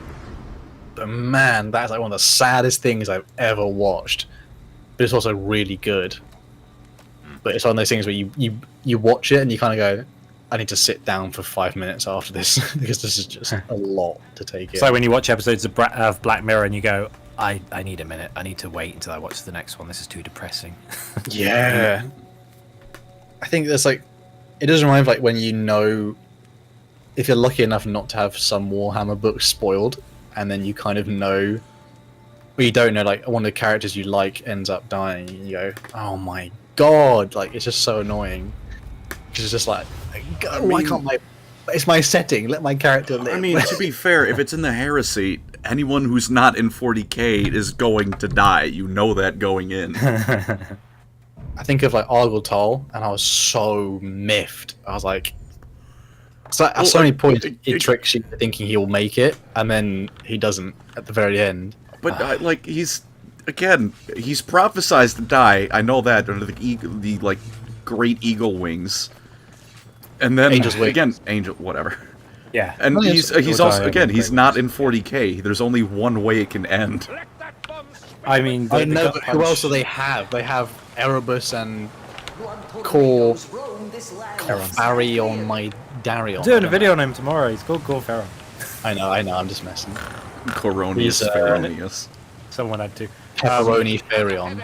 S1: But man, that's like one of the saddest things I've ever watched. But it's also really good. But it's one of those things where you watch it and you kind of go, I need to sit down for 5 minutes after this because this is just a lot to take in.
S2: It's like when you watch episodes of Black Mirror and you go, I need a minute. I need to wait until I watch the next one. This is too depressing.
S1: Yeah. I think there's like, it does remind me of like when you know, if you're lucky enough not to have some Warhammer book spoiled, and then you kind of know, or you don't know, like one of the characters you like ends up dying, and you go, oh my god, like it's just so annoying. Because it's just like, God, why can't it's my setting, let my character live.
S3: I mean, to be fair, if it's in the Heresy, anyone who's not in 40k is going to die. You know that going in.
S1: I think of like Argyle, and I was so miffed. I was like, so at so many points he tricks you into thinking he'll make it, and then he doesn't at the very end.
S3: But like he's again, he's prophesized to die. I know that under the like great eagle wings, and then
S1: Angel's wings.
S3: again, angel, whatever.
S2: Yeah.
S3: And
S1: Well,
S3: he's
S1: it's-
S3: also
S2: die
S3: again,
S2: on
S3: he's
S2: the
S3: not in 40k. There's only one way it can end.
S2: I mean,
S1: I
S2: the
S1: know,
S2: gut
S1: but who
S2: punch-
S1: else do they have? They have Erebus and
S6: Blood totally
S1: Core-
S6: goes roam this land.
S1: Barry on my Darion.
S2: Doing a video on him tomorrow. He's called Gore Ferro.
S1: I know, I'm just messing.
S3: Coronius
S1: He's,
S3: Feronius.
S2: Someone had to.
S1: Pepperoni Faireon.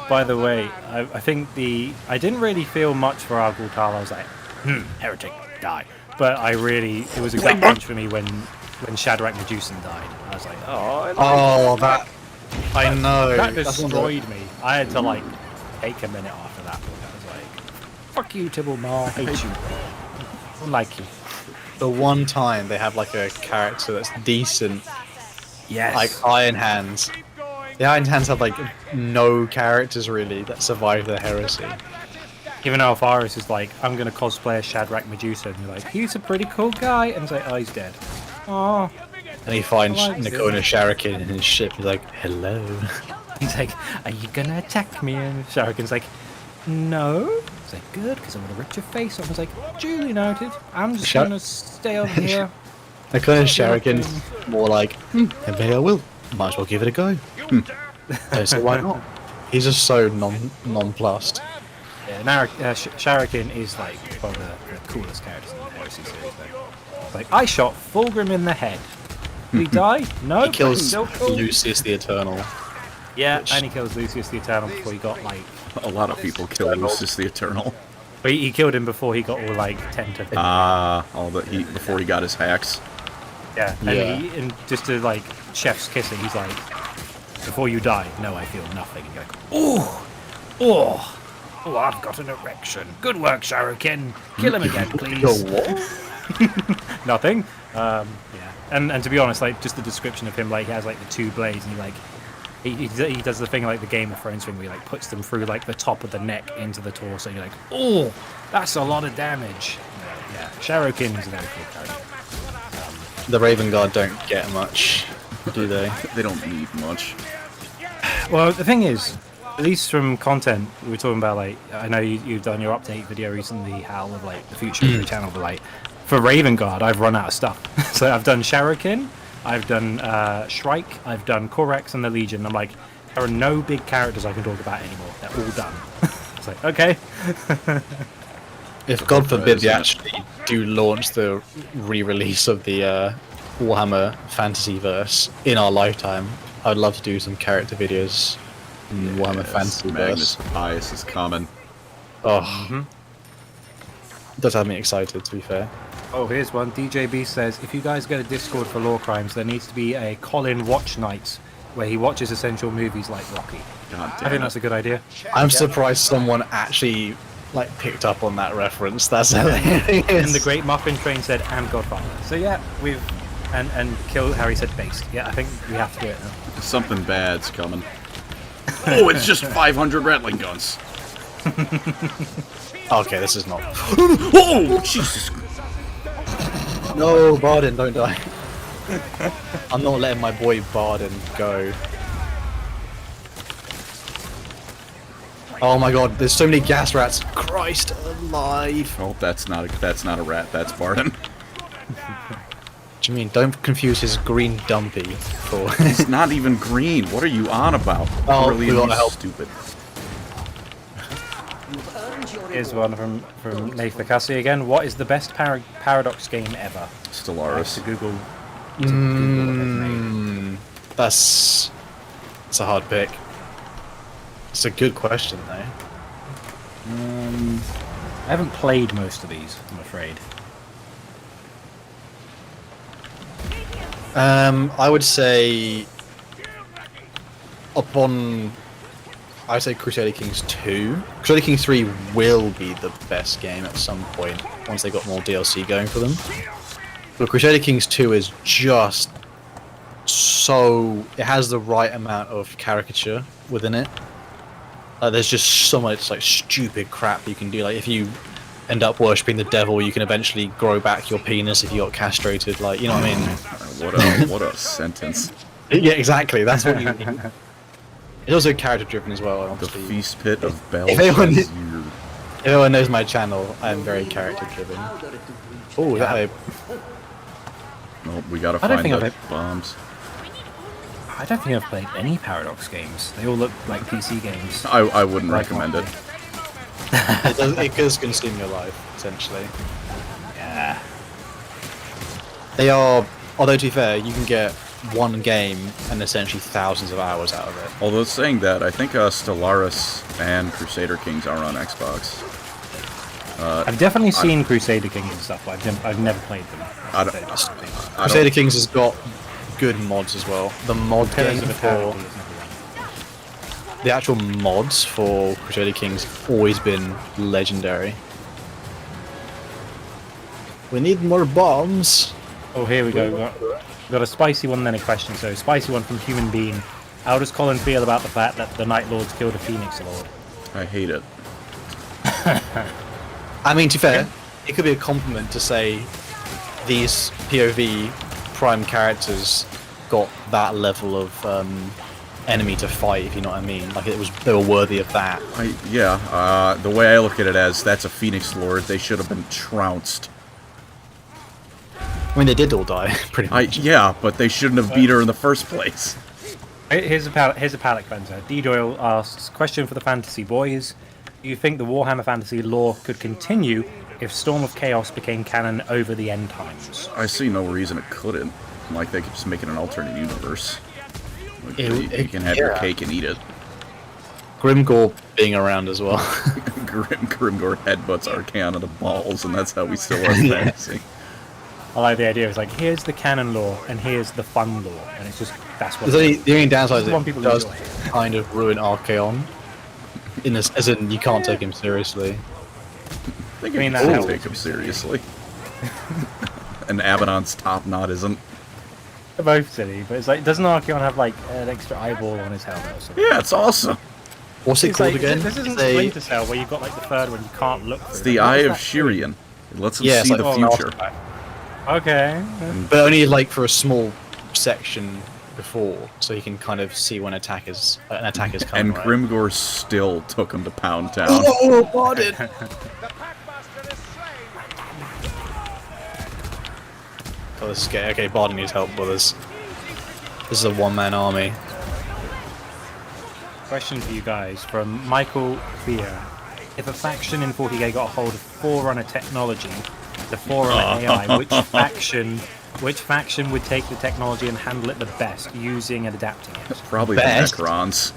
S2: By the way, I think I didn't really feel much for Argul Tal. I was like, heretic, die. But it was a gut punch for me when Shadrach Medusan died. I was like,
S1: Oh, that. I know.
S2: that
S1: That's one of the-
S2: destroyed me. I had to like take a minute after that. I was like, fuck you, Tibble Mar, hate you. I don't like you.
S1: The one time they have like a character that's decent,
S2: Yes.
S1: like Iron Hands. The Iron Hands have like no characters really that survive the heresy.
S2: Even though Horus is like, I'm gonna cosplay as Shadrach Medusa, and you're like, he's a pretty cool guy, and it's like, oh, he's dead. Oh.
S1: And he finds
S2: I like
S1: Nikona Sharakin in his ship. He's like, hello.
S2: He's like, are you gonna attack me? And Sharakin's like, no. He's like, good, because I want to rip your face off. I was like, duly noted. I'm just
S1: Shar-
S2: gonna stay over here.
S1: Nikona Sharakin's more like, maybe I will. Might as well give it a go. So why not? He's just so nonplussed.
S2: Yeah, Sharakin is like one of the coolest characters in the Heresy series. Though. Like, I shot Fulgrim in the head. Did he die? No.
S1: He
S2: but
S1: kills
S2: he's still cool.
S1: Lucius the Eternal.
S2: Yeah,
S1: which-
S2: and he kills Lucius the Eternal before he got like.
S3: A lot of people kill Lucius the Eternal.
S2: But he killed him before he got all like tentative.
S3: Before he got his hacks.
S2: Yeah, and,
S1: Yeah.
S2: and just to like chef's kissing, he's like, before you die, no, I feel nothing. And you're like, oh, I've got an erection. Good work, Sharakin. Kill him again, please.
S1: what?
S2: Nothing. Yeah, and to be honest, like just the description of him, like he has like the two blades, and he does the thing like the Game of Thrones thing, where he like puts them through like the top of the neck into the torso. And you're like, oh, that's a lot of damage. Yeah, Sharakin is a very cool character.
S1: The Raven Guard don't get much, do they?
S3: They don't need much.
S2: Well, the thing is, at least from content, we were talking about, like, I know you've done your update video recently, Hal, of, like, the future of the channel, but, like, for Raven Guard, I've run out of stuff. So I've done Sharakin, I've done Shrek, I've done Korax and the Legion. I'm like, there are no big characters I can talk about anymore. They're all done. It's like, okay.
S1: If God forbid they
S3: isn't it?
S1: actually do launch the re-release of the Warhammer Fantasy Verse in our lifetime, I'd love to do some character videos in Warhammer Fantasy
S3: Magnus
S1: Verse.
S3: Pius is coming.
S1: Oh, it does have me excited. To be fair,
S2: Oh, here's one. DJB says, if you guys go to Discord for LoreCrimes, there needs to be a Colin Watch Night where he watches essential movies like Rocky.
S3: God
S2: I
S3: damn
S2: think
S3: it.
S2: that's a good idea.
S1: I'm surprised someone actually like picked up on that reference. That's hilarious.
S2: And the Great Muffin Train said, and Godfather. So yeah, we've... And Kill Harry said based. Yeah, I think we have to do it now.
S3: Something bad's coming. Oh, it's just 500 Rattling guns.
S1: Okay, this is not.
S3: Oh, Jesus.
S1: No, Barden, don't die. I'm not letting my boy Barden go. Oh my god, there's so many gas rats. Christ alive.
S3: Oh, that's not a rat. That's Barden.
S1: What do you mean? Don't confuse his green dumpy for.
S3: It's not even green. What are you on about?
S1: Oh,
S3: Really,
S1: we gotta
S3: you
S1: help.
S3: stupid.
S6: You've earned your
S2: Here's
S6: reward.
S2: one from Nathan Cassie again. What is the best Paradox game ever?
S3: Stellaris.
S2: To Google.
S1: That's a hard pick. It's a good question though.
S2: I haven't played most of these, I'm afraid.
S1: I would say I'd say Crusader Kings 2. Crusader Kings 3 will be the best game at some point once they got more DLC going for them. But Crusader Kings 2 is just so... It has the right amount of caricature within it. There's just so much like stupid crap you can do. Like if you end up worshipping the devil, you can eventually grow back your penis if you got castrated. Like, you know what I mean?
S3: What a sentence.
S1: Yeah, exactly. That's what you need. It's also character driven as well.
S3: The
S1: Obviously.
S3: feast pit of
S1: If anyone-
S3: Belshazzar.
S1: If anyone knows my channel, I am very character driven. Oh, that
S3: Well, we gotta
S2: I don't
S3: find
S2: think
S3: the
S2: I've-
S3: bombs.
S2: I don't think I've played any Paradox games. They all look like PC games.
S3: I wouldn't recommend it.
S1: it does consume your life essentially.
S2: Yeah.
S1: They are, although to be fair, you can get one game and essentially thousands of hours out of it.
S3: Although saying that, I think Stellaris and Crusader Kings are on Xbox.
S2: I've definitely seen Crusader Kings and stuff, but I've never played them.
S3: I don't-
S1: Crusader Kings has got good mods as well. The mod
S2: Pillars
S1: game
S2: of
S1: for
S2: Eternity is number one.
S1: the actual mods for Crusader Kings have always been legendary. We need more bombs.
S2: Oh, here we go. We've got a spicy one, then a question. So, spicy one from Human Being. How does Colin feel about the fact that the Night Lords killed a Phoenix Lord?
S3: I hate it.
S1: I mean, to be fair, it could be a compliment to say these POV prime characters got that level of enemy to fight, if you know what I mean. Like they were worthy of that.
S3: The way I look at it as that's a Phoenix Lord, they should have been trounced.
S1: I mean, they did all die, pretty much.
S3: But they shouldn't have beat her in the first place.
S2: Here's a palate cleanser. D. Doyle asks, question for the fantasy boys. Do you think the Warhammer fantasy lore could continue if Storm of Chaos became canon over the end times?
S3: I see no reason it couldn't. Like, they could just make it an alternate universe. Like, you can have your cake and eat it.
S1: Grimgore being around as well.
S3: Grimgore headbutts Arcana to balls, and that's how we still are fantasy.
S2: I like the idea. It's like, here's the canon lore, and here's the fun lore. And it's just, that's what...
S1: The only downside is
S2: One
S1: it
S2: people
S1: does
S2: enjoy.
S1: kind of ruin Archaon. As in, you can't take him seriously.
S3: They
S2: I mean,
S3: can
S2: that
S3: still
S2: helps.
S3: take him seriously. And Abaddon's top knot isn't.
S2: They're both silly, but it's like, doesn't Archeon have like an extra eyeball on his helmet or something?
S3: Yeah, it's awesome.
S1: What's it
S2: It's
S1: called
S2: like,
S1: again?
S2: this isn't
S1: They-
S2: Splinter Cell where you've got like the third one you can't look through.
S3: It's the
S2: Like, what
S3: Eye
S2: does
S3: of
S2: that do?
S3: Shirian. It lets them
S1: Yeah, it's
S3: see
S1: like
S3: the
S1: an
S3: future.
S1: artifact.
S2: Okay.
S1: But only like for a small section before, so you can kind of see when an attack is coming.
S3: And
S1: right?
S3: Grimgore still took him to Pound Town.
S1: Oh, pardon.
S4: The Packmaster is slain.
S1: Oh, this is scary. Okay, Barden needs help, brothers. This is a one-man army.
S2: Question for you guys from Michael Fear. If a faction in 40k got a hold of Forerunner technology, the Forerunner AI, which faction would take the technology and handle it the best, using and adapting it?
S3: Probably
S1: Best.
S3: the Necrons.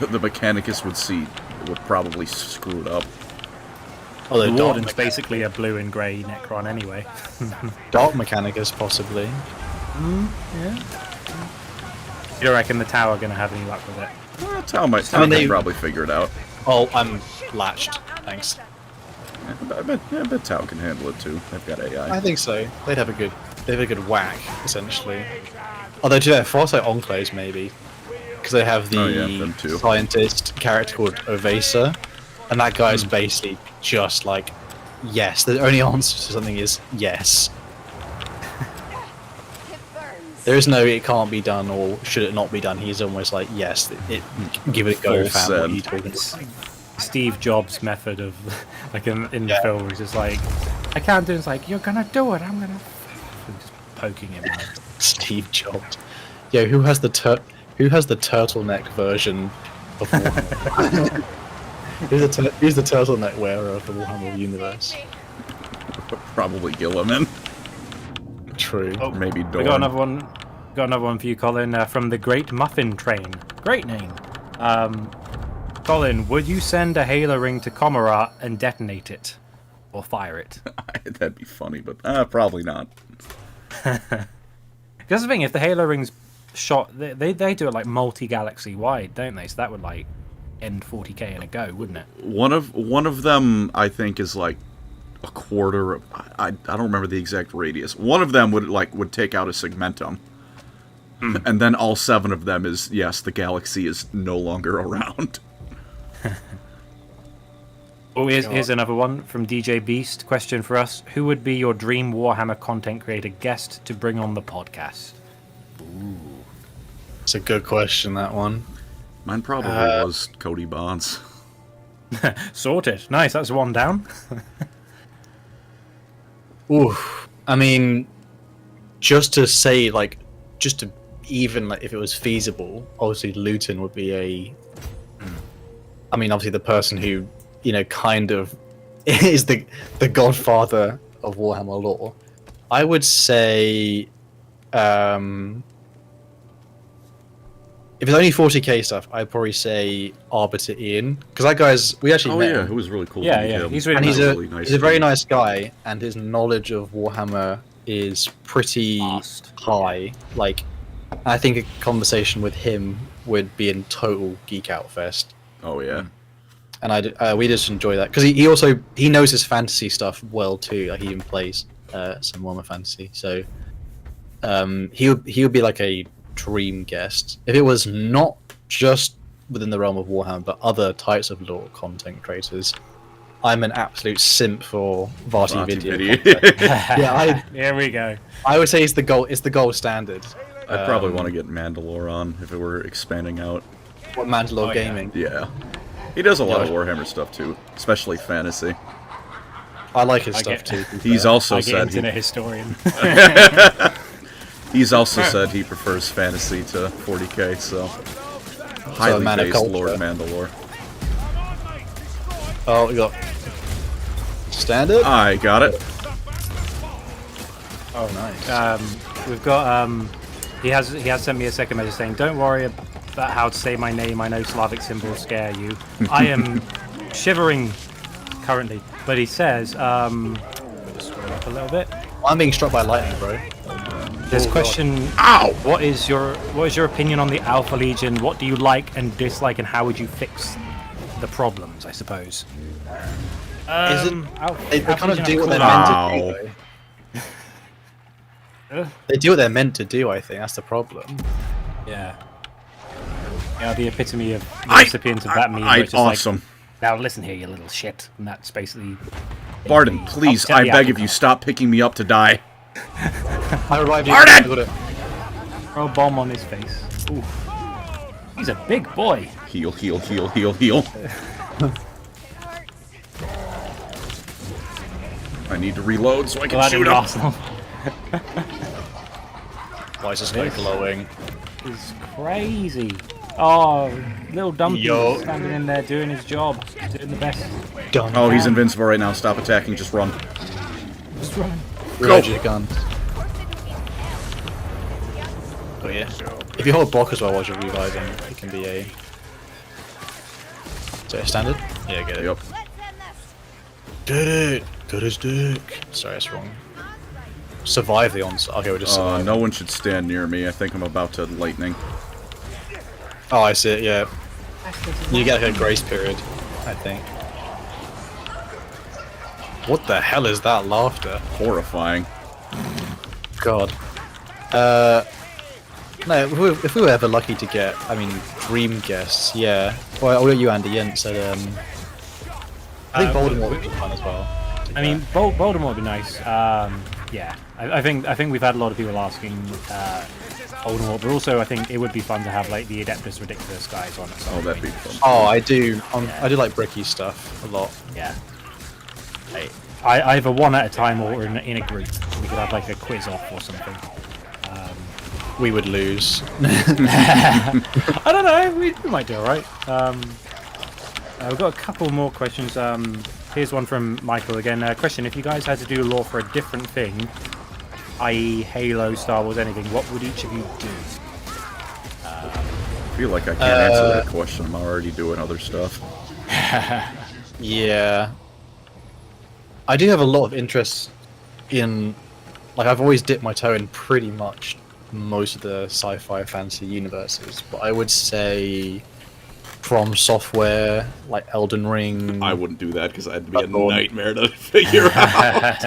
S3: The Mechanicus would probably screw it up.
S1: Although
S2: The
S1: Dark,
S2: Warden's basically a blue and grey Necron anyway.
S1: Dark Mechanicus, possibly.
S2: You don't reckon the Tower are going to have any luck with it?
S3: Well, Tau might
S1: they-
S3: probably figure it out.
S1: Oh, I'm latched. Thanks.
S3: I bet Tau can handle it too. They've got AI.
S1: I think so. They'd have a good whack, essentially. Although, to their Foresight Enclaves, maybe. Because they have the
S3: Oh, yeah, them too.
S1: scientist character called Ovasa, and that guy's basically just like, yes. The only answer to something is yes.
S5: It burns.
S1: There is no it can't be done or should it not be done. He's almost like, yes, give it a go,
S3: Full
S1: fam. What are you
S3: send.
S1: doing?
S2: Steve Jobs' method of, like in the
S1: Yeah.
S2: film, where he's just like, I can't do it. It's like, you're gonna do it. I'm gonna. And just poking him.
S1: Steve Jobs. Yo, who has the turtleneck version of Warhammer? who's the turtleneck wearer of the Warhammer universe?
S3: Probably Gilliman.
S1: True.
S2: Oh,
S3: Maybe
S2: we
S3: Dorn.
S2: got another one. Got another one for you, Colin, from the Great Muffin Train. Great name. Colin, would you send a Halo ring to Comora and detonate it, or fire it?
S3: That'd be funny, but probably not.
S2: Because the thing, if the Halo ring's shot, they do it like multi-galaxy wide, don't they? So that would like end 40k in a go, wouldn't it?
S3: One of them, I think, is like a quarter. I don't remember the exact radius. One of them would take out a segmentum, and then all 7 of them is yes, the galaxy is no longer around.
S2: Oh, here's another one from DJ Beast. Question for us: who would be your dream Warhammer content creator guest to bring on the podcast?
S1: It's a good question, that one.
S3: Mine probably was Cody Bonds.
S2: Sorted. Nice, that's one down.
S1: Ooh, I mean, just to say, like, just to even, like, if it was feasible, obviously Luton would be a... I mean, obviously the person who, you know, kind of is the godfather of Warhammer lore. I would say, if it's only 40k stuff, I'd probably say Arbiter Ian, because that guy's we actually met him.
S3: It was really cool.
S2: Yeah,
S3: to meet
S2: yeah,
S3: him.
S2: he's really
S1: And
S2: nice.
S1: he's a very nice guy, and his knowledge of Warhammer is pretty
S2: Vast.
S1: high. Like, I think a conversation with him would be in total geek out fest.
S3: Oh yeah.
S1: And we just enjoy that because he also knows his fantasy stuff well too. Like, he even plays some Warhammer fantasy, so he would be like a dream guest if it was not just within the realm of Warhammer, but other types of lore content creators. I'm an absolute simp for Vati video. Yeah,
S2: Here we go.
S1: I would say it's the gold standard.
S3: I'd probably want to get Mandalore on if it were expanding out.
S1: What Mandalore
S2: Oh, yeah.
S1: Gaming?
S3: Yeah. He does a lot of Warhammer stuff too, especially fantasy.
S1: I like his
S2: I
S1: stuff
S2: get-
S1: too.
S3: He's also
S2: I get
S3: said
S2: internet historian.
S3: he's also said he prefers fantasy to 40k, so highly
S1: man of
S3: based
S1: culture.
S3: Lord Mandalore.
S1: Oh, we got standard.
S3: I got it.
S1: Oh, nice.
S2: We've got he has sent me a second message saying, "Don't worry about how to say my name. I know Slavic symbols scare you. I am shivering currently." But he says, just scroll up a little bit.
S1: I'm being struck by lightning, bro.
S2: There's
S1: Oh,
S2: question.
S3: Ow!
S2: What is your opinion on the Alpha Legion? What do you like and dislike, and how would you fix the problems? I suppose.
S1: They kind of do what they're meant to do. Though. They do what they're meant to do. I think that's the problem.
S2: Yeah. Yeah, the epitome of the recipients of that meme. Which is
S3: Awesome.
S2: Like, now listen here, you little shit. And that's basically.
S3: Barden, please,
S2: Upset
S3: I
S2: the
S3: beg
S2: apple
S3: of you,
S2: cart.
S3: stop picking me up to die.
S1: I revived you.
S3: Arden!
S1: I got it.
S2: Throw a bomb on his face. Ooh. He's a big boy.
S3: Heal, heal, heal, heal, heal. I need to reload so I can
S2: Glad it
S3: shoot him.
S2: lasts long.
S1: Why is this guy glowing?
S2: It's crazy. Oh, little dumpy
S1: Yo.
S2: standing in there doing his job, doing the best.
S1: Done.
S3: Oh, he's invincible right now. Stop attacking. Just run.
S2: Just run.
S1: Reload your guns. Oh yeah. If you hold block as well while you're reviving, it can be a. So standard? Yeah, get it.
S3: Yep.
S1: Did it! Got his dick. Sorry, that's wrong. Survive the onslaught. Okay, we'll just survive.
S3: No one should stand near me. I think I'm about to lightning.
S1: Oh, I see it, yeah. You get like a grace period, I think. What the hell is that laughter?
S3: Horrifying.
S1: God. No, if we were ever lucky to get, I mean, dream guests, yeah. Well, I'll let you, Andy Yent said, I think Voldemort would be fun as well.
S2: I mean, Voldemort would be nice. Yeah, I think we've had a lot of people asking Voldemort, but also I think it would be fun to have like the Adeptus Ridiculous guys on at some
S3: Oh, that'd be
S2: point.
S3: fun.
S1: Oh, I do. I do like Bricky stuff a lot.
S2: Yeah. Either one at a time or in a group. We could have like a quiz off or something.
S1: We would lose.
S2: I don't know. We might do all right. We've got a couple more questions. Here's one from Michael again. Question: if you guys had to do lore for a different thing, i.e., Halo, Star Wars, anything, what would each of you do?
S3: I feel like I can't answer that question. I'm already doing other stuff.
S1: Yeah. I do have a lot of interest in, like, I've always dipped my toe in pretty much most of the sci-fi fantasy universes, but I would say From Software, like Elden Ring.
S3: I wouldn't do that because that'd be a
S1: Bloodborne.
S3: nightmare to figure out.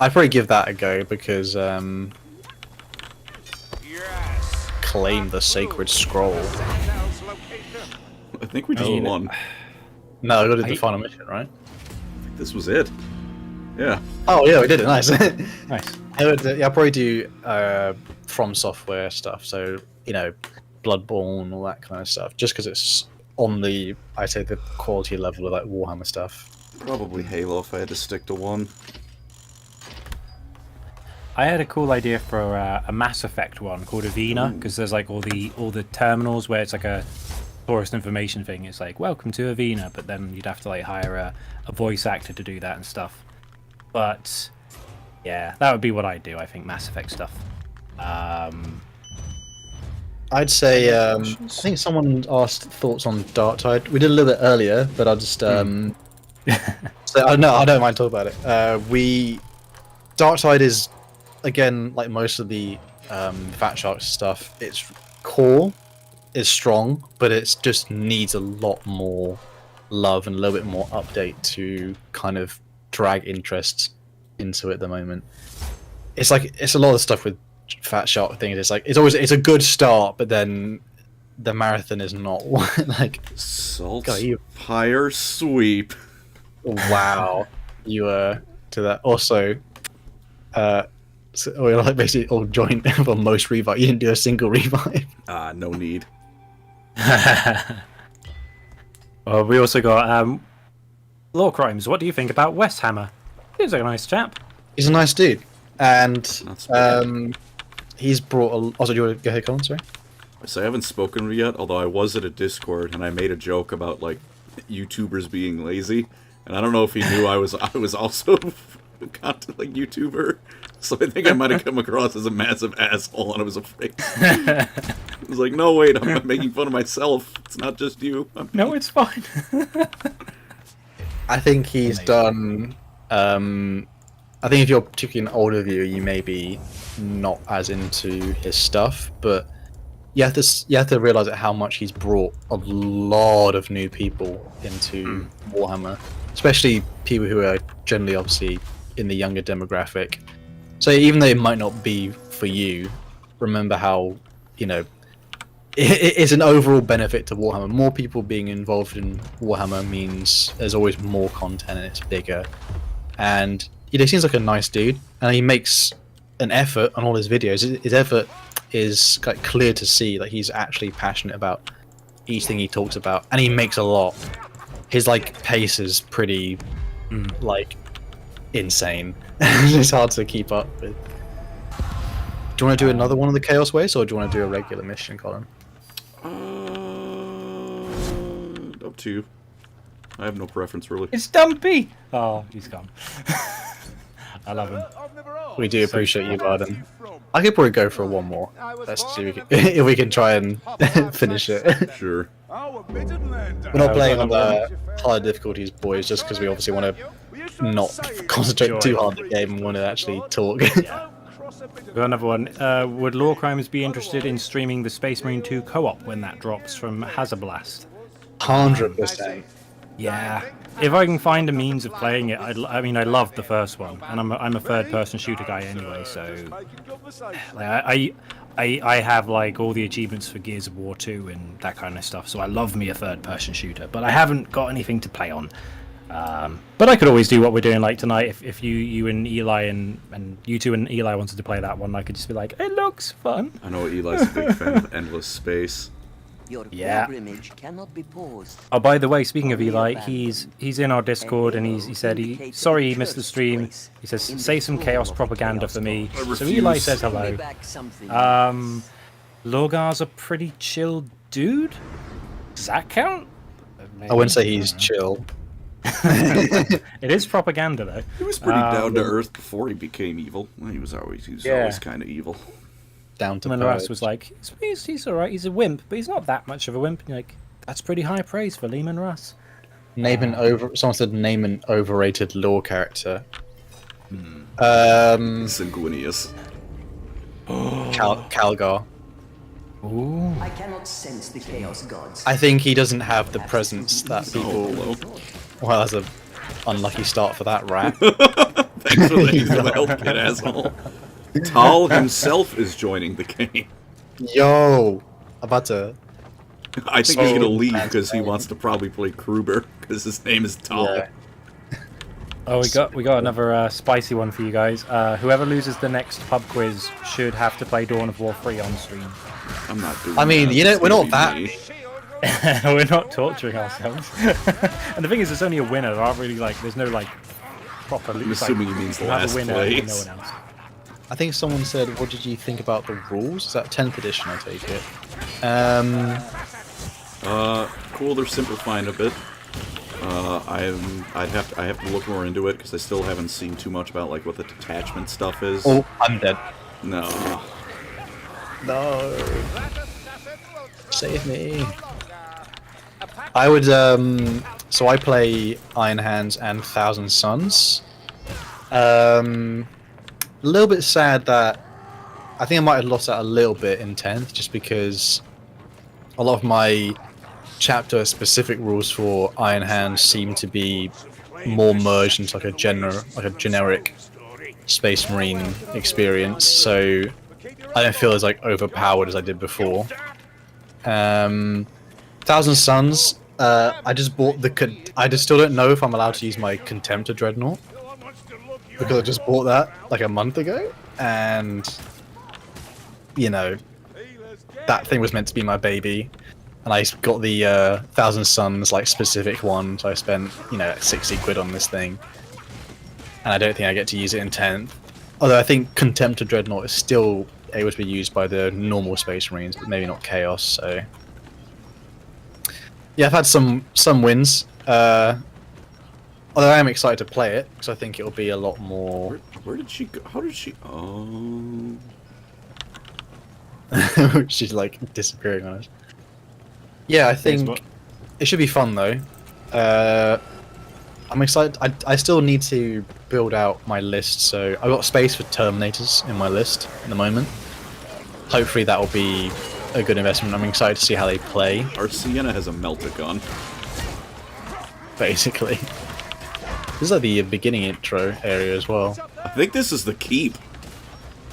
S1: I'd probably give that a go because
S4: Yes.
S1: claim the sacred scroll.
S4: Sentinel's location.
S3: I think we just
S1: Oh.
S3: won.
S1: No, I got to do the final mission, right?
S3: This was it. Yeah.
S1: Oh yeah, we did it. Nice.
S2: Nice.
S1: I'll probably do From Software stuff. So Bloodborne, all that kind of stuff. Just because it's on the, I'd say, the quality level of like Warhammer stuff.
S3: Probably Halo if I had to stick to one.
S2: I had a cool idea for a Mass Effect one called Avena, because there's like all the terminals where it's like a tourist information thing. It's like, welcome to Avena, but then you'd have to like hire a voice actor to do that and stuff. But yeah, that would be what I'd do. I think Mass Effect stuff.
S1: I'd say I think someone asked thoughts on Darktide. We did a little bit earlier, but I'll just so no, I don't mind talking about it. Darktide is, again, like most of the Fat Sharks stuff, its core is strong, but it just needs a lot more love and a little bit more update to kind of drag interest into it at the moment. It's like, it's a lot of stuff with Fat Shark things. It's like, it's a good start, but then the marathon is not like
S3: Salt
S1: God,
S3: Pyre Sweep.
S1: Wow, you to that also. So we're like basically all joined for most revive. You didn't do a single revive.
S3: No need.
S2: Well, we also got LoreCrimes. What do you think about West Hammer? Seems like a nice chap.
S1: He's a nice dude, and
S3: Not
S1: he's brought. Also, do you want to go ahead, Colin? Sorry.
S3: So I haven't spoken yet, although I was at a Discord and I made a joke about like YouTubers being lazy, and I don't know if he knew I was also a content like YouTuber, so I think I might have come across as a massive asshole, and I was afraid. I was like, no, wait, I'm not making fun of myself. It's not just you.
S2: No, it's fine.
S1: I think he's done. I think if you're particularly an older viewer, you may be not as into his stuff, but you have to realize how much he's brought a lot of new people into Warhammer, especially people who are generally obviously in the younger demographic. So even though it might not be for you, remember how it's an overall benefit to Warhammer. More people being involved in Warhammer means there's always more content and it's bigger. And he seems like a nice dude, and he makes an effort on all his videos. His effort is like clear to see. Like he's actually passionate about each thing he talks about, and he makes a lot. His like pace is pretty like insane. It's hard to keep up with. Do you want to do another one of the Chaos Ways, or do you want to do a regular mission, Colin?
S3: Up to you. I have no preference, really.
S2: It's Dumpy! Oh, he's gone. I love him.
S1: We do appreciate you, Varden. I could probably go for one more. Let's see if we can try and finish it.
S3: Sure.
S1: We're not playing on the hard difficulties, boys, just because we obviously want to not concentrate too hard on the game and want to actually talk.
S2: We've got another one. Would LoreCrimes be interested in streaming the Space Marine 2 co-op when that drops from Hazardblast?
S1: 100%.
S2: Yeah. If I can find a means of playing it, I mean, I loved the first one, and I'm a third-person shooter guy anyway, so like, I have like all the achievements for Gears of War 2 and that kind of stuff, so I love me a third-person shooter, but I haven't got anything to play on. But I could always do what we're doing like tonight. If you and Eli and you two and Eli wanted to play that one, I could just be like, it looks fun.
S3: I know Eli's a big fan of Endless Space.
S6: Your
S2: Yeah.
S6: pilgrimage cannot be paused.
S2: Oh, by the way, speaking of Eli, he's in our Discord, and he said sorry he missed the stream. He says say some chaos propaganda for me. So Eli says hello. Lorgar's a pretty chill dude. Does that count?
S1: I wouldn't say he's chill.
S2: It is propaganda though.
S3: He was pretty down to earth before he became evil. Well, he was always kind of evil.
S1: Down to
S2: And then Russ was like, he's alright, he's a wimp, but he's not that much of a wimp. And you're like, that's pretty high praise for Lehman Russ.
S1: Someone said name an overrated lore character.
S3: Sanguinius.
S1: Calgar.
S2: Ooh.
S6: I cannot sense the chaos gods.
S1: I think he doesn't have the presence that people. Well, that's an unlucky start for that rat.
S3: Thanks for the help, kid asshole. Tal himself is joining the game.
S1: Yo, about to.
S3: I think he's gonna leave because he wants to probably play Kruber because his name is Tal.
S1: Yeah.
S2: Oh, we got another spicy one for you guys. Whoever loses the next pub quiz should have to play Dawn of War 3 on stream.
S3: I'm not doing
S1: I mean,
S3: that.
S1: you know,
S3: It's
S1: we're
S3: gonna
S1: not
S3: be
S1: that.
S3: me.
S2: We're not torturing ourselves. And the thing is, there's only a winner. There aren't really like, there's no like proper.
S3: I'm assuming he means last
S2: winner
S3: place.
S2: and no one else.
S1: I think someone said, "What did you think about the rules?" Is that 10th edition? I take it.
S3: Cool. They're simplifying a bit. I have to look more into it because I still haven't seen too much about like what the detachment stuff is.
S1: Oh, I'm dead.
S3: No.
S1: No. Save me. I would, so I play Iron Hands and Thousand Suns. A little bit sad that I think I might have lost out a little bit in 10th just because a lot of my chapter specific rules for Iron Hands seem to be more merged into like a generic Space Marine experience, so I don't feel as like overpowered as I did before. Thousand Suns, I just bought the. I just still don't know if I'm allowed to use my Contemptor Dreadnought because I just bought that like a month ago, and you know that thing was meant to be my baby, and I got the Thousand Suns like specific one, so I spent like 60 quid on this thing, and I don't think I get to use it in 10th. Although I think Contemptor Dreadnought is still able to be used by the normal Space Marines, but maybe not Chaos. So yeah, I've had some wins. Although I am excited to play it because I think it'll be a lot more.
S3: Where did she go? How did she? Oh.
S1: She's like disappearing on us. Yeah, I think it should be fun though. I'm excited. I still need to build out my list, so I've got space for Terminators in my list at the moment. Hopefully that will be a good investment. I'm excited to see how they play.
S3: Our Sienna has a Meltagun.
S1: Basically, this is like the beginning intro area as well.
S3: I think this is the keep.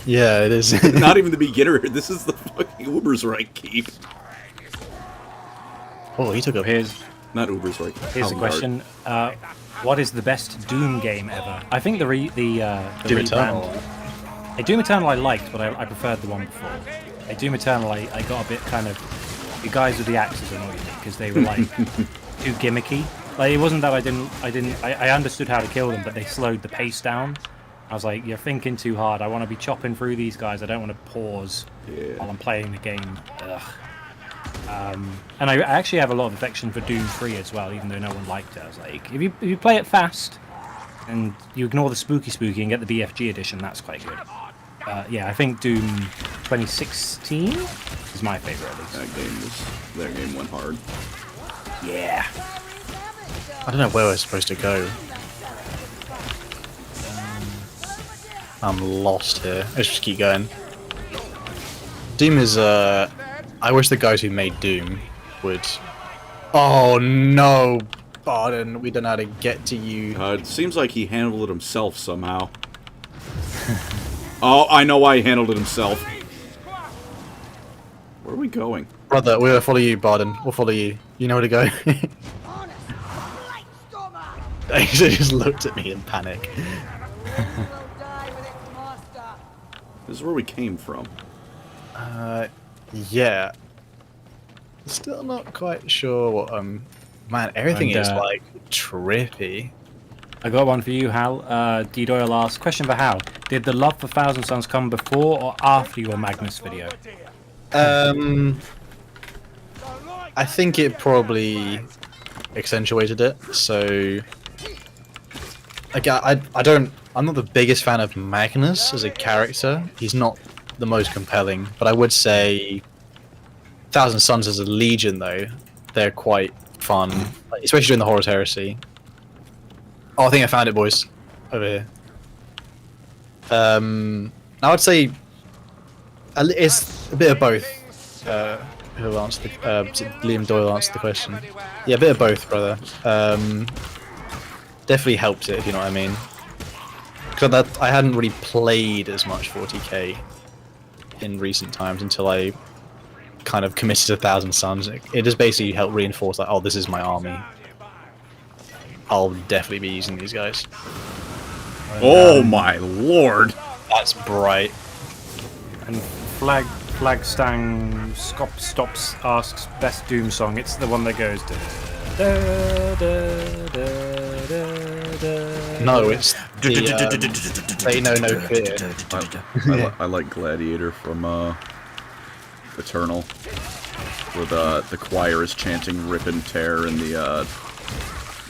S1: Yeah, it is.
S3: Not even the beginner. This is the fucking Uber's right keep.
S1: Oh, he took a.
S3: Not Uber's right.
S2: Here's the question: what is the best Doom game ever? I think the
S1: Doom Eternal.
S2: Doom Eternal I liked, but I preferred the one before. Doom Eternal I got a bit kind of. The guys with the axes annoyed me because they were like too gimmicky. Like it wasn't that I understood how to kill them, but they slowed the pace down. I was like, you're thinking too hard. I want to be chopping through these guys. I don't want to pause while I'm playing the game. Ugh. And I actually have a lot of affection for Doom 3 as well, even though no one liked it. I was like, if you play it fast and you ignore the spooky and get the BFG edition, that's quite good. Yeah, I think Doom 2016 is my favorite at least.
S3: That game went hard.
S2: Yeah.
S1: I don't know where we're supposed to go. I'm lost here. Let's just keep going. Doom is, I wish the guys who made Doom would... Oh no, Barden, we don't know how to get to you.
S3: It seems like he handled it himself somehow. Oh, I know why he handled it himself. Where are we going?
S1: Brother, we'll follow you, Barden. We'll follow you. You know where to go. He just looked at me in panic.
S3: This is where we came from.
S1: Yeah. Still not quite sure what, man, everything is, like, trippy.
S2: I got one for you, Hal. D. Doyle asks, question for Hal. Did the love for Thousand Suns come before or after your Magnus video?
S1: I think it probably accentuated it, so... Like, I'm not the biggest fan of Magnus as a character. He's not the most compelling, but I would say Thousand Suns as a legion, though, they're quite fun, especially during the Horus Heresy. Oh, I think I found it, boys. Over here. I would say it's a bit of both. Who answered Liam Doyle answered the question. Yeah, a bit of both, brother. Definitely helped it, if you know what I mean. Because I hadn't really played as much 40k in recent times until I kind of committed to Thousand Suns. It just basically helped reinforce, like, oh, this is my army. I'll definitely be using these guys.
S3: Oh my lord!
S1: That's bright.
S2: And Flagstang stops asks best Doom song. It's the one that goes. Da, da, da, da, da,
S1: No, it's the, They Know No Fear.
S3: I like Gladiator from Eternal, where the choir is chanting "Rip and Tear" in the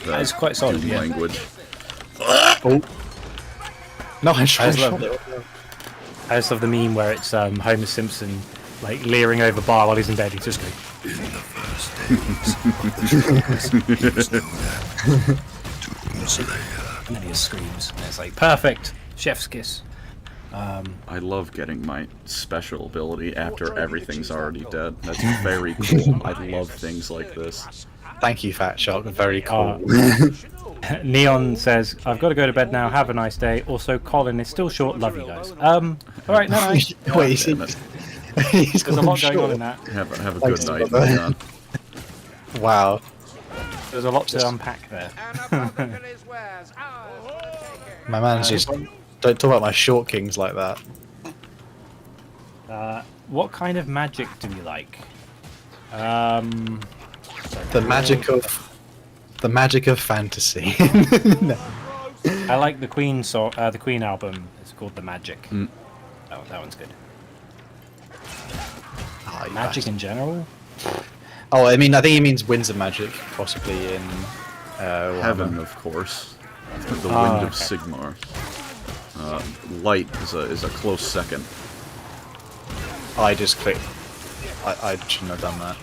S2: it's quite solid,
S3: Doom
S2: yeah.
S3: language.
S1: Oh. No, I shot
S2: love
S1: it.
S2: I just love the meme where it's Homer Simpson like leering over Bar while he's in bed. He's just going.
S7: In the first days of the he was known as Doomslayer.
S2: And then he just screams. And it's like perfect. Chef's kiss.
S3: I love getting my special ability after everything's already dead. That's very cool. I love things like this.
S1: Thank you, Fat Shark. Very cool.
S2: Neon says, "I've got to go to bed now. Have a nice day." Also, Colin is still short. Love you guys. All right, no.
S1: Wait,
S3: Damn it.
S1: he's
S2: There's a lot going on in that.
S3: Have a
S1: Thanks,
S3: good night,
S1: brother.
S3: John.
S1: Wow.
S2: There's a lot to unpack there.
S1: My man's just... Don't talk about my short kings like that.
S2: What kind of magic do you like?
S1: The magic of fantasy.
S2: I like the Queen the Queen album. It's called The Magic. Oh, that one's good.
S1: Oh, you
S2: Magic
S1: bastard.
S2: in general?
S1: Oh, I mean, I think he means winds of magic, possibly in
S3: Heaven,
S1: Warhammer.
S3: of course. The Wind
S2: okay.
S3: of Sigmar. Light is a close second.
S1: I just clicked. I shouldn't have done that.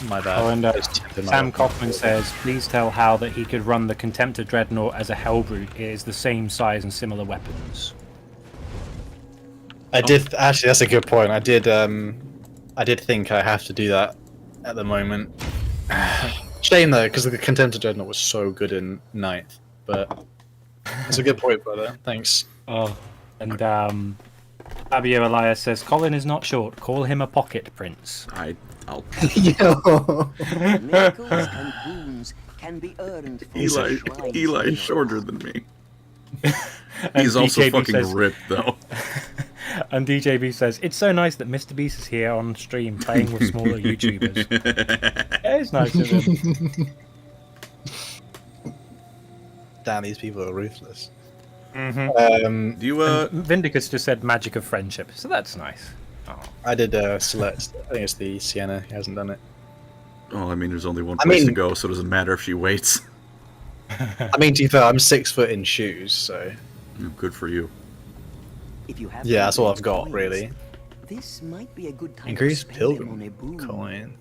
S1: My bad.
S2: Oh, and
S1: It's tipping my
S2: Sam
S1: laptop.
S2: Kaufman says, "Please tell Hal that he could run the Contemptor Dreadnought as a Hellbrute. It is the same size and similar weapons."
S1: I did actually. That's a good point. I did think I have to do that at the moment. Shame though, because the Contemptor Dreadnought was so good in 9th. But it's a good point, brother. Thanks.
S2: Oh, and Fabio Elias says, "Colin is not short. Call him a pocket prince."
S3: I'll
S1: Yo.
S6: Miracles and boons can be earned from the shrines
S3: Eli
S6: of
S3: is shorter than me.
S2: And
S3: He's also
S2: DKB
S3: fucking
S2: says-
S3: ripped though.
S2: And DJB says, "It's so nice that Mr. Beast is here on stream playing with smaller YouTubers." It is nice of him.
S1: Damn, these people are ruthless.
S3: Do you
S2: Vindicus just said magic of friendship, so that's nice. Oh.
S1: I did select. I think it's the Sienna. He hasn't done it.
S3: Oh, I mean, there's only one
S1: I
S3: place to
S1: mean-
S3: go, so it doesn't matter if she waits.
S1: I mean, to be fair, I'm 6 foot in shoes, so
S3: Good for you.
S6: If you have
S1: yeah, that's all I've
S6: pilgrim's
S1: got
S6: coins,
S1: really.
S6: This might be a good time
S1: Increase
S6: to spend them on a
S1: pilgrim
S6: boon,
S1: coin.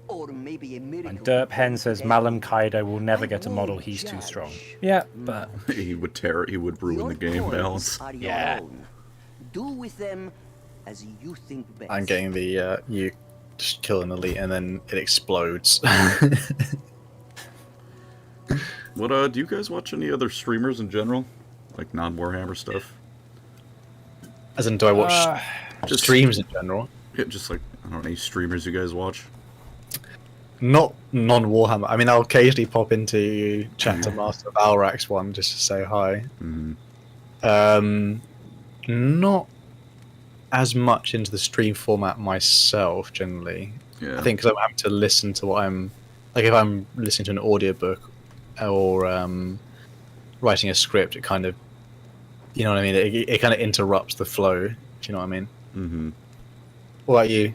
S6: or maybe a miracle.
S2: And Derp Hen says,
S6: today.
S2: "Malam Kaido will never
S6: I
S2: get a model.
S6: won't
S2: He's too
S6: judge.
S2: strong." Yeah, but
S3: He would ruin
S6: Your
S3: the game
S6: coins
S3: balance.
S6: are your
S2: Yeah.
S6: own. Do with them as you think best.
S1: I'm getting the you just kill an elite and then it explodes.
S3: What do you guys watch any other streamers in general? Like non-Warhammer stuff?
S1: As in, do I watch
S3: Just
S1: streams in general?
S3: Yeah, just like I don't know, any streamers you guys watch?
S1: Not non-Warhammer. I mean, I'll occasionally pop into chat to Master Valrax one just to say hi. Not as much into the stream format myself, generally.
S3: Yeah.
S1: I think because I'm having to listen to what I'm... Like, if I'm listening to an audiobook or writing a script, it kind of... You know what I mean? It kind of interrupts the flow, if you know what I mean.
S3: Mm-hmm.
S1: What about you?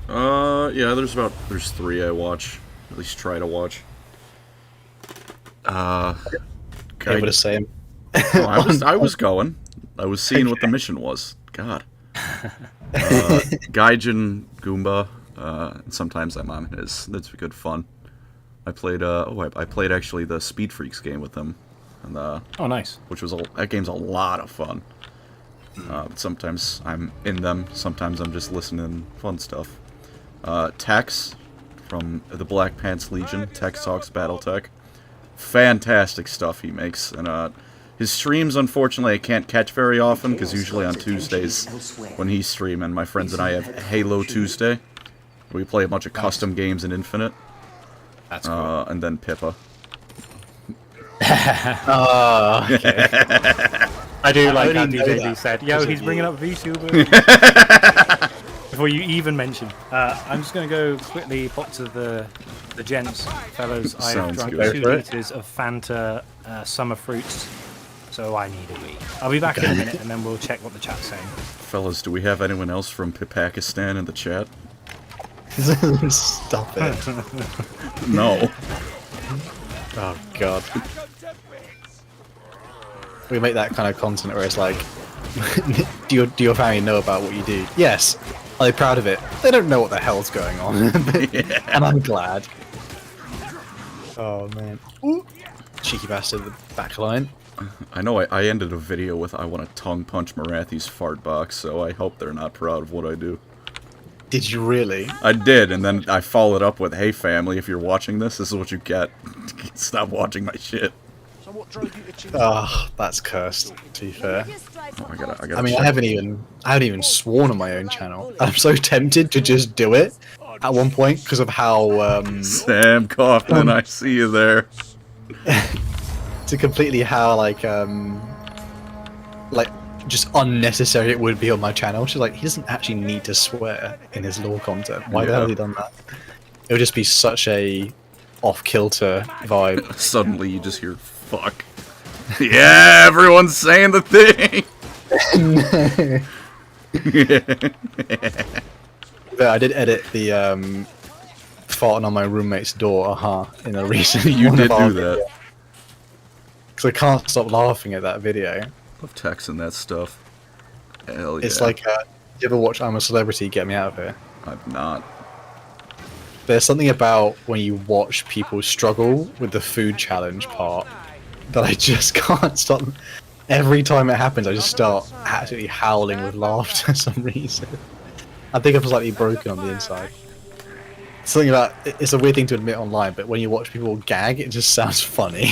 S3: Yeah, there's 3 I watch. At least try to watch.
S1: Able to say 'em?
S3: I was going. I was seeing what the mission was. God. Gaijin Goomba. And sometimes I'm on his. That's good fun. I played I played actually the Speed Freaks game with him. And
S2: oh, nice.
S3: which was that game's a lot of fun. Sometimes I'm in them, sometimes I'm just listening fun stuff. Tex from the Black Pants Legion, Tex Talks Battletech. Fantastic stuff he makes, and his streams unfortunately I can't catch very often because usually on Tuesdays when he's streaming, my friends and I have Halo Tuesday. We play a bunch of custom games in Infinite.
S2: That's cool.
S3: And then Pippa.
S1: Oh, okay.
S2: I do like how
S1: only know
S2: DJD
S1: that
S2: said, yo,
S1: because
S2: he's
S1: of
S2: bringing
S1: you.
S2: up VTuber. Before you even mention. I'm just going to go quickly pop to the gents, fellas. I have
S3: Sounds
S2: drunk
S3: good.
S2: 2
S1: Go for it.
S2: litres of Fanta summer fruits, so I need a wee. I'll be back in a minute and then we'll check what the chat's saying.
S3: Fellas, do we have anyone else from Pakistan in the chat?
S1: Stop it.
S3: No.
S1: Oh god. We make that kind of content where it's like, do your family know about what you do? Yes. Are they proud of it? They don't know what the hell's going on. And I'm glad. Oh man. Ooh. Cheeky bastard, the back line.
S3: I know I ended a video with I want to tongue punch Marathi's fart box, so I hope they're not proud of what I do.
S1: Did you really?
S3: I did, and then I followed up with, hey family, if you're watching this is what you get. Stop watching my shit.
S4: So what drove you to choose?
S1: Oh, that's cursed, to be fair.
S3: Oh, I gotta
S1: I mean,
S3: check.
S1: I haven't even sworn on my own channel. I'm so tempted to just do it at one point because of how
S3: Sam Kaufman, I see you there.
S1: to completely how like just unnecessary it would be on my channel. She's like, he doesn't actually need to swear in his lore content. Why the hell has he done that? It would just be such a off-kilter vibe.
S3: Suddenly you just hear, fuck. Yeah, everyone's saying the thing!
S1: But I did edit the farting on my roommate's door, in a recent
S3: You
S1: one
S3: did
S1: of our
S3: do that.
S1: because I can't stop laughing at that video.
S3: Love texting that stuff. Hell yeah.
S1: It's like, you ever watch I'm a Celebrity, Get Me Out of Here?
S3: I'm not.
S1: There's something about when you watch people struggle with the food challenge part that I just can't stop. Every time it happens, I just start absolutely howling with laughter for some reason. I think I'm slightly broken on the inside. Something about it's a weird thing to admit online, but when you watch people gag, it just sounds funny.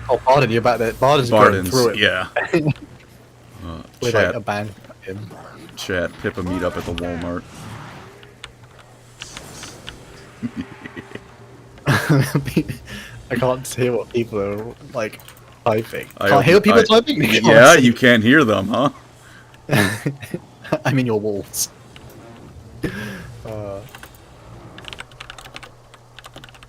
S1: Oh, Barden, you're back there. Barden's going through it
S3: yeah.
S1: with
S3: Chat,
S1: like a bang. Him.
S3: chat, Pippa meet up at the Walmart.
S1: I can't hear what people are like typing.
S3: I-
S1: Can't hear people
S3: I-
S1: typing. Can't
S3: Yeah,
S1: see.
S3: you can't hear them, huh?
S1: I'm in your walls.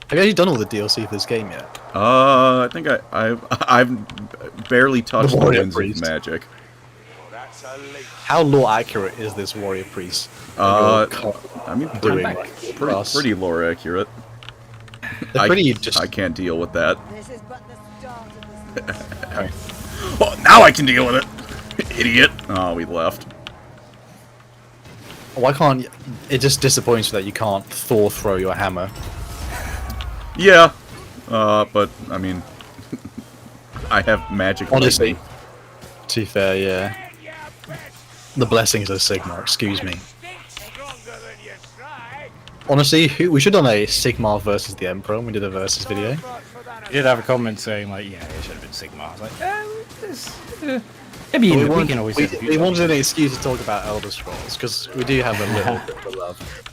S1: Have you actually done all the DLC for this game yet?
S3: I think I've barely touched the
S1: Warrior
S3: winds of
S1: Priest.
S3: magic.
S1: How lore accurate is this warrior priest?
S3: I mean,
S1: Doing
S3: pretty,
S1: like us?
S3: pretty lore accurate.
S1: They're pretty just.
S3: I can't deal with that.
S5: This is but the start of this.
S3: Oh, now I can deal with it. Idiot. Oh, we left.
S1: Why can't? It just disappoints you that you can't Thor throw your hammer.
S3: Yeah. But I mean, I have magic.
S1: Honestly,
S3: lightning.
S1: to be fair, yeah. The blessings of Sigmar. Excuse me. Honestly, we should have done a Sigmar versus the Emperor when we did a versus video.
S2: You did have a comment saying like, yeah, it should have been Sigma. I was like, maybe we can always.
S1: We wanted an excuse to talk about Elder Scrolls because we do have a little bit of love.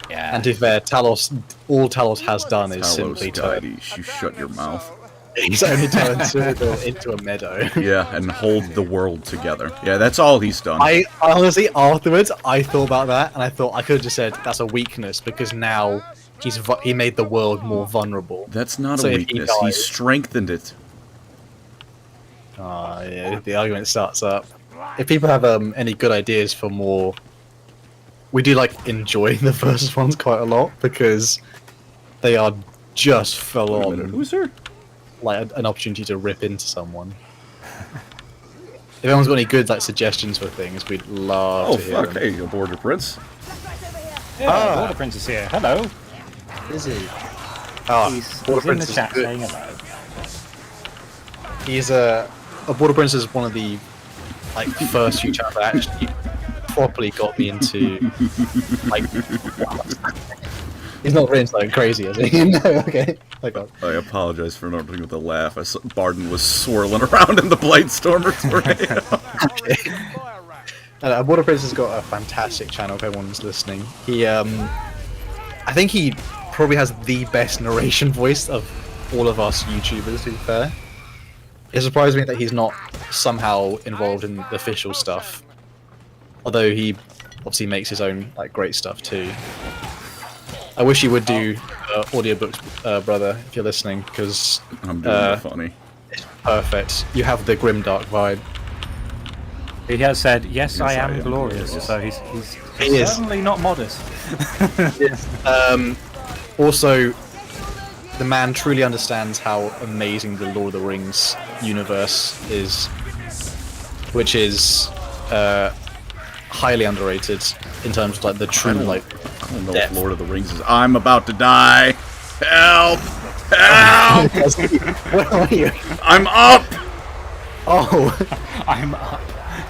S2: Yeah.
S1: And to be fair, all Talos has done is simply turn.
S3: Talos, you shut your mouth.
S1: He's only turned Cyrodiil into a meadow.
S3: Yeah, and hold the world together. Yeah, that's all he's done.
S1: I honestly, afterwards, I thought about that, and I thought I could have just said that's a weakness because now he made the world more vulnerable.
S3: That's not
S1: So
S3: a
S1: if he
S3: weakness. He
S1: dies-
S3: strengthened it.
S1: Yeah, the argument starts up. If people have any good ideas for more, we do like enjoy the versus ones quite a lot because they are just full
S3: Wait a minute,
S1: on
S3: who's there?
S1: like an opportunity to rip into someone. If anyone's got any good like suggestions for things, we'd love
S3: Oh
S1: to hear
S3: fuck!
S1: them.
S3: Hey, aboard the prince.
S2: Yeah, Border Prince is here. Hello.
S1: Is he? Oh,
S2: He's
S1: Border
S2: in the
S1: Prince is
S2: chat
S1: good.
S2: saying hello.
S1: He's a Border Prince is one of the like first few channels that actually properly got me into like. He's not written like crazy, is he? No, okay. Oh god.
S3: I apologize for interrupting with a laugh. I saw Barden was swirling around in the Blightstormer tornado.
S1: Border Prince has got a fantastic channel if everyone's listening. He, I think he probably has the best narration voice of all of us YouTubers, to be fair. It surprised me that he's not somehow involved in the official stuff. Although he obviously makes his own like great stuff too. I wish you would do audiobooks, brother, if you're listening, because
S3: I'm doing funny.
S1: it's perfect. You have the grimdark vibe.
S2: He has said, "Yes,
S3: Yes,
S2: I
S3: I
S2: am
S3: am
S2: glorious."
S3: glorious.
S2: So he's
S1: He is.
S2: certainly not modest.
S1: Also, the man truly understands how amazing the Lord of the Rings universe is, which is highly underrated in terms of like the true like.
S3: I don't know
S1: Depth.
S3: if Lord of the Rings is. I'm about to die. Help! Help!
S1: Where are you?
S3: I'm up.
S1: Oh,
S2: I'm up.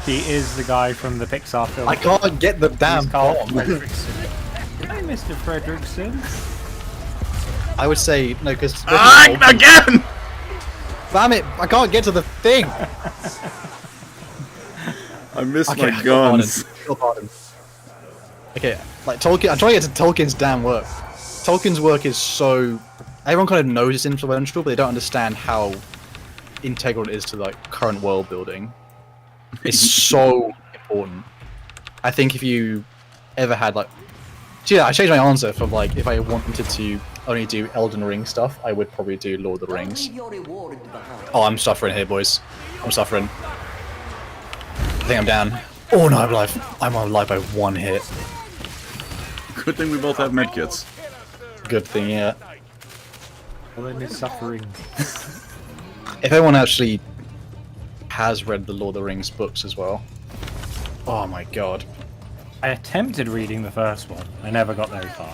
S2: He is the guy from the Pixar film.
S1: I can't get the damn
S2: He's called
S1: bomb.
S2: Fredrickson. Hi, Mr. Fredrickson.
S1: I would say no, because
S3: Again!
S1: damn it, I can't get to the thing.
S3: I missed
S1: Okay,
S3: my guns.
S1: pardon. Okay, like Tolkien, I'm trying to get to Tolkien's damn work. Tolkien's work is so... Everyone kind of knows it's influential, but they don't understand how integral it is to like current world building. It's so important. I think if you ever had like... Yeah, I changed my answer from like, if I wanted to only do Elden Ring stuff, I would probably do Lord of the Rings.
S6: Leave your reward behind.
S1: Oh, I'm suffering here, boys. I'm suffering. I think I'm down. Oh no, I'm alive. I'm alive by one hit.
S3: Good thing we both have medkits.
S1: Good thing, yeah.
S2: Helen is suffering.
S1: If anyone actually has read the Lord of the Rings books as well. Oh my god.
S2: I attempted reading the first one. I never got very far.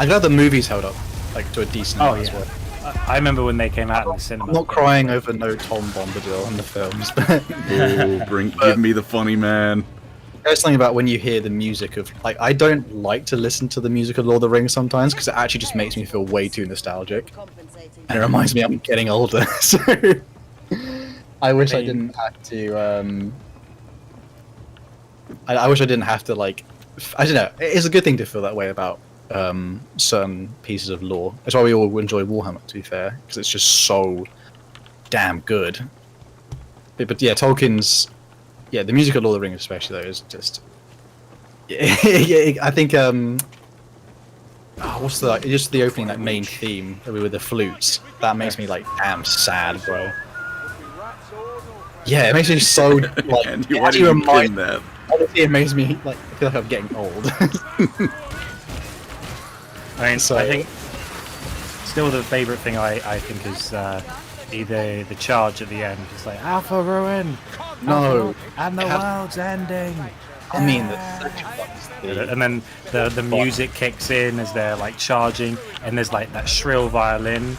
S1: I'm glad the movies held up, like, to a decent
S2: Oh
S1: amount as
S2: yeah.
S1: well.
S2: I remember when they came out in the cinema.
S1: I'm not crying over no Tom Bombadil in the films, but
S3: Oh, give me the funny man.
S1: there's something about when you hear the music of, like, I don't like to listen to the music of Lord of the Rings sometimes, because it actually just makes me feel way too nostalgic.
S5: Compensating.
S1: And it reminds me I'm getting older, so I wish I didn't have to, I wish I didn't have to, like, I don't know, it's a good thing to feel that way about certain pieces of lore. That's why we all enjoy Warhammer, to be fair, because it's just so damn good. But yeah, Tolkien's, yeah, the music of Lord of the Rings especially, though, is just, yeah, I think, what's the, like, just the opening, like, main theme with the flutes, that makes me, like, damn sad, bro. Yeah, it makes me so, like,
S3: Andy,
S1: it
S3: why
S1: actually
S3: do you pin
S1: reminds,
S3: that?
S1: honestly, it makes me, like, I feel like I'm getting old.
S2: I mean,
S1: So-
S2: I think still the favourite thing I think is either the charge at the end, it's like Alpha Ruin,
S1: No,
S2: and the
S1: it has-
S2: world's ending.
S1: I mean,
S2: And then the music kicks in as they're like charging, and there's like that shrill violin,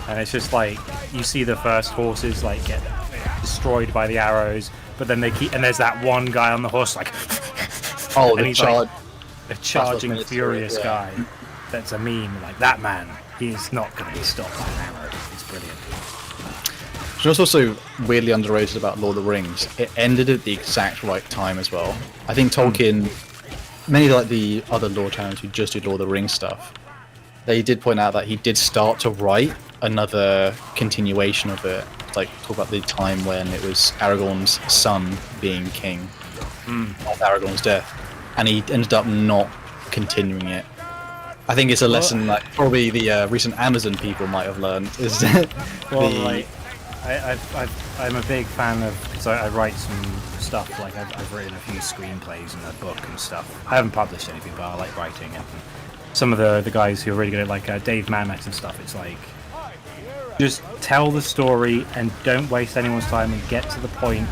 S2: and it's just like you see the first horses like get destroyed by the arrows, but then they keep, and there's that one guy on the horse like,
S1: oh,
S2: and
S1: the
S2: he's
S1: charge.
S2: like a charging
S1: military,
S2: furious
S1: yeah.
S2: guy. That's a meme. Like that man, he is not going to be stopped by an arrow. It's brilliant.
S1: You know what's also weirdly underrated about Lord of the Rings? It ended at the exact right time as well. I think Tolkien, many of like the other lore channels who just do Lord of the Rings stuff, they did point out that he did start to write another continuation of it. Like talk about the time when it was Aragorn's son being king of Aragorn's death, and he ended up not continuing it. I think it's a lesson that probably the recent Amazon people might have learned. Is
S2: Well,
S1: the
S2: like, I'm a big fan of, because I write some stuff, like I've written a few screenplays and a book and stuff. I haven't published anything, but I like writing it. And some of the guys who are really good at, like Dave Mamet and stuff, it's like, just tell the story and don't waste anyone's time and get to the point.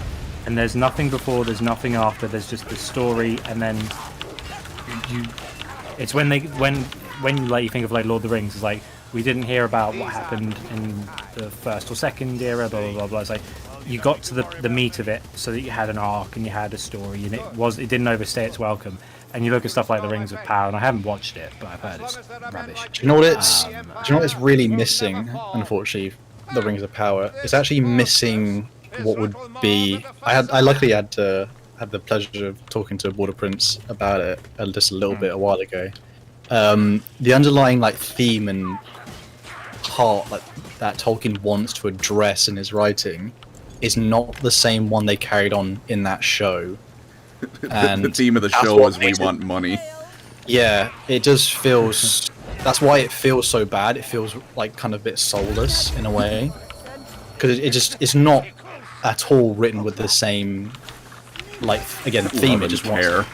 S2: And there's nothing before, there's nothing after, there's just the story, and then you... It's when like you think of like Lord of the Rings, it's like we didn't hear about what happened in the first or second era, blah blah blah blah. It's like you got to the meat of it, so that you had an arc and you had a story, and it didn't overstay its welcome. And you look at stuff like The Rings of Power, and I haven't watched it, but I've heard it's rubbish.
S1: Do you know what it's? Do you know what it's really missing? Unfortunately, The Rings of Power. It's actually missing what would be. I luckily had the pleasure of talking to Border Prince about it just a little bit a while ago, the underlying like theme and heart like that Tolkien wants to address in his writing is not the same one they carried on in that show. And
S3: the theme of the
S1: that's
S3: show
S1: what
S3: is we
S1: makes it-
S3: want money.
S1: Yeah, it just feels. That's why it feels so bad. It feels like kind of a bit soulless in a way, because it's not at all written with the same, like again, theme. It just wants.
S3: care.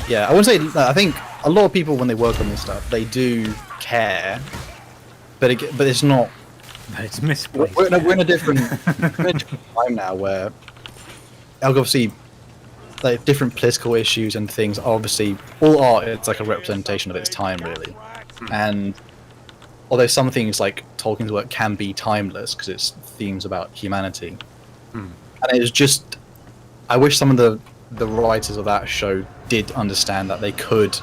S1: Yeah, I wouldn't say. I think a lot of people when they work on this stuff, they do care, but it's not.
S2: It's misplaced.
S1: We're in a different time now where, obviously, like different political issues and things. Obviously, all art it's like a representation of its time, really. And although some things like Tolkien's work can be timeless because it's themes about humanity, and it was just, I wish some of the writers of that show did understand that they could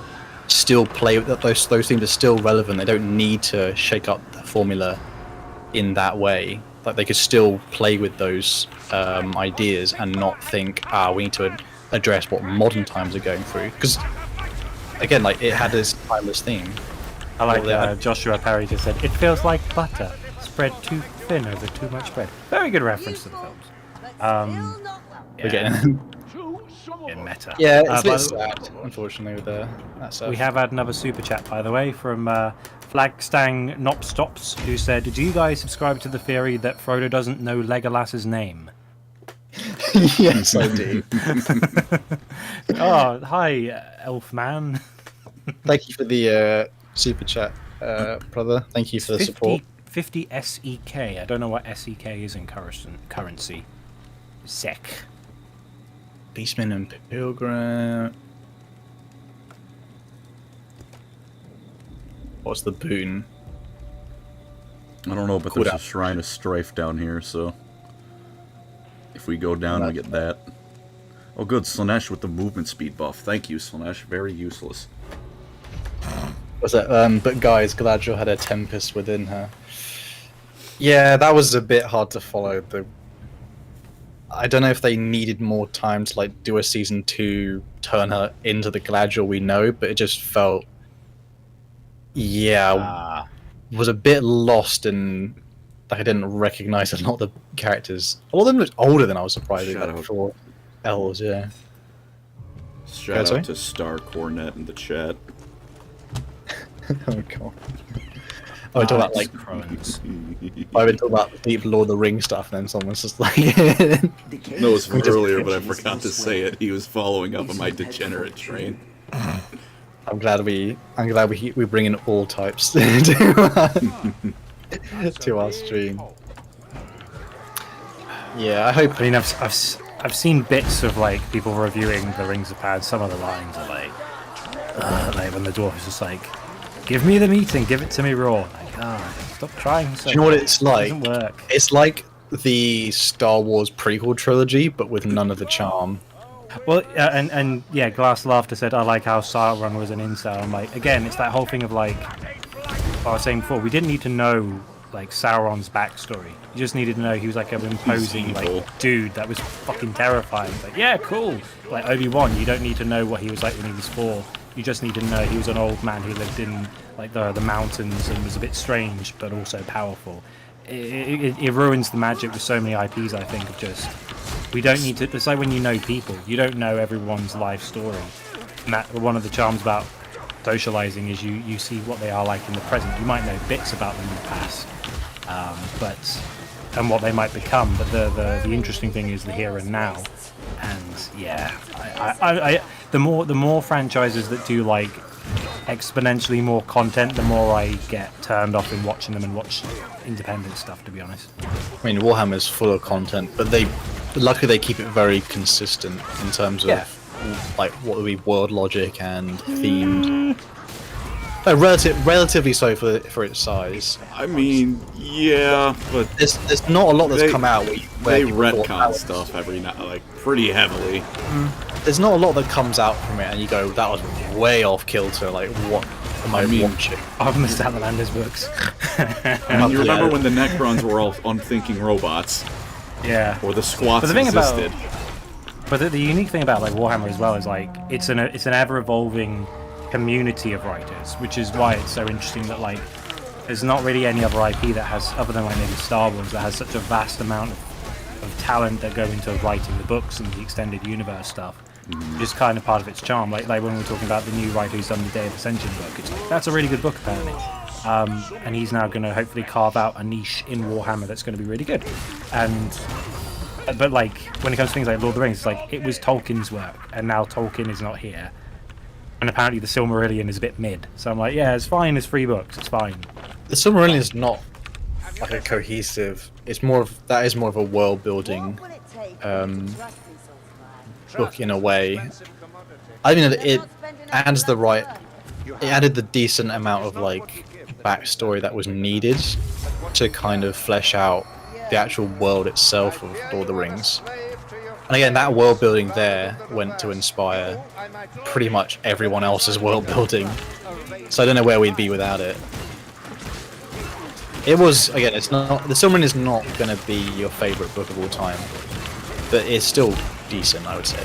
S1: still play with those themes are still relevant. They don't need to shake up the formula in that way. Like they could still play with those ideas and not think, we need to address what modern times are going through. Because again, like it had this timeless theme.
S2: I like Joshua Parry just said, it feels like butter spread too thin over too much bread. Very good reference to the films.
S1: We're getting
S2: In meta.
S1: yeah, it's a
S2: by
S1: bit
S2: the-
S1: sad, unfortunately, with that stuff.
S2: We have had another super chat, by the way, from Flagstang Nopstops, who said, "Do you guys subscribe to the theory that Frodo doesn't know Legolas's name?"
S1: Yes, I do.
S2: Oh, hi, elf man.
S1: Thank you for the super chat, brother. Thank you for the support.
S2: 50 SEK. I don't know what SEK is in currency. SEK.
S1: Beastman and Pilgrim. What's the boon?
S3: I don't know, but
S1: Cool
S3: there's a
S1: down.
S3: Shrine of Strife down here, so if we go down, we get that. Oh, good, Slanesh with the movement speed buff. Thank you, Slanesh. Very useless.
S1: Was that? But guys, Galadriel had a tempest within her. Yeah, that was a bit hard to follow. I don't know if they needed more time to like do a season 2, turn her into the Galadriel we know, but it just felt, was a bit lost and like I didn't recognize a lot of the characters. All of them looked older than I was surprised.
S3: Shout
S1: Like
S3: out.
S1: for elves, yeah.
S3: Shout
S1: sorry?
S3: out to Star Cornet in the chat.
S1: Oh god. I talk about like
S2: Crones.
S1: I've been talking about deep Lord of the Rings stuff, and then someone's just like,
S3: No, it was from earlier, but I forgot to say it. He was following up on my degenerate train.
S1: I'm glad we bring in all types to our stream. Yeah, I hope.
S2: I mean, I've seen bits of like people reviewing the Rings of Power. Some of the lines are like when the dwarf is just like, "Give me the meat and give it to me raw." Like, stop trying. So
S1: Do you know what it's like?
S2: It doesn't work.
S1: It's like the Star Wars prequel trilogy, but with none of the charm.
S2: Well, and yeah, Glass Laughter said, "I like how Sauron was an incel." I'm like, again, it's that whole thing of like, I was saying before, we didn't need to know like Sauron's backstory. You just needed to know he was like an imposing
S3: evil.
S2: like dude that was fucking terrifying. Like, yeah, cool. Like Obi-Wan, you don't need to know what he was like when he was 4. You just need to know he was an old man who lived in like the mountains and was a bit strange but also powerful. It ruins the magic with so many IPs. I think of just we don't need to. It's like when you know people, you don't know everyone's life story. And that one of the charms about socializing is you see what they are like in the present. You might know bits about them in the past, and what they might become. But the interesting thing is the here and now. And yeah, I the more franchises that do like exponentially more content, the more I get turned off in watching them and watch independent stuff, to be honest.
S1: I mean, Warhammer's full of content, but luckily they keep it very consistent in terms of like what would be world logic and themed. Relatively so for its size.
S3: I mean, yeah, but
S1: There's not a lot that's come out where
S3: they
S1: people thought,
S3: retcon stuff every now, like pretty heavily.
S1: There's not a lot that comes out from it, and you go, that was way off kilter. Like, what am I watching?
S2: I've missed out the Landers books.
S3: And you remember when the Necrons were all unthinking robots,
S2: Yeah.
S3: or the squats
S2: But the thing about-
S3: existed?
S2: But the unique thing about like Warhammer as well is like it's an ever evolving community of writers, which is why it's so interesting that like there's not really any other IP that has, other than like maybe Star Wars, that has such a vast amount of talent that go into writing the books and the extended universe stuff. Which is kind of part of its charm. Like when we were talking about the new writer who's done the Day of Ascension book, it's like, that's a really good book apparently. And he's now going to hopefully carve out a niche in Warhammer that's going to be really good. But like when it comes to things like Lord of the Rings, it's like it was Tolkien's work, and now Tolkien is not here. And apparently the Silmarillion is a bit mid. So I'm like, yeah, it's fine. It's 3 books. It's fine.
S1: The Silmarillion is not like a cohesive. It's more of that is more of a world building book in a way. I mean, it adds the right. It added the decent amount of like backstory that was needed to kind of flesh out the actual world itself of Lord of the Rings. And again, that world building there went to inspire pretty much everyone else's world building. So I don't know where we'd be without it. It was, again, it's not, the Silmarillion is not going to be your favourite book of all time, but it's still decent, I would say.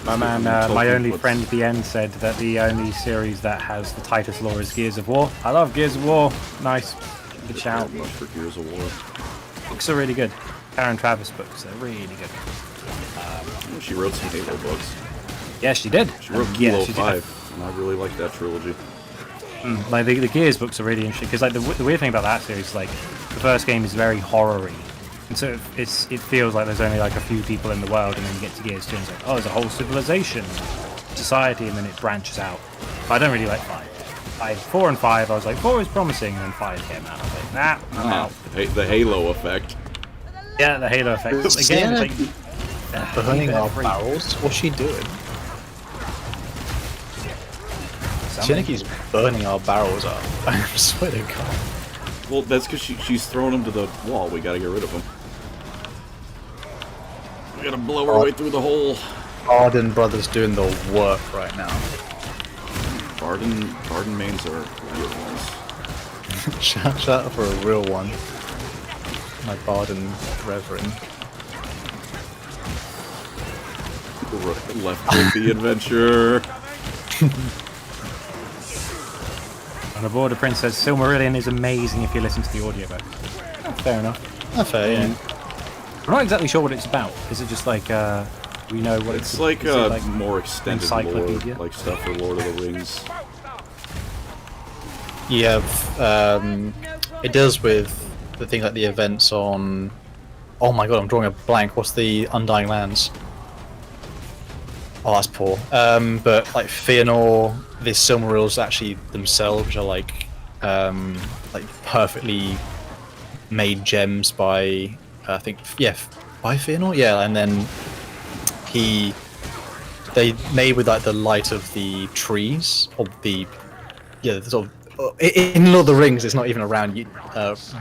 S2: My man, my only friend BN said that the only series that has the tightest lore is Gears of War. I love Gears of War. Nice. Good shout.
S3: Much for Gears of War.
S2: Books are really good. Karen Travis books, they're really good.
S3: She wrote some Halo books.
S2: Yeah, she did.
S3: She wrote Kilo 5, and I really like that trilogy.
S2: Like the Gears books are really interesting because like the weird thing about that series is like the first game is very horror-y, and so it feels like there's only like a few people in the world, and then you get to Gears 2 and it's like, oh, there's a whole civilization, society, and then it branches out. But I don't really like 5. 4 and 5, I was like 4 is promising, and then 5 came out. I was like, nah, I'm out.
S3: The Halo effect.
S2: Yeah, the Halo effect. Again, it's like
S1: Burning our barrels? What's she doing? She's burning our barrels up. I swear to God.
S3: Well, that's because she's throwing them to the wall. We gotta get rid of them. We gotta blow our way through the hole.
S1: Arden brothers doing the work right now.
S3: Barden mains are real ones.
S1: Shout out for a real one. My Barden brethren.
S3: Left with the adventure.
S2: And the Border Prince says Silmarillion is amazing if you listen to the audiobook. Oh, fair enough.
S1: Not fair, yeah.
S2: I'm not exactly sure what it's about. Is it just like we know what
S3: it's like? Is it like
S2: an
S3: more extended
S2: encyclopedia?
S3: lore, like stuff for Lord of the Rings.
S1: Yeah, it deals with the thing like the events on. Oh my God, I'm drawing a blank. What's the Undying Lands? Oh, that's poor. But like Fëanor, the Silmarils actually themselves are like perfectly made gems by I think by Fëanor, yeah, and then they made with like the light of the trees of the the sort of in Lord of the Rings. It's not even around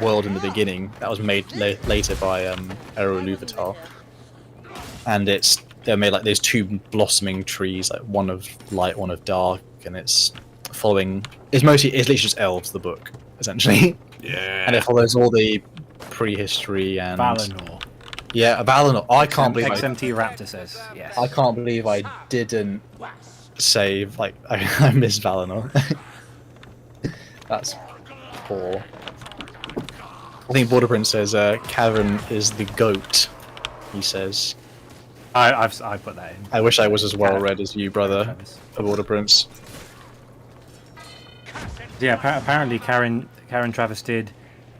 S1: world in the beginning. That was made later by Eru Ilúvatar, and they're made like there's 2 blossoming trees, like one of light, one of dark, and it's literally just elves, the book, essentially.
S3: Yeah.
S1: And it follows all the prehistory and
S2: Valinor.
S1: Yeah, Valinor. I can't believe
S2: XMT Raptor says yes.
S1: I can't believe I didn't save I miss Valinor. That's poor. I think Border Prince says Karen is the goat. He says.
S2: I put that in.
S1: I wish I was as well read as you, brother. The Border Prince.
S2: Yeah, apparently Karen Travis did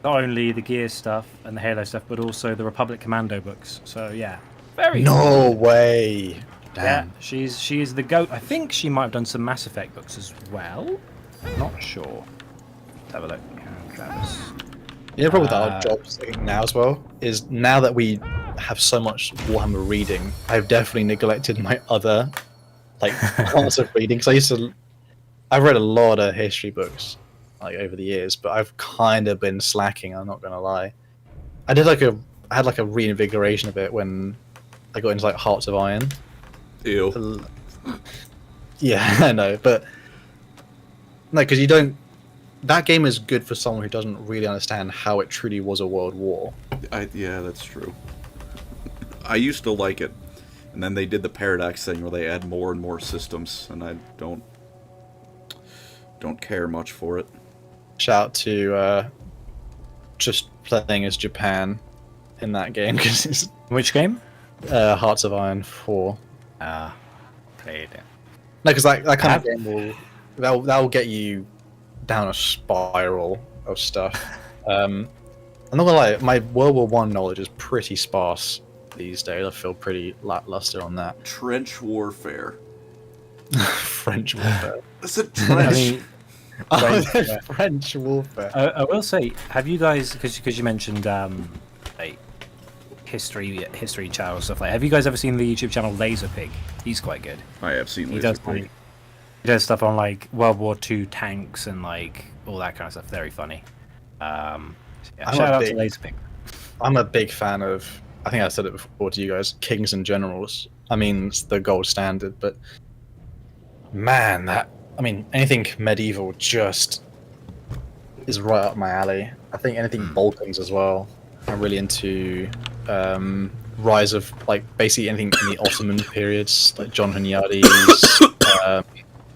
S2: not only the Gears stuff and the Halo stuff, but also the Republic Commando books. So yeah, very.
S1: No way. Damn.
S2: Yeah, she is the goat. I think she might have done some Mass Effect books as well. Not sure. Let's have a look. Karen Travis.
S1: Yeah, the problem with our jobs now as well is now that we have so much Warhammer reading, I've definitely neglected my other parts of reading. Because I've read a lot of history books over the years, but I've kind of been slacking. I'm not gonna lie. I had a reinvigoration of it when I got into Hearts of Iron.
S3: Ew.
S1: Yeah, I know, but no, because you don't. That game is good for someone who doesn't really understand how it truly was a world war.
S3: Yeah, that's true. I used to like it, and then they did the paradox thing where they add more and more systems, and I don't Don't care much for it.
S1: Shout out to just playing as Japan in that game because it's
S2: Which game?
S1: Hearts of Iron 4.
S2: Played it.
S1: No, because that kind of game that'll get you down a spiral of stuff. I'm not gonna lie, my World War One knowledge is pretty sparse these days. I feel pretty lackluster on that.
S3: Trench warfare.
S1: French warfare.
S3: It's a trench.
S1: French warfare.
S2: I will say, have you guys, because you mentioned like history channel stuff, like, have you guys ever seen the YouTube channel Laserpig? He's quite good.
S3: I have seen
S2: He does
S3: Laserpig.
S2: he does stuff on like World War II tanks and like all that kind of stuff. Very funny. Yeah, shout out to Laserpig.
S1: I'm a big fan of, I think I said it before to you guys, kings and generals. I mean, it's the gold standard, but man, anything medieval just is right up my alley. I think anything Balkans as well. I'm really into rise of, like, basically anything in the Ottoman periods, like John Hunyadi's,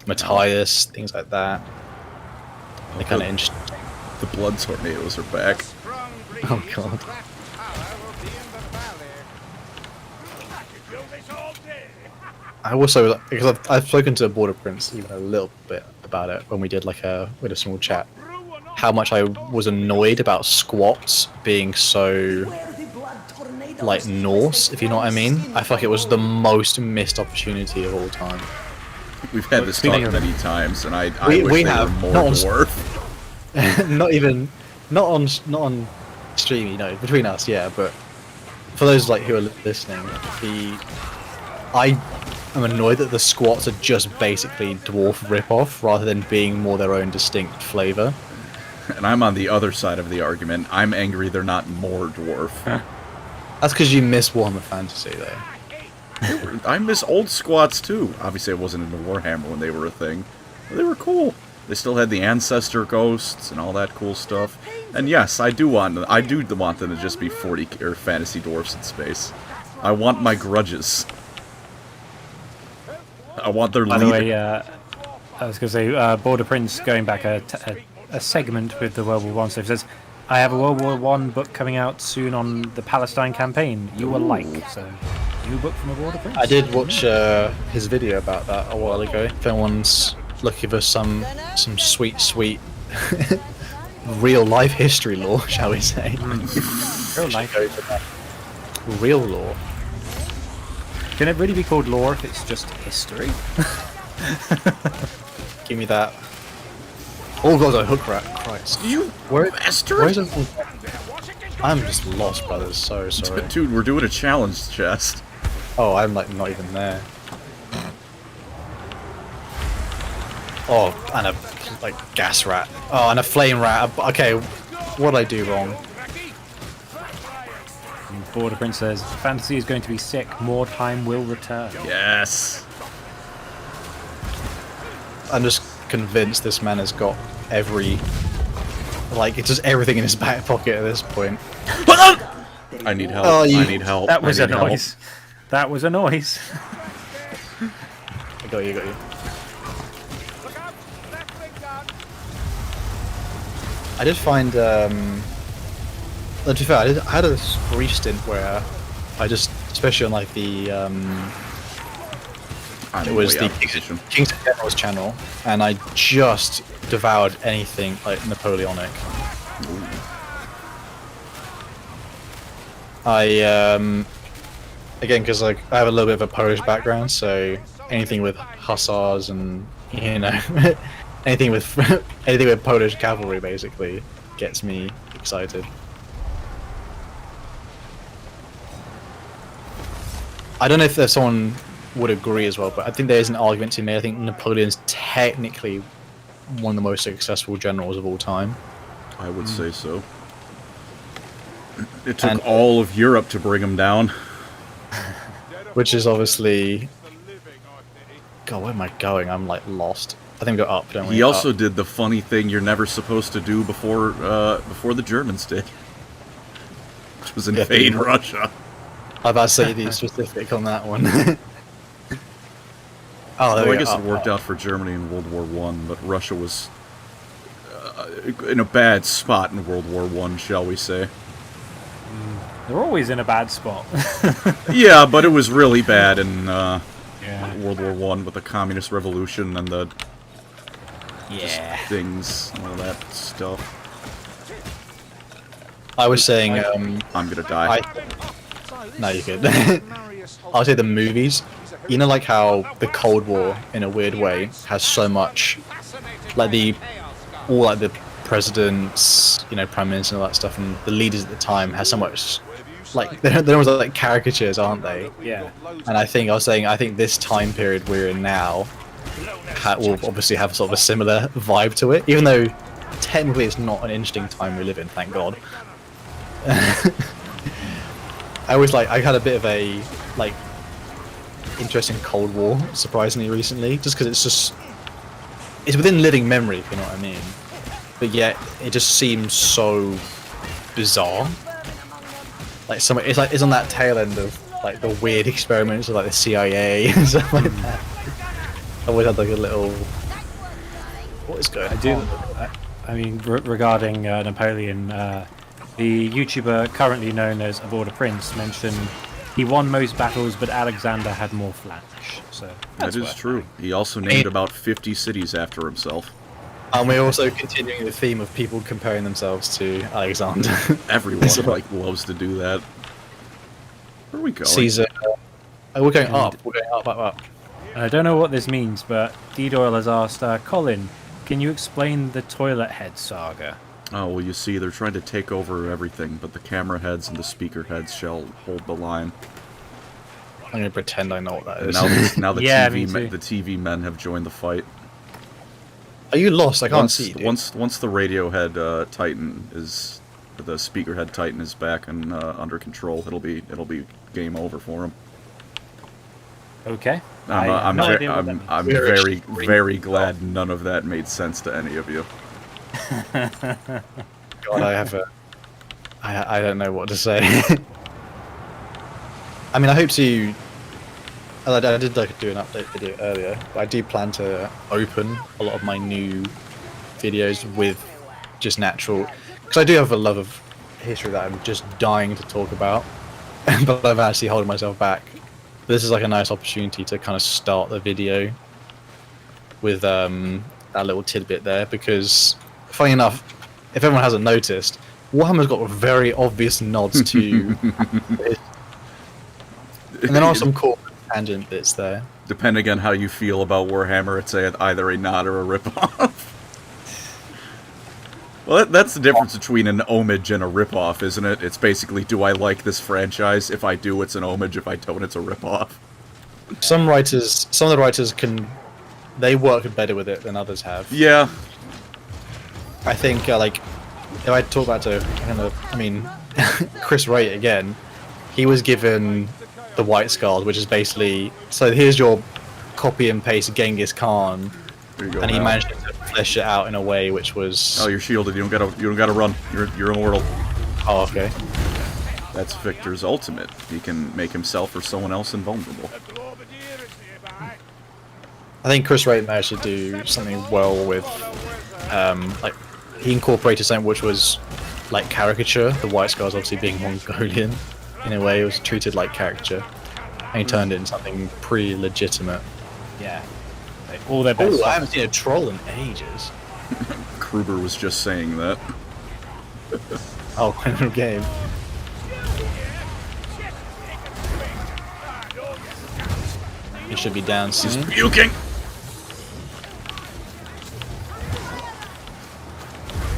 S1: Matthias, things like that. They're kind of interesting.
S3: The blood tornadoes are back.
S1: Oh god. I also, because I've spoken to Border Prince even a little bit about it when we did like a small chat, how much I was annoyed about squats being so like Norse, if you know what I mean. I feel like it was the most missed opportunity of all time.
S3: We've had this talk many times, and I
S1: We
S3: wish they
S1: have,
S3: were
S1: not
S3: more
S1: on-
S3: dwarf.
S1: not on stream, you know, between us, yeah, but for those like who are listening, I am annoyed that the squats are just basically dwarf rip-off rather than being more their own distinct flavor.
S3: And I'm on the other side of the argument. I'm angry they're not more dwarf.
S1: That's because you miss Warhammer Fantasy, though.
S3: I miss old squats too. Obviously, I wasn't into Warhammer when they were a thing. But they were cool. They still had the ancestor ghosts and all that cool stuff. And yes, I do want them to just be 40 or fantasy dwarfs in space. I want my grudges. I want their
S2: By the
S3: leader.
S2: way, I was going to say, Border Prince going back a segment with the World War One stuff says, I have a World War One book coming out soon on the Palestine campaign. You will like, so new book from a Border Prince.
S1: I did watch his video about that a while ago. If anyone's looking for some sweet real life history lore, shall we say?
S2: Real life.
S1: Go for that. Real lore.
S2: Can it really be called lore if it's just history?
S1: Give me that. Oh god, a hook rat. Christ.
S3: You
S1: Where
S3: bastard!
S1: is it? I'm just lost, brothers. So sorry.
S3: Dude, we're doing a challenge chest.
S1: Oh, I'm like not even there. Oh, and a like gas rat. Oh, and a flame rat. Okay, what did I do wrong?
S2: Border Prince says, fantasy is going to be sick. More time will return.
S3: Yes.
S1: I'm just convinced this man has got it's just everything in his back pocket at this point.
S3: I need help.
S1: Oh,
S3: I need help.
S2: That was
S3: I
S2: a
S3: need help.
S2: noise. That was a noise.
S1: I got you. I did find, to be fair, I had a brief stint where I just, especially on like the,
S3: I'm
S1: it was
S3: way
S1: the
S3: out of position.
S1: Kings and Generals channel, and I just devoured anything like Napoleonic. I, again, because like I have a little bit of a Polish background, so anything with hussars and, you know, anything with Polish cavalry basically gets me excited. I don't know if there's someone would agree as well, but I think there is an argument to be made. I think Napoleon's technically one of the most successful generals of all time.
S3: I would say so. It took all of Europe to bring him down.
S1: Which is obviously... God, where am I going? I'm like lost. I think we go up, don't we?
S3: He also
S1: Up.
S3: did the funny thing you're never supposed to do before the Germans did, which was invade Russia.
S1: I'm about to say the specific on that one. Oh, there
S3: Well,
S1: we
S3: I
S1: go.
S3: guess it worked out for Germany in World War One, but Russia was in a bad spot in World War One, shall we say?
S2: They're always in a bad spot.
S3: Yeah, but it was really bad in
S2: Yeah.
S3: World War One with the Communist Revolution and the
S2: Yeah.
S3: things, and all that stuff.
S1: I was saying,
S3: I'm gonna die.
S1: no, you could. I'll say the movies. You know, like how the Cold War, in a weird way, has so much, like all like the presidents, you know, prime minister, and all that stuff, and the leaders at the time has so much, like they're almost like caricatures, aren't they?
S2: Yeah.
S1: And I think this time period we're in now will obviously have sort of a similar vibe to it, even though technically it's not an interesting time we live in, thank God. I had a bit of a like interesting Cold War, surprisingly recently, just because it's within living memory, if you know what I mean. But yet it just seems so bizarre. Like it's on that tail end of like the weird experiments of like the CIA and stuff like that. I always had like a little. What is going on?
S2: I mean, regarding Napoleon, the YouTuber currently known as Avoid a Prince mentioned he won most battles, but Alexander had more flash. So
S3: That is true. He also named about 50 cities after himself.
S1: And we're also continuing the theme of people comparing themselves to Alexander.
S3: Everyone like loves to do that. Where are we going?
S1: Caesar. Oh, we're going up. We're going up.
S2: I don't know what this means, but D Doyle has asked, Colin, can you explain the toilet head saga?
S3: Oh, well, you see, they're trying to take over everything, but the camera heads and the speaker heads shall hold the line.
S1: I'm going to pretend I know what that
S3: And
S1: is.
S3: now the
S2: Yeah, me too.
S3: the TV men have joined the fight.
S1: Are you lost? I can't see you, dude.
S3: Once the Radiohead Titan is, the speakerhead Titan is back and under control, it'll be game over for him.
S2: Okay.
S3: I'm
S1: Very
S3: very glad none of that made sense to any of you.
S1: God, I don't know what to say. I mean, I hope to. I did like do an update video earlier, but I do plan to open a lot of my new videos with just natural, because I do have a love of history that I'm just dying to talk about, but I've actually holding myself back. This is like a nice opportunity to kind of start the video with that little tidbit there, because funny enough, if everyone hasn't noticed, Warhammer's got very obvious nods to this. And there are some cool tangent bits there.
S3: Depending on how you feel about Warhammer, it's either a nod or a ripoff. Well, that's the difference between an homage and a ripoff, isn't it? It's basically, do I like this franchise? If I do, it's an homage. If I don't, it's a ripoff.
S1: Some of the writers they work better with it than others have.
S3: Yeah.
S1: I think, like, if I talk about Chris Wright again, he was given the White Scars, which is basically, so here's your copy and paste Genghis Khan,
S3: There you go.
S1: and he
S3: now.
S1: managed to flesh it out in a way which was.
S3: Oh, you're shielded. You don't gotta run. You're immortal.
S1: Oh, okay.
S3: That's Victor's ultimate. He can make himself or someone else invulnerable.
S1: I think Chris Wright managed to do something well with, like, he incorporated something which was like caricature. The White Scars obviously being Mongolian, in a way, it was treated like caricature, and he turned it into something pretty legitimate.
S2: Yeah. All their best.
S1: Oh, I haven't seen a troll in ages.
S3: Kruber was just saying that.
S1: Oh, in the game. He should be down soon.
S3: Puking!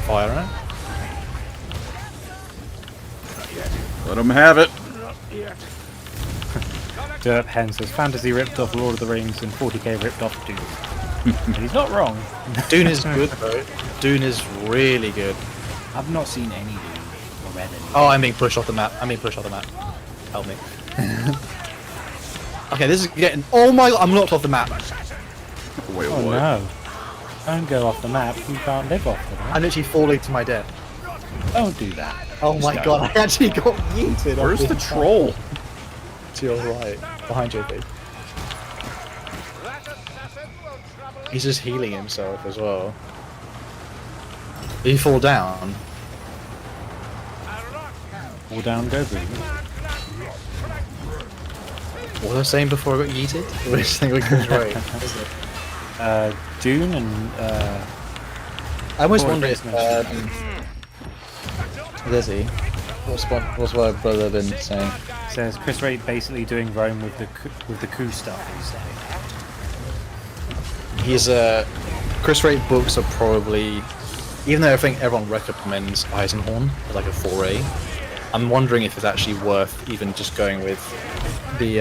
S1: Fire on it.
S3: Let him have it.
S2: Derp Hen says fantasy ripped off Lord of the Rings and 40k ripped off Dune. And he's not wrong.
S1: Dune is good, though. Dune is really good.
S2: I've not seen any Dune or read any.
S1: Oh, I'm being pushed off the map. Help me. Okay, this is getting. Oh my god, I'm knocked off the map.
S3: Wait,
S2: Oh
S3: what?
S2: no. Don't go off the map. You can't live off the map.
S1: I'm literally falling to my death.
S2: Don't do that.
S1: Oh my god, I actually got yeeted.
S3: Where's
S1: off
S3: the
S1: this
S3: troll?
S1: To your right. Behind you, babe. He's just healing himself as well. Did he fall down?
S2: Fall down, go boom.
S1: What was I saying before I got yeeted? Which thing was right?
S2: Dune and
S1: I almost
S2: Poor
S1: wonder if
S2: business.
S1: There's he. What's my brother been saying?
S2: says Chris Wright basically doing Rome with the coup stuff. He's saying.
S1: He's Chris Wright books are probably, even though I think everyone recommends Eisenhorn as like a 4A, I'm wondering if it's actually worth even just going with the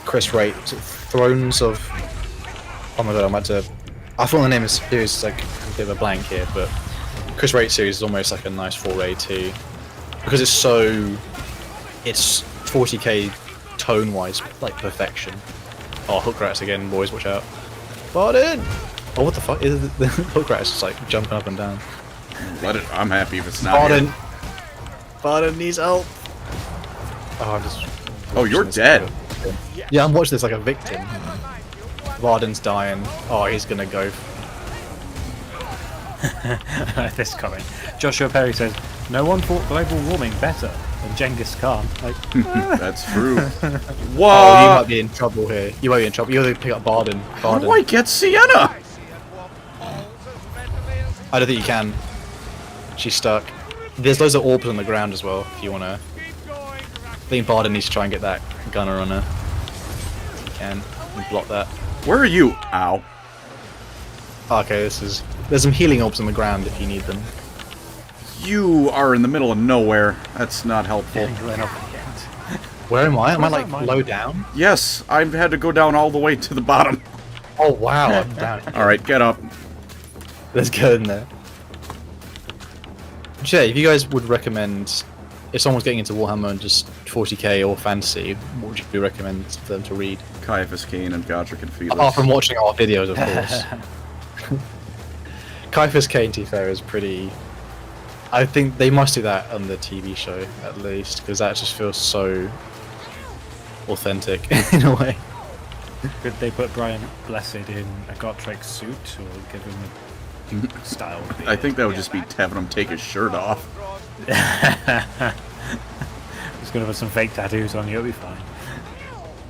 S1: Chris Wright Thrones of. Oh my god, I'm about to. I thought the name is like a bit of a blank here, but Chris Wright series is almost like a nice 4A too, because it's 40k tone-wise, like perfection. Oh, hook rats again, boys, watch out! Barden! Oh, what the fuck? Is the hook rat's just like jumping up and down.
S3: Let it. I'm happy if it's not.
S1: Barden!
S3: Here.
S1: Barden needs help! Oh, I'm just.
S3: Oh, you're dead.
S1: Yeah, I'm watching this like a victim. Varden's dying. Oh, he's gonna go.
S2: This comment. Joshua Perry says, "No one thought global warming better than Genghis Khan." Like,
S3: That's true.
S1: Whoa! Oh, you might be in trouble here. You might be in trouble. You have to pick up Barden.
S3: How do I get Sienna?
S1: I don't think you can. She's stuck. There's loads of orbs on the ground as well, if you wanna. I think Barden needs to try and get that gunner on her. If you can. And block that.
S3: Where are you? Ow.
S1: Okay, there's some healing orbs on the ground if you need them.
S3: You are in the middle of nowhere. That's not helpful.
S1: Where am I? Am I like low down?
S3: Yes, I've had to go down all the way to the bottom.
S1: Oh wow, I'm down.
S3: Alright, get up.
S1: Let's go in there. Jay, if you guys would recommend, if someone's getting into Warhammer and just 40k or fantasy, what would you recommend for them to read?
S3: Caiaphas Cain and Godric and Felix.
S1: Apart from watching our videos, of course. Caiaphas Cain, to be fair, is pretty. I think they must do that on the TV show at least, because that just feels so authentic in a way.
S2: could they put Brian Blessed in a Gotrek suit or give him a style?
S3: I think that would just be having him take his shirt off.
S2: He's gonna put some fake tattoos on you, it'll be fine.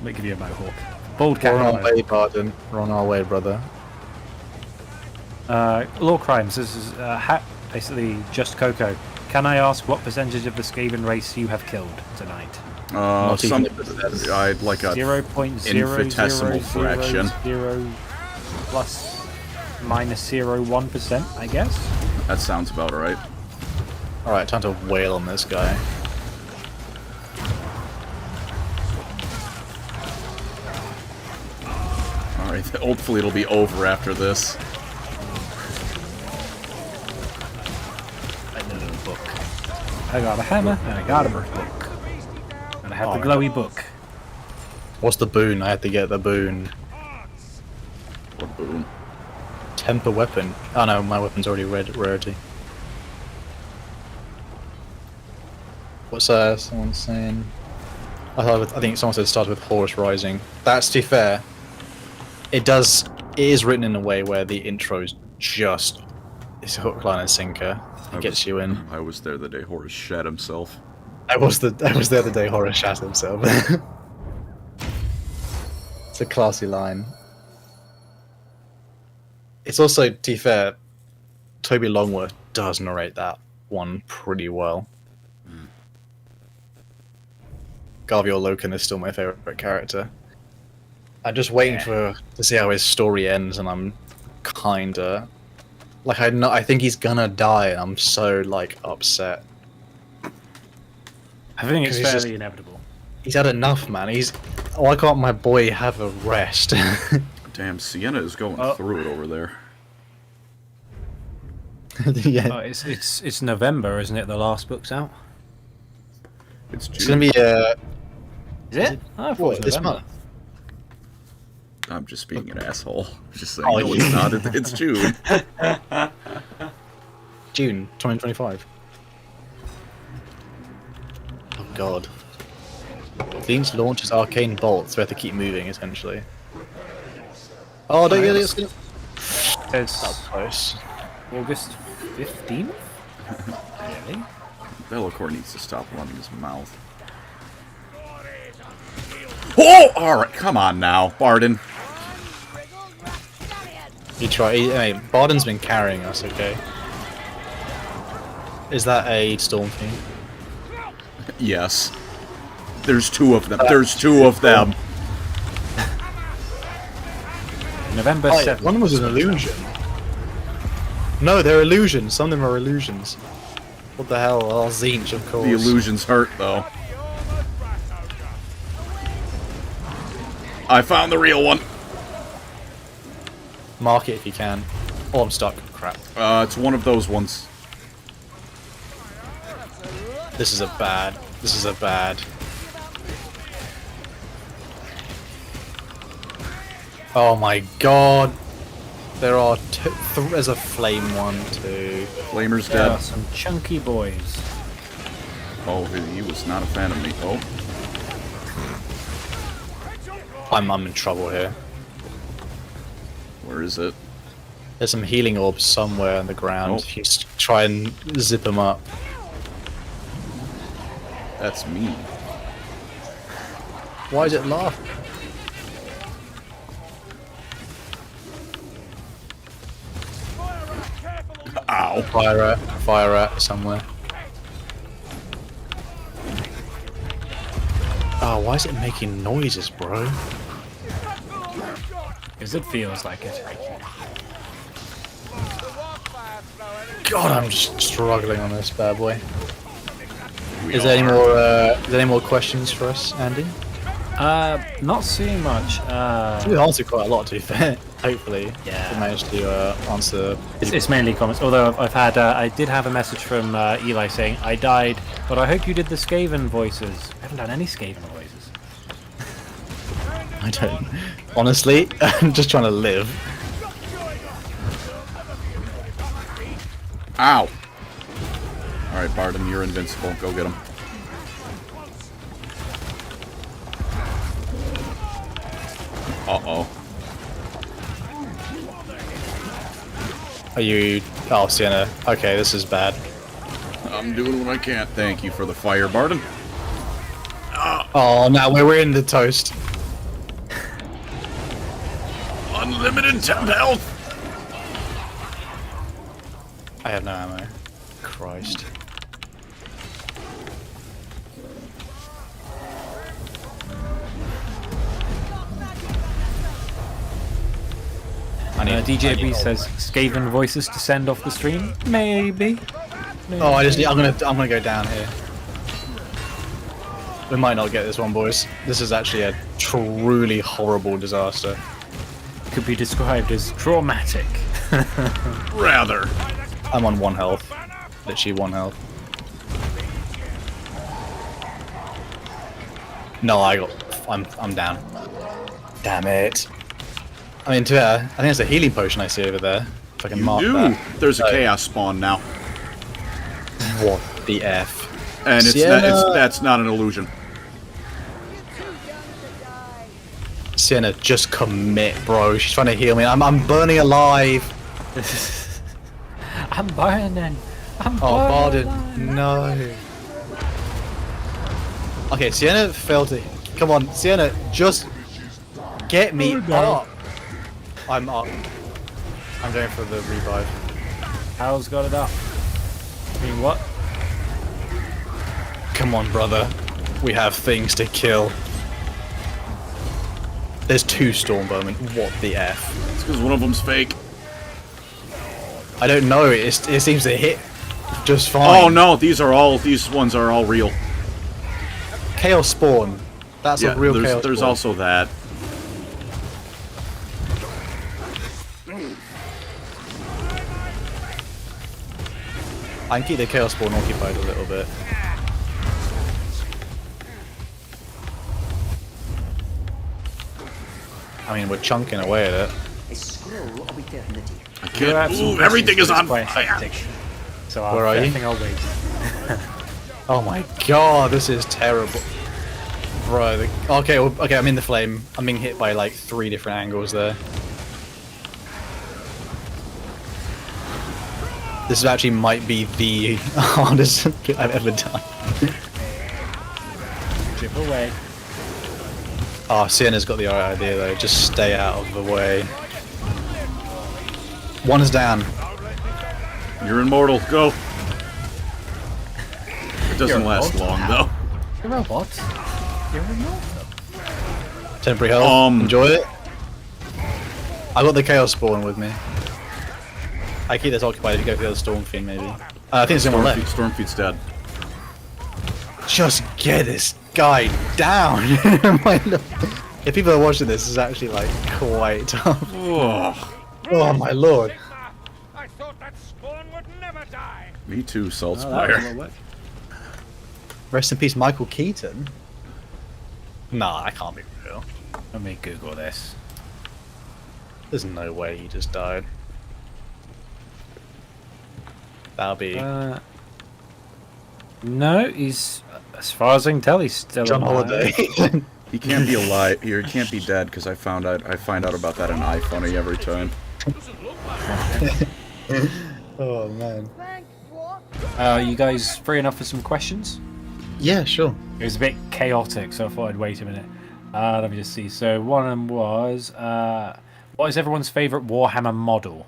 S2: Might give you a mohawk. Bald
S1: We're
S2: cat.
S1: on our way, Barden. We're on our way, brother.
S2: LoreCrimes. This is basically just Coco. Can I ask what percentage of the Skaven race you have killed tonight?
S3: I'd like a
S2: 0.00000
S3: infinitesimal fraction.
S2: plus minus 0.1%, I guess.
S3: That sounds about right.
S1: Alright, time to wail on this guy.
S3: Alright, hopefully it'll be over after this.
S2: I got a hammer, and I got a book. And I have the glowy book.
S1: What's the boon? I had to get the boon.
S3: What boon?
S1: Temper weapon. Oh no, my weapon's already rarity. What's someone saying? I think someone said it started with Horus Rising. That's, to be fair, it is written in a way where the intro's just, it's a hook, line and sinker. It gets you in.
S3: I was there the day Horus shat himself.
S1: I was there the day Horus shat himself. It's a classy line. It's also, to be fair, Toby Longworth does narrate that one pretty well. Garvior Loken is still my favourite character. I'm just waiting to see how his story ends, and I'm kinda like I think he's gonna die, and I'm so like upset.
S2: I think it's
S1: 'Cause
S2: fairly inevitable.
S1: He's had enough, man. Why can't my boy have a rest?
S3: Damn, Sienna is going through it over there.
S1: Yeah.
S2: Oh, it's November, isn't it? The last book's out.
S3: It's June.
S1: It's gonna be
S2: Is it? Oh, I thought it was
S1: this
S2: November.
S1: month?
S3: I'm just being an asshole. Just saying,
S1: Oh,
S3: no,
S1: yeah.
S3: it's not. It's June.
S1: June 2025. Oh god. Themes launches arcane bolts, so we have to keep moving essentially. Oh, don't get it.
S2: It's
S1: close.
S2: August 15th? Really?
S3: Bellacore needs to stop running his mouth. Oh! Alright, come on now, Barden.
S1: You try. Hey, Barden's been carrying us, okay? Is that a Storm Fiend?
S3: Yes. There's two of them. There's two of them.
S2: November
S1: Oh,
S2: 7th.
S1: one was an illusion. No, they're illusions. Some of them are illusions. What the hell? Oh, Zinch, of course.
S3: The illusions hurt, though. I found the real one.
S1: Mark it if you can. Oh, I'm stuck. Crap.
S3: It's one of those ones.
S1: This is a bad. This is a bad. Oh my god. There are there's a flame one too.
S3: Flamer's
S2: There are
S3: dead.
S2: some chunky boys.
S3: Oh, he was not a fan of me. Oh.
S1: I'm in trouble here.
S3: Where is it?
S1: There's some healing orbs somewhere on the ground.
S3: Nope.
S1: If you try and zip them up.
S3: That's me.
S1: Why is it laughing?
S3: Ow.
S1: Fire at somewhere. Oh, why is it making noises, bro?
S2: Because it feels like it.
S1: God, I'm just struggling on this bad boy.
S3: We
S1: Is there any
S3: are.
S1: more? Is there any more questions for us, Andy?
S2: Not seeing much.
S1: We answered quite a lot, to be fair. Hopefully,
S2: Yeah.
S1: we managed to answer.
S2: It's mainly comments. Although I've had, I did have a message from Eli saying, I died, but I hope you did the Skaven voices. I haven't done any Skaven voices.
S1: I don't. Honestly, I'm just trying to live.
S3: Ow. Alright, Barden, you're invincible. Go get him. Uh-oh.
S1: Are you? Oh, Sienna. Okay, this is bad.
S3: I'm doing what I can. Thank you for the fire, Barden.
S1: Oh, now we're in the toast.
S3: Unlimited temp health!
S1: I have no ammo. Christ. I need
S2: DJB says Skaven voices to send off the stream. Maybe.
S1: Oh, I'm gonna go down here. We might not get this one, boys. This is actually a truly horrible disaster.
S2: Could be described as traumatic.
S3: Rather.
S1: I'm on 1 health. Literally 1 health. No, I'm down. Damn it. I mean, I think it's a healing potion I see over there. If I can mark
S3: Ooh,
S1: that.
S3: there's a chaos spawn now.
S1: What the F?
S3: And
S1: Sienna!
S3: that's not an illusion.
S1: Sienna, just commit, bro. She's trying to heal me. I'm burning alive.
S2: I'm burning. I'm
S1: Oh,
S2: burning.
S1: Barden, no. Okay, Sienna failed to. Come on, Sienna, just get me up. I'm up. I'm going for the revive.
S2: Hal's got it up. I mean, what?
S1: Come on, brother. We have things to kill. There's 2 Stormbowmen. What the F?
S3: It's because one of them's fake.
S1: I don't know. It seems to hit just fine.
S3: Oh no, these ones are all real.
S1: Chaos Spawn. That's
S3: Yeah,
S1: a real Chaos
S3: there's
S1: Spawn.
S3: also that.
S1: I can keep the Chaos Spawn occupied a little bit. I mean, we're chunking away at it.
S6: A scroll of eternity.
S3: I
S2: You're
S3: can't
S2: at some
S3: move. Everything is
S2: questions,
S3: on
S2: but it's quite
S3: fire.
S2: hectic. So
S1: Where are
S2: I
S1: you?
S2: think I'll wait.
S1: Oh my god, this is terrible. Bro, okay, I'm in the flame. I'm being hit by like 3 different angles there. This actually might be the hardest bit I've ever done.
S2: Chip away.
S1: Oh, Sienna's got the right idea though. Just stay out of the way. One is down.
S3: You're immortal. Go. It doesn't last long though.
S2: You're a robot. You're immortal.
S1: Temporary health. Enjoy it. I got the Chaos Spawn with me. I keep this occupied if you go for the other Storm Fiend, maybe. I think there's someone left.
S3: Stormfeet's dead.
S1: Just get this guy down! My lord. If people are watching this, it's actually like quite tough. Oh my lord.
S4: I thought that spawn would never die.
S3: Me too, Saltspire.
S1: Rest in peace, Michael Keaton. Nah, that can't be real.
S2: Let me Google this.
S1: There's no way he just died. That'll be
S2: No, he's, as far as I can tell, he's still
S1: John
S2: alive.
S1: Holiday.
S3: He can't be alive. He can't be dead because I find out about that in iFunny every time.
S1: Oh man.
S5: Thanks, what?
S2: You guys free enough for some questions?
S1: Yeah, sure.
S2: It was a bit chaotic, so I thought I'd wait a minute. Let me just see. So one of them was, what is everyone's favourite Warhammer model?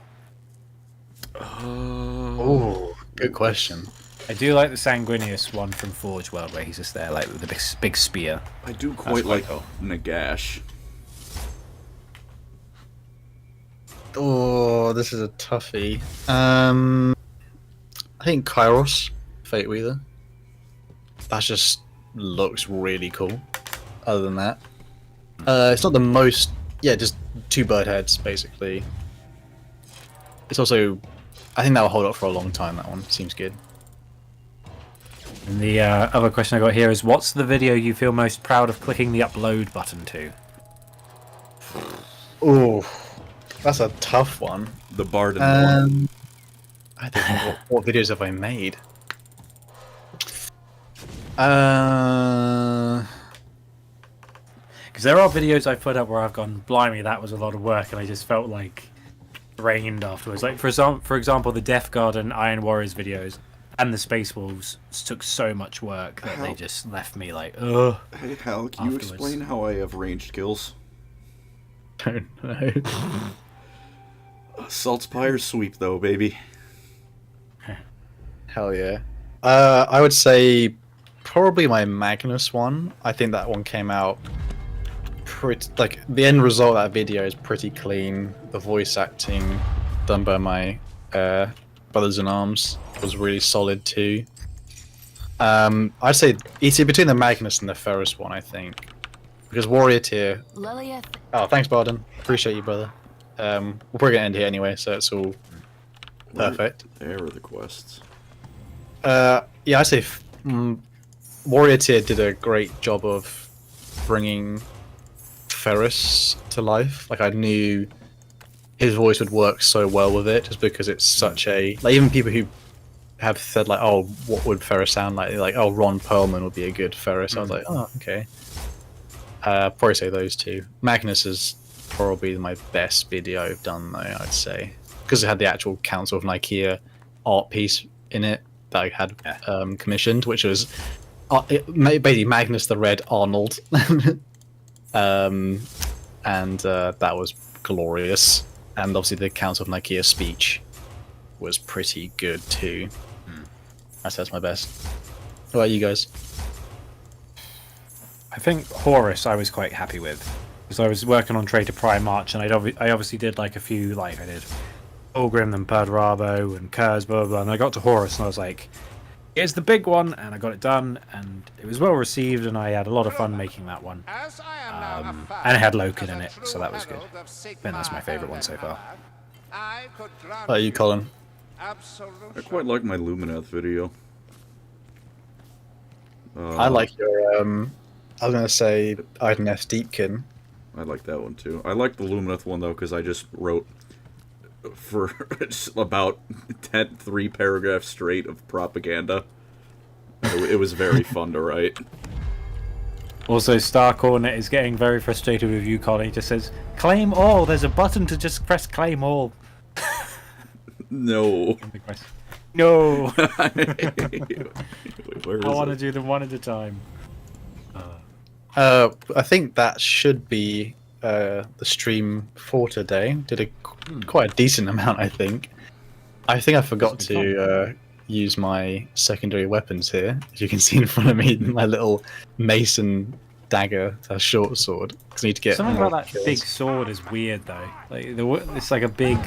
S1: Oh, good question.
S2: I do like the Sanguinius one from Forge World, where he's just there, like with the big spear.
S3: I do quite like
S2: cool.
S3: Nagash.
S1: Oh, this is a toughie. I think Kairos, Fate Weaver. That just looks really cool. Other than that, it's not the most. Yeah, just 2 bird heads basically. It's also, I think that will hold up for a long time. That one seems good.
S2: And the other question I got here is, what's the video you feel most proud of clicking the upload button to?
S1: Oh, that's a tough one.
S3: The Bard and one.
S1: I don't know what videos have I made.
S2: Because there are videos I've put up where I've gone, blimey, that was a lot of work, and I just felt like drained afterwards. Like for example, the Death Guard and Iron Warriors videos and the Space Wolves took so much work that they just left me like, ugh.
S3: Hey Hal, can you explain how I have ranged kills?
S1: Don't know.
S3: Saltspire sweep though, baby.
S1: Hell yeah. I would say probably my Magnus one. I think that one came out pretty, like, the end result of that video is pretty clean. The voice acting done by my brothers in arms was really solid too. I'd say it's between the Magnus and the Ferris one, I think, because Warrior Tier.
S5: Lilith.
S1: Oh, thanks, Barden. Appreciate you, brother. We're probably gonna end here anyway, so it's all perfect.
S3: There are the quests.
S1: Yeah, I say Warrior Tier did a great job of bringing Ferris to life. Like, I knew his voice would work so well with it, just because it's such a, like, even people who have said like, oh, what would Ferris sound like? They're like, oh, Ron Perlman would be a good Ferris. I was like, oh, okay. Probably say those two. Magnus is probably my best video I've done though, I'd say, because it had the actual Council of Nicaea art piece in it that I had commissioned, which was basically Magnus the Red Arnold. And that was glorious. And obviously the Council of Nicaea speech was pretty good too. That's my best. What about you guys?
S2: I think Horus I was quite happy with, because I was working on Traitor Primarch, and I obviously did like a few, like I did Ulgrim and Perdrabo and Kurz, blah, blah, blah, and I got to Horus and I was like, here's the big one, and I got it done, and it was well received, and I had a lot of fun making that one. And it had Loken in it, so that was good. I think that's my favourite one so far.
S1: How about you, Colin?
S3: I quite like my Lumineth video.
S1: I like your, I was going to say Ideneth Deepkin.
S3: I like that one too. I like the Lumineth one though, because I just wrote for about 3 paragraphs straight of propaganda. It was very fun to write.
S2: Also, Star Cornet is getting very frustrated with you, Colin. He just says, claim all! There's a button to just press claim all.
S3: No.
S2: No.
S3: Wait, where is
S2: I want to
S3: it?
S2: do them one at a time.
S1: I think that should be the stream for today. Did quite a decent amount, I think. I think I forgot
S2: It's been
S1: to use my secondary weapons here. As you can see in front of me, my little mason dagger, a short sword. 'Cause I need to get
S2: Something
S1: more
S2: about that
S1: kills.
S2: big sword is weird though. Like it's like a big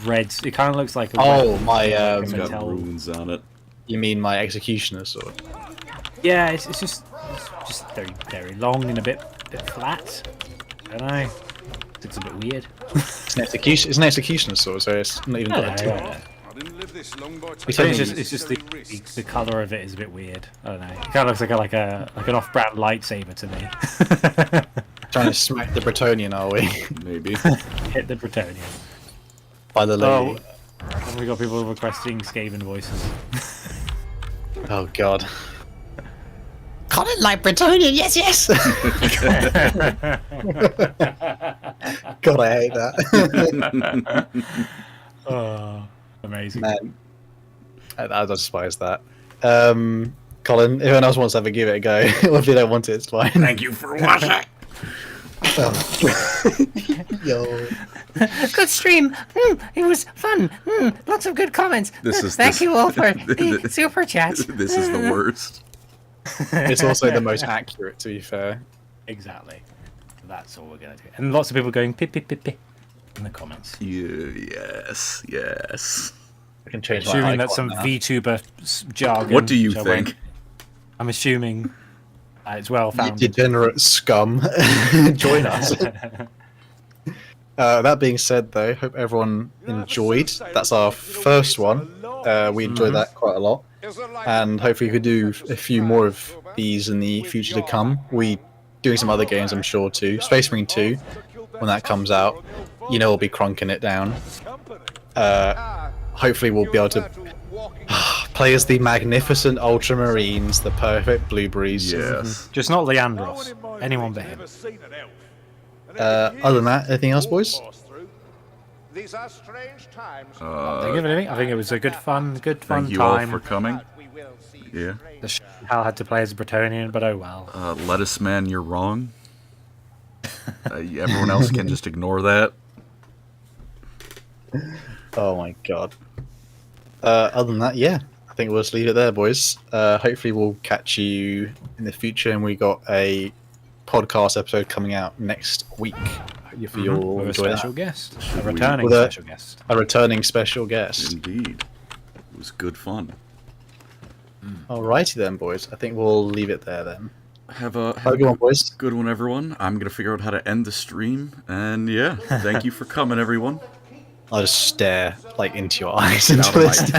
S2: red. It kind of looks like a
S1: Oh,
S2: red,
S1: my
S2: like
S3: It's
S2: a
S3: got
S2: metal-
S3: runes on it.
S1: You mean my executioner sword?
S2: Yeah, it's just very long and a bit flat. I don't know. It's a bit weird.
S1: It's an executioner sword, so it's not even got a tip.
S2: Yeah.
S4: I didn't live this long, but
S1: It's
S2: But
S1: only-
S2: it's just the color of it is a bit weird. I don't know. It kind of looks like an off-brand lightsaber to me.
S1: Trying to smack the Bretonnian, are we?
S3: Maybe.
S2: Hit the Bretonnian.
S1: By the
S2: Oh,
S1: lady.
S2: and we got people requesting Skaven voices.
S1: Oh god. Colin like Bretonnian, yes, yes! God, I hate that.
S2: Oh, amazing.
S1: Man, I despise that. Colin, if anyone else wants to have a give it a go, or if you don't want it, it's fine.
S3: Thank you for watching.
S1: Yo.
S8: Good stream. It was fun. Lots of good comments.
S3: This
S8: Thank you all for the super chats.
S3: This is the worst.
S1: It's also the most accurate, to be fair.
S2: Exactly. That's all we're gonna do. And lots of people going pip pip pip pip in the comments.
S3: Yes, yes.
S1: I can change my
S2: Assuming
S1: icon
S2: that's some
S1: now.
S2: VTuber jargon.
S3: What do you
S2: which I
S3: think?
S2: won't- I'm assuming it's well
S1: You
S2: founded.
S1: degenerate scum. Join us. That being said, though, hope everyone enjoyed. That's our first one. We enjoyed that quite a lot. And hopefully we could do a few more of these in the future to come. We doing some other games, I'm sure, too. Space Marine 2, when that comes out, you know we'll be cronking it down. Hopefully we'll be able to play as the magnificent Ultramarines, the perfect Blueberries.
S3: Yes.
S2: Just not Leandros. Anyone but him.
S1: Other than that, anything else, boys?
S4: These are strange times.
S2: I think it was a good fun
S3: Thank you all
S2: time.
S3: for coming.
S4: We will see
S3: Yeah.
S2: The Hal had to play as a Bretonnian, but oh well.
S3: Lettuce Man, you're wrong. Everyone else can just ignore that.
S1: Oh my god. Other than that, yeah, I think we'll just leave it there, boys. Hopefully we'll catch you in the future, and we got a podcast episode coming out next week. If you all
S2: With a
S1: enjoy
S2: special
S1: that.
S2: guest.
S3: Should
S2: A
S3: we-
S2: returning
S1: With a-
S2: special guest.
S1: A returning special guest.
S3: Indeed. It was good fun.
S1: Alrighty then, boys. I think we'll leave it there then.
S3: Have a
S1: Have a good one, boys.
S3: good one, everyone. I'm going to figure out how to end the stream. And yeah, thank you for coming, everyone.
S1: I'll just stare like into your eyes
S3: Out
S1: until
S3: of
S1: it's
S3: my face.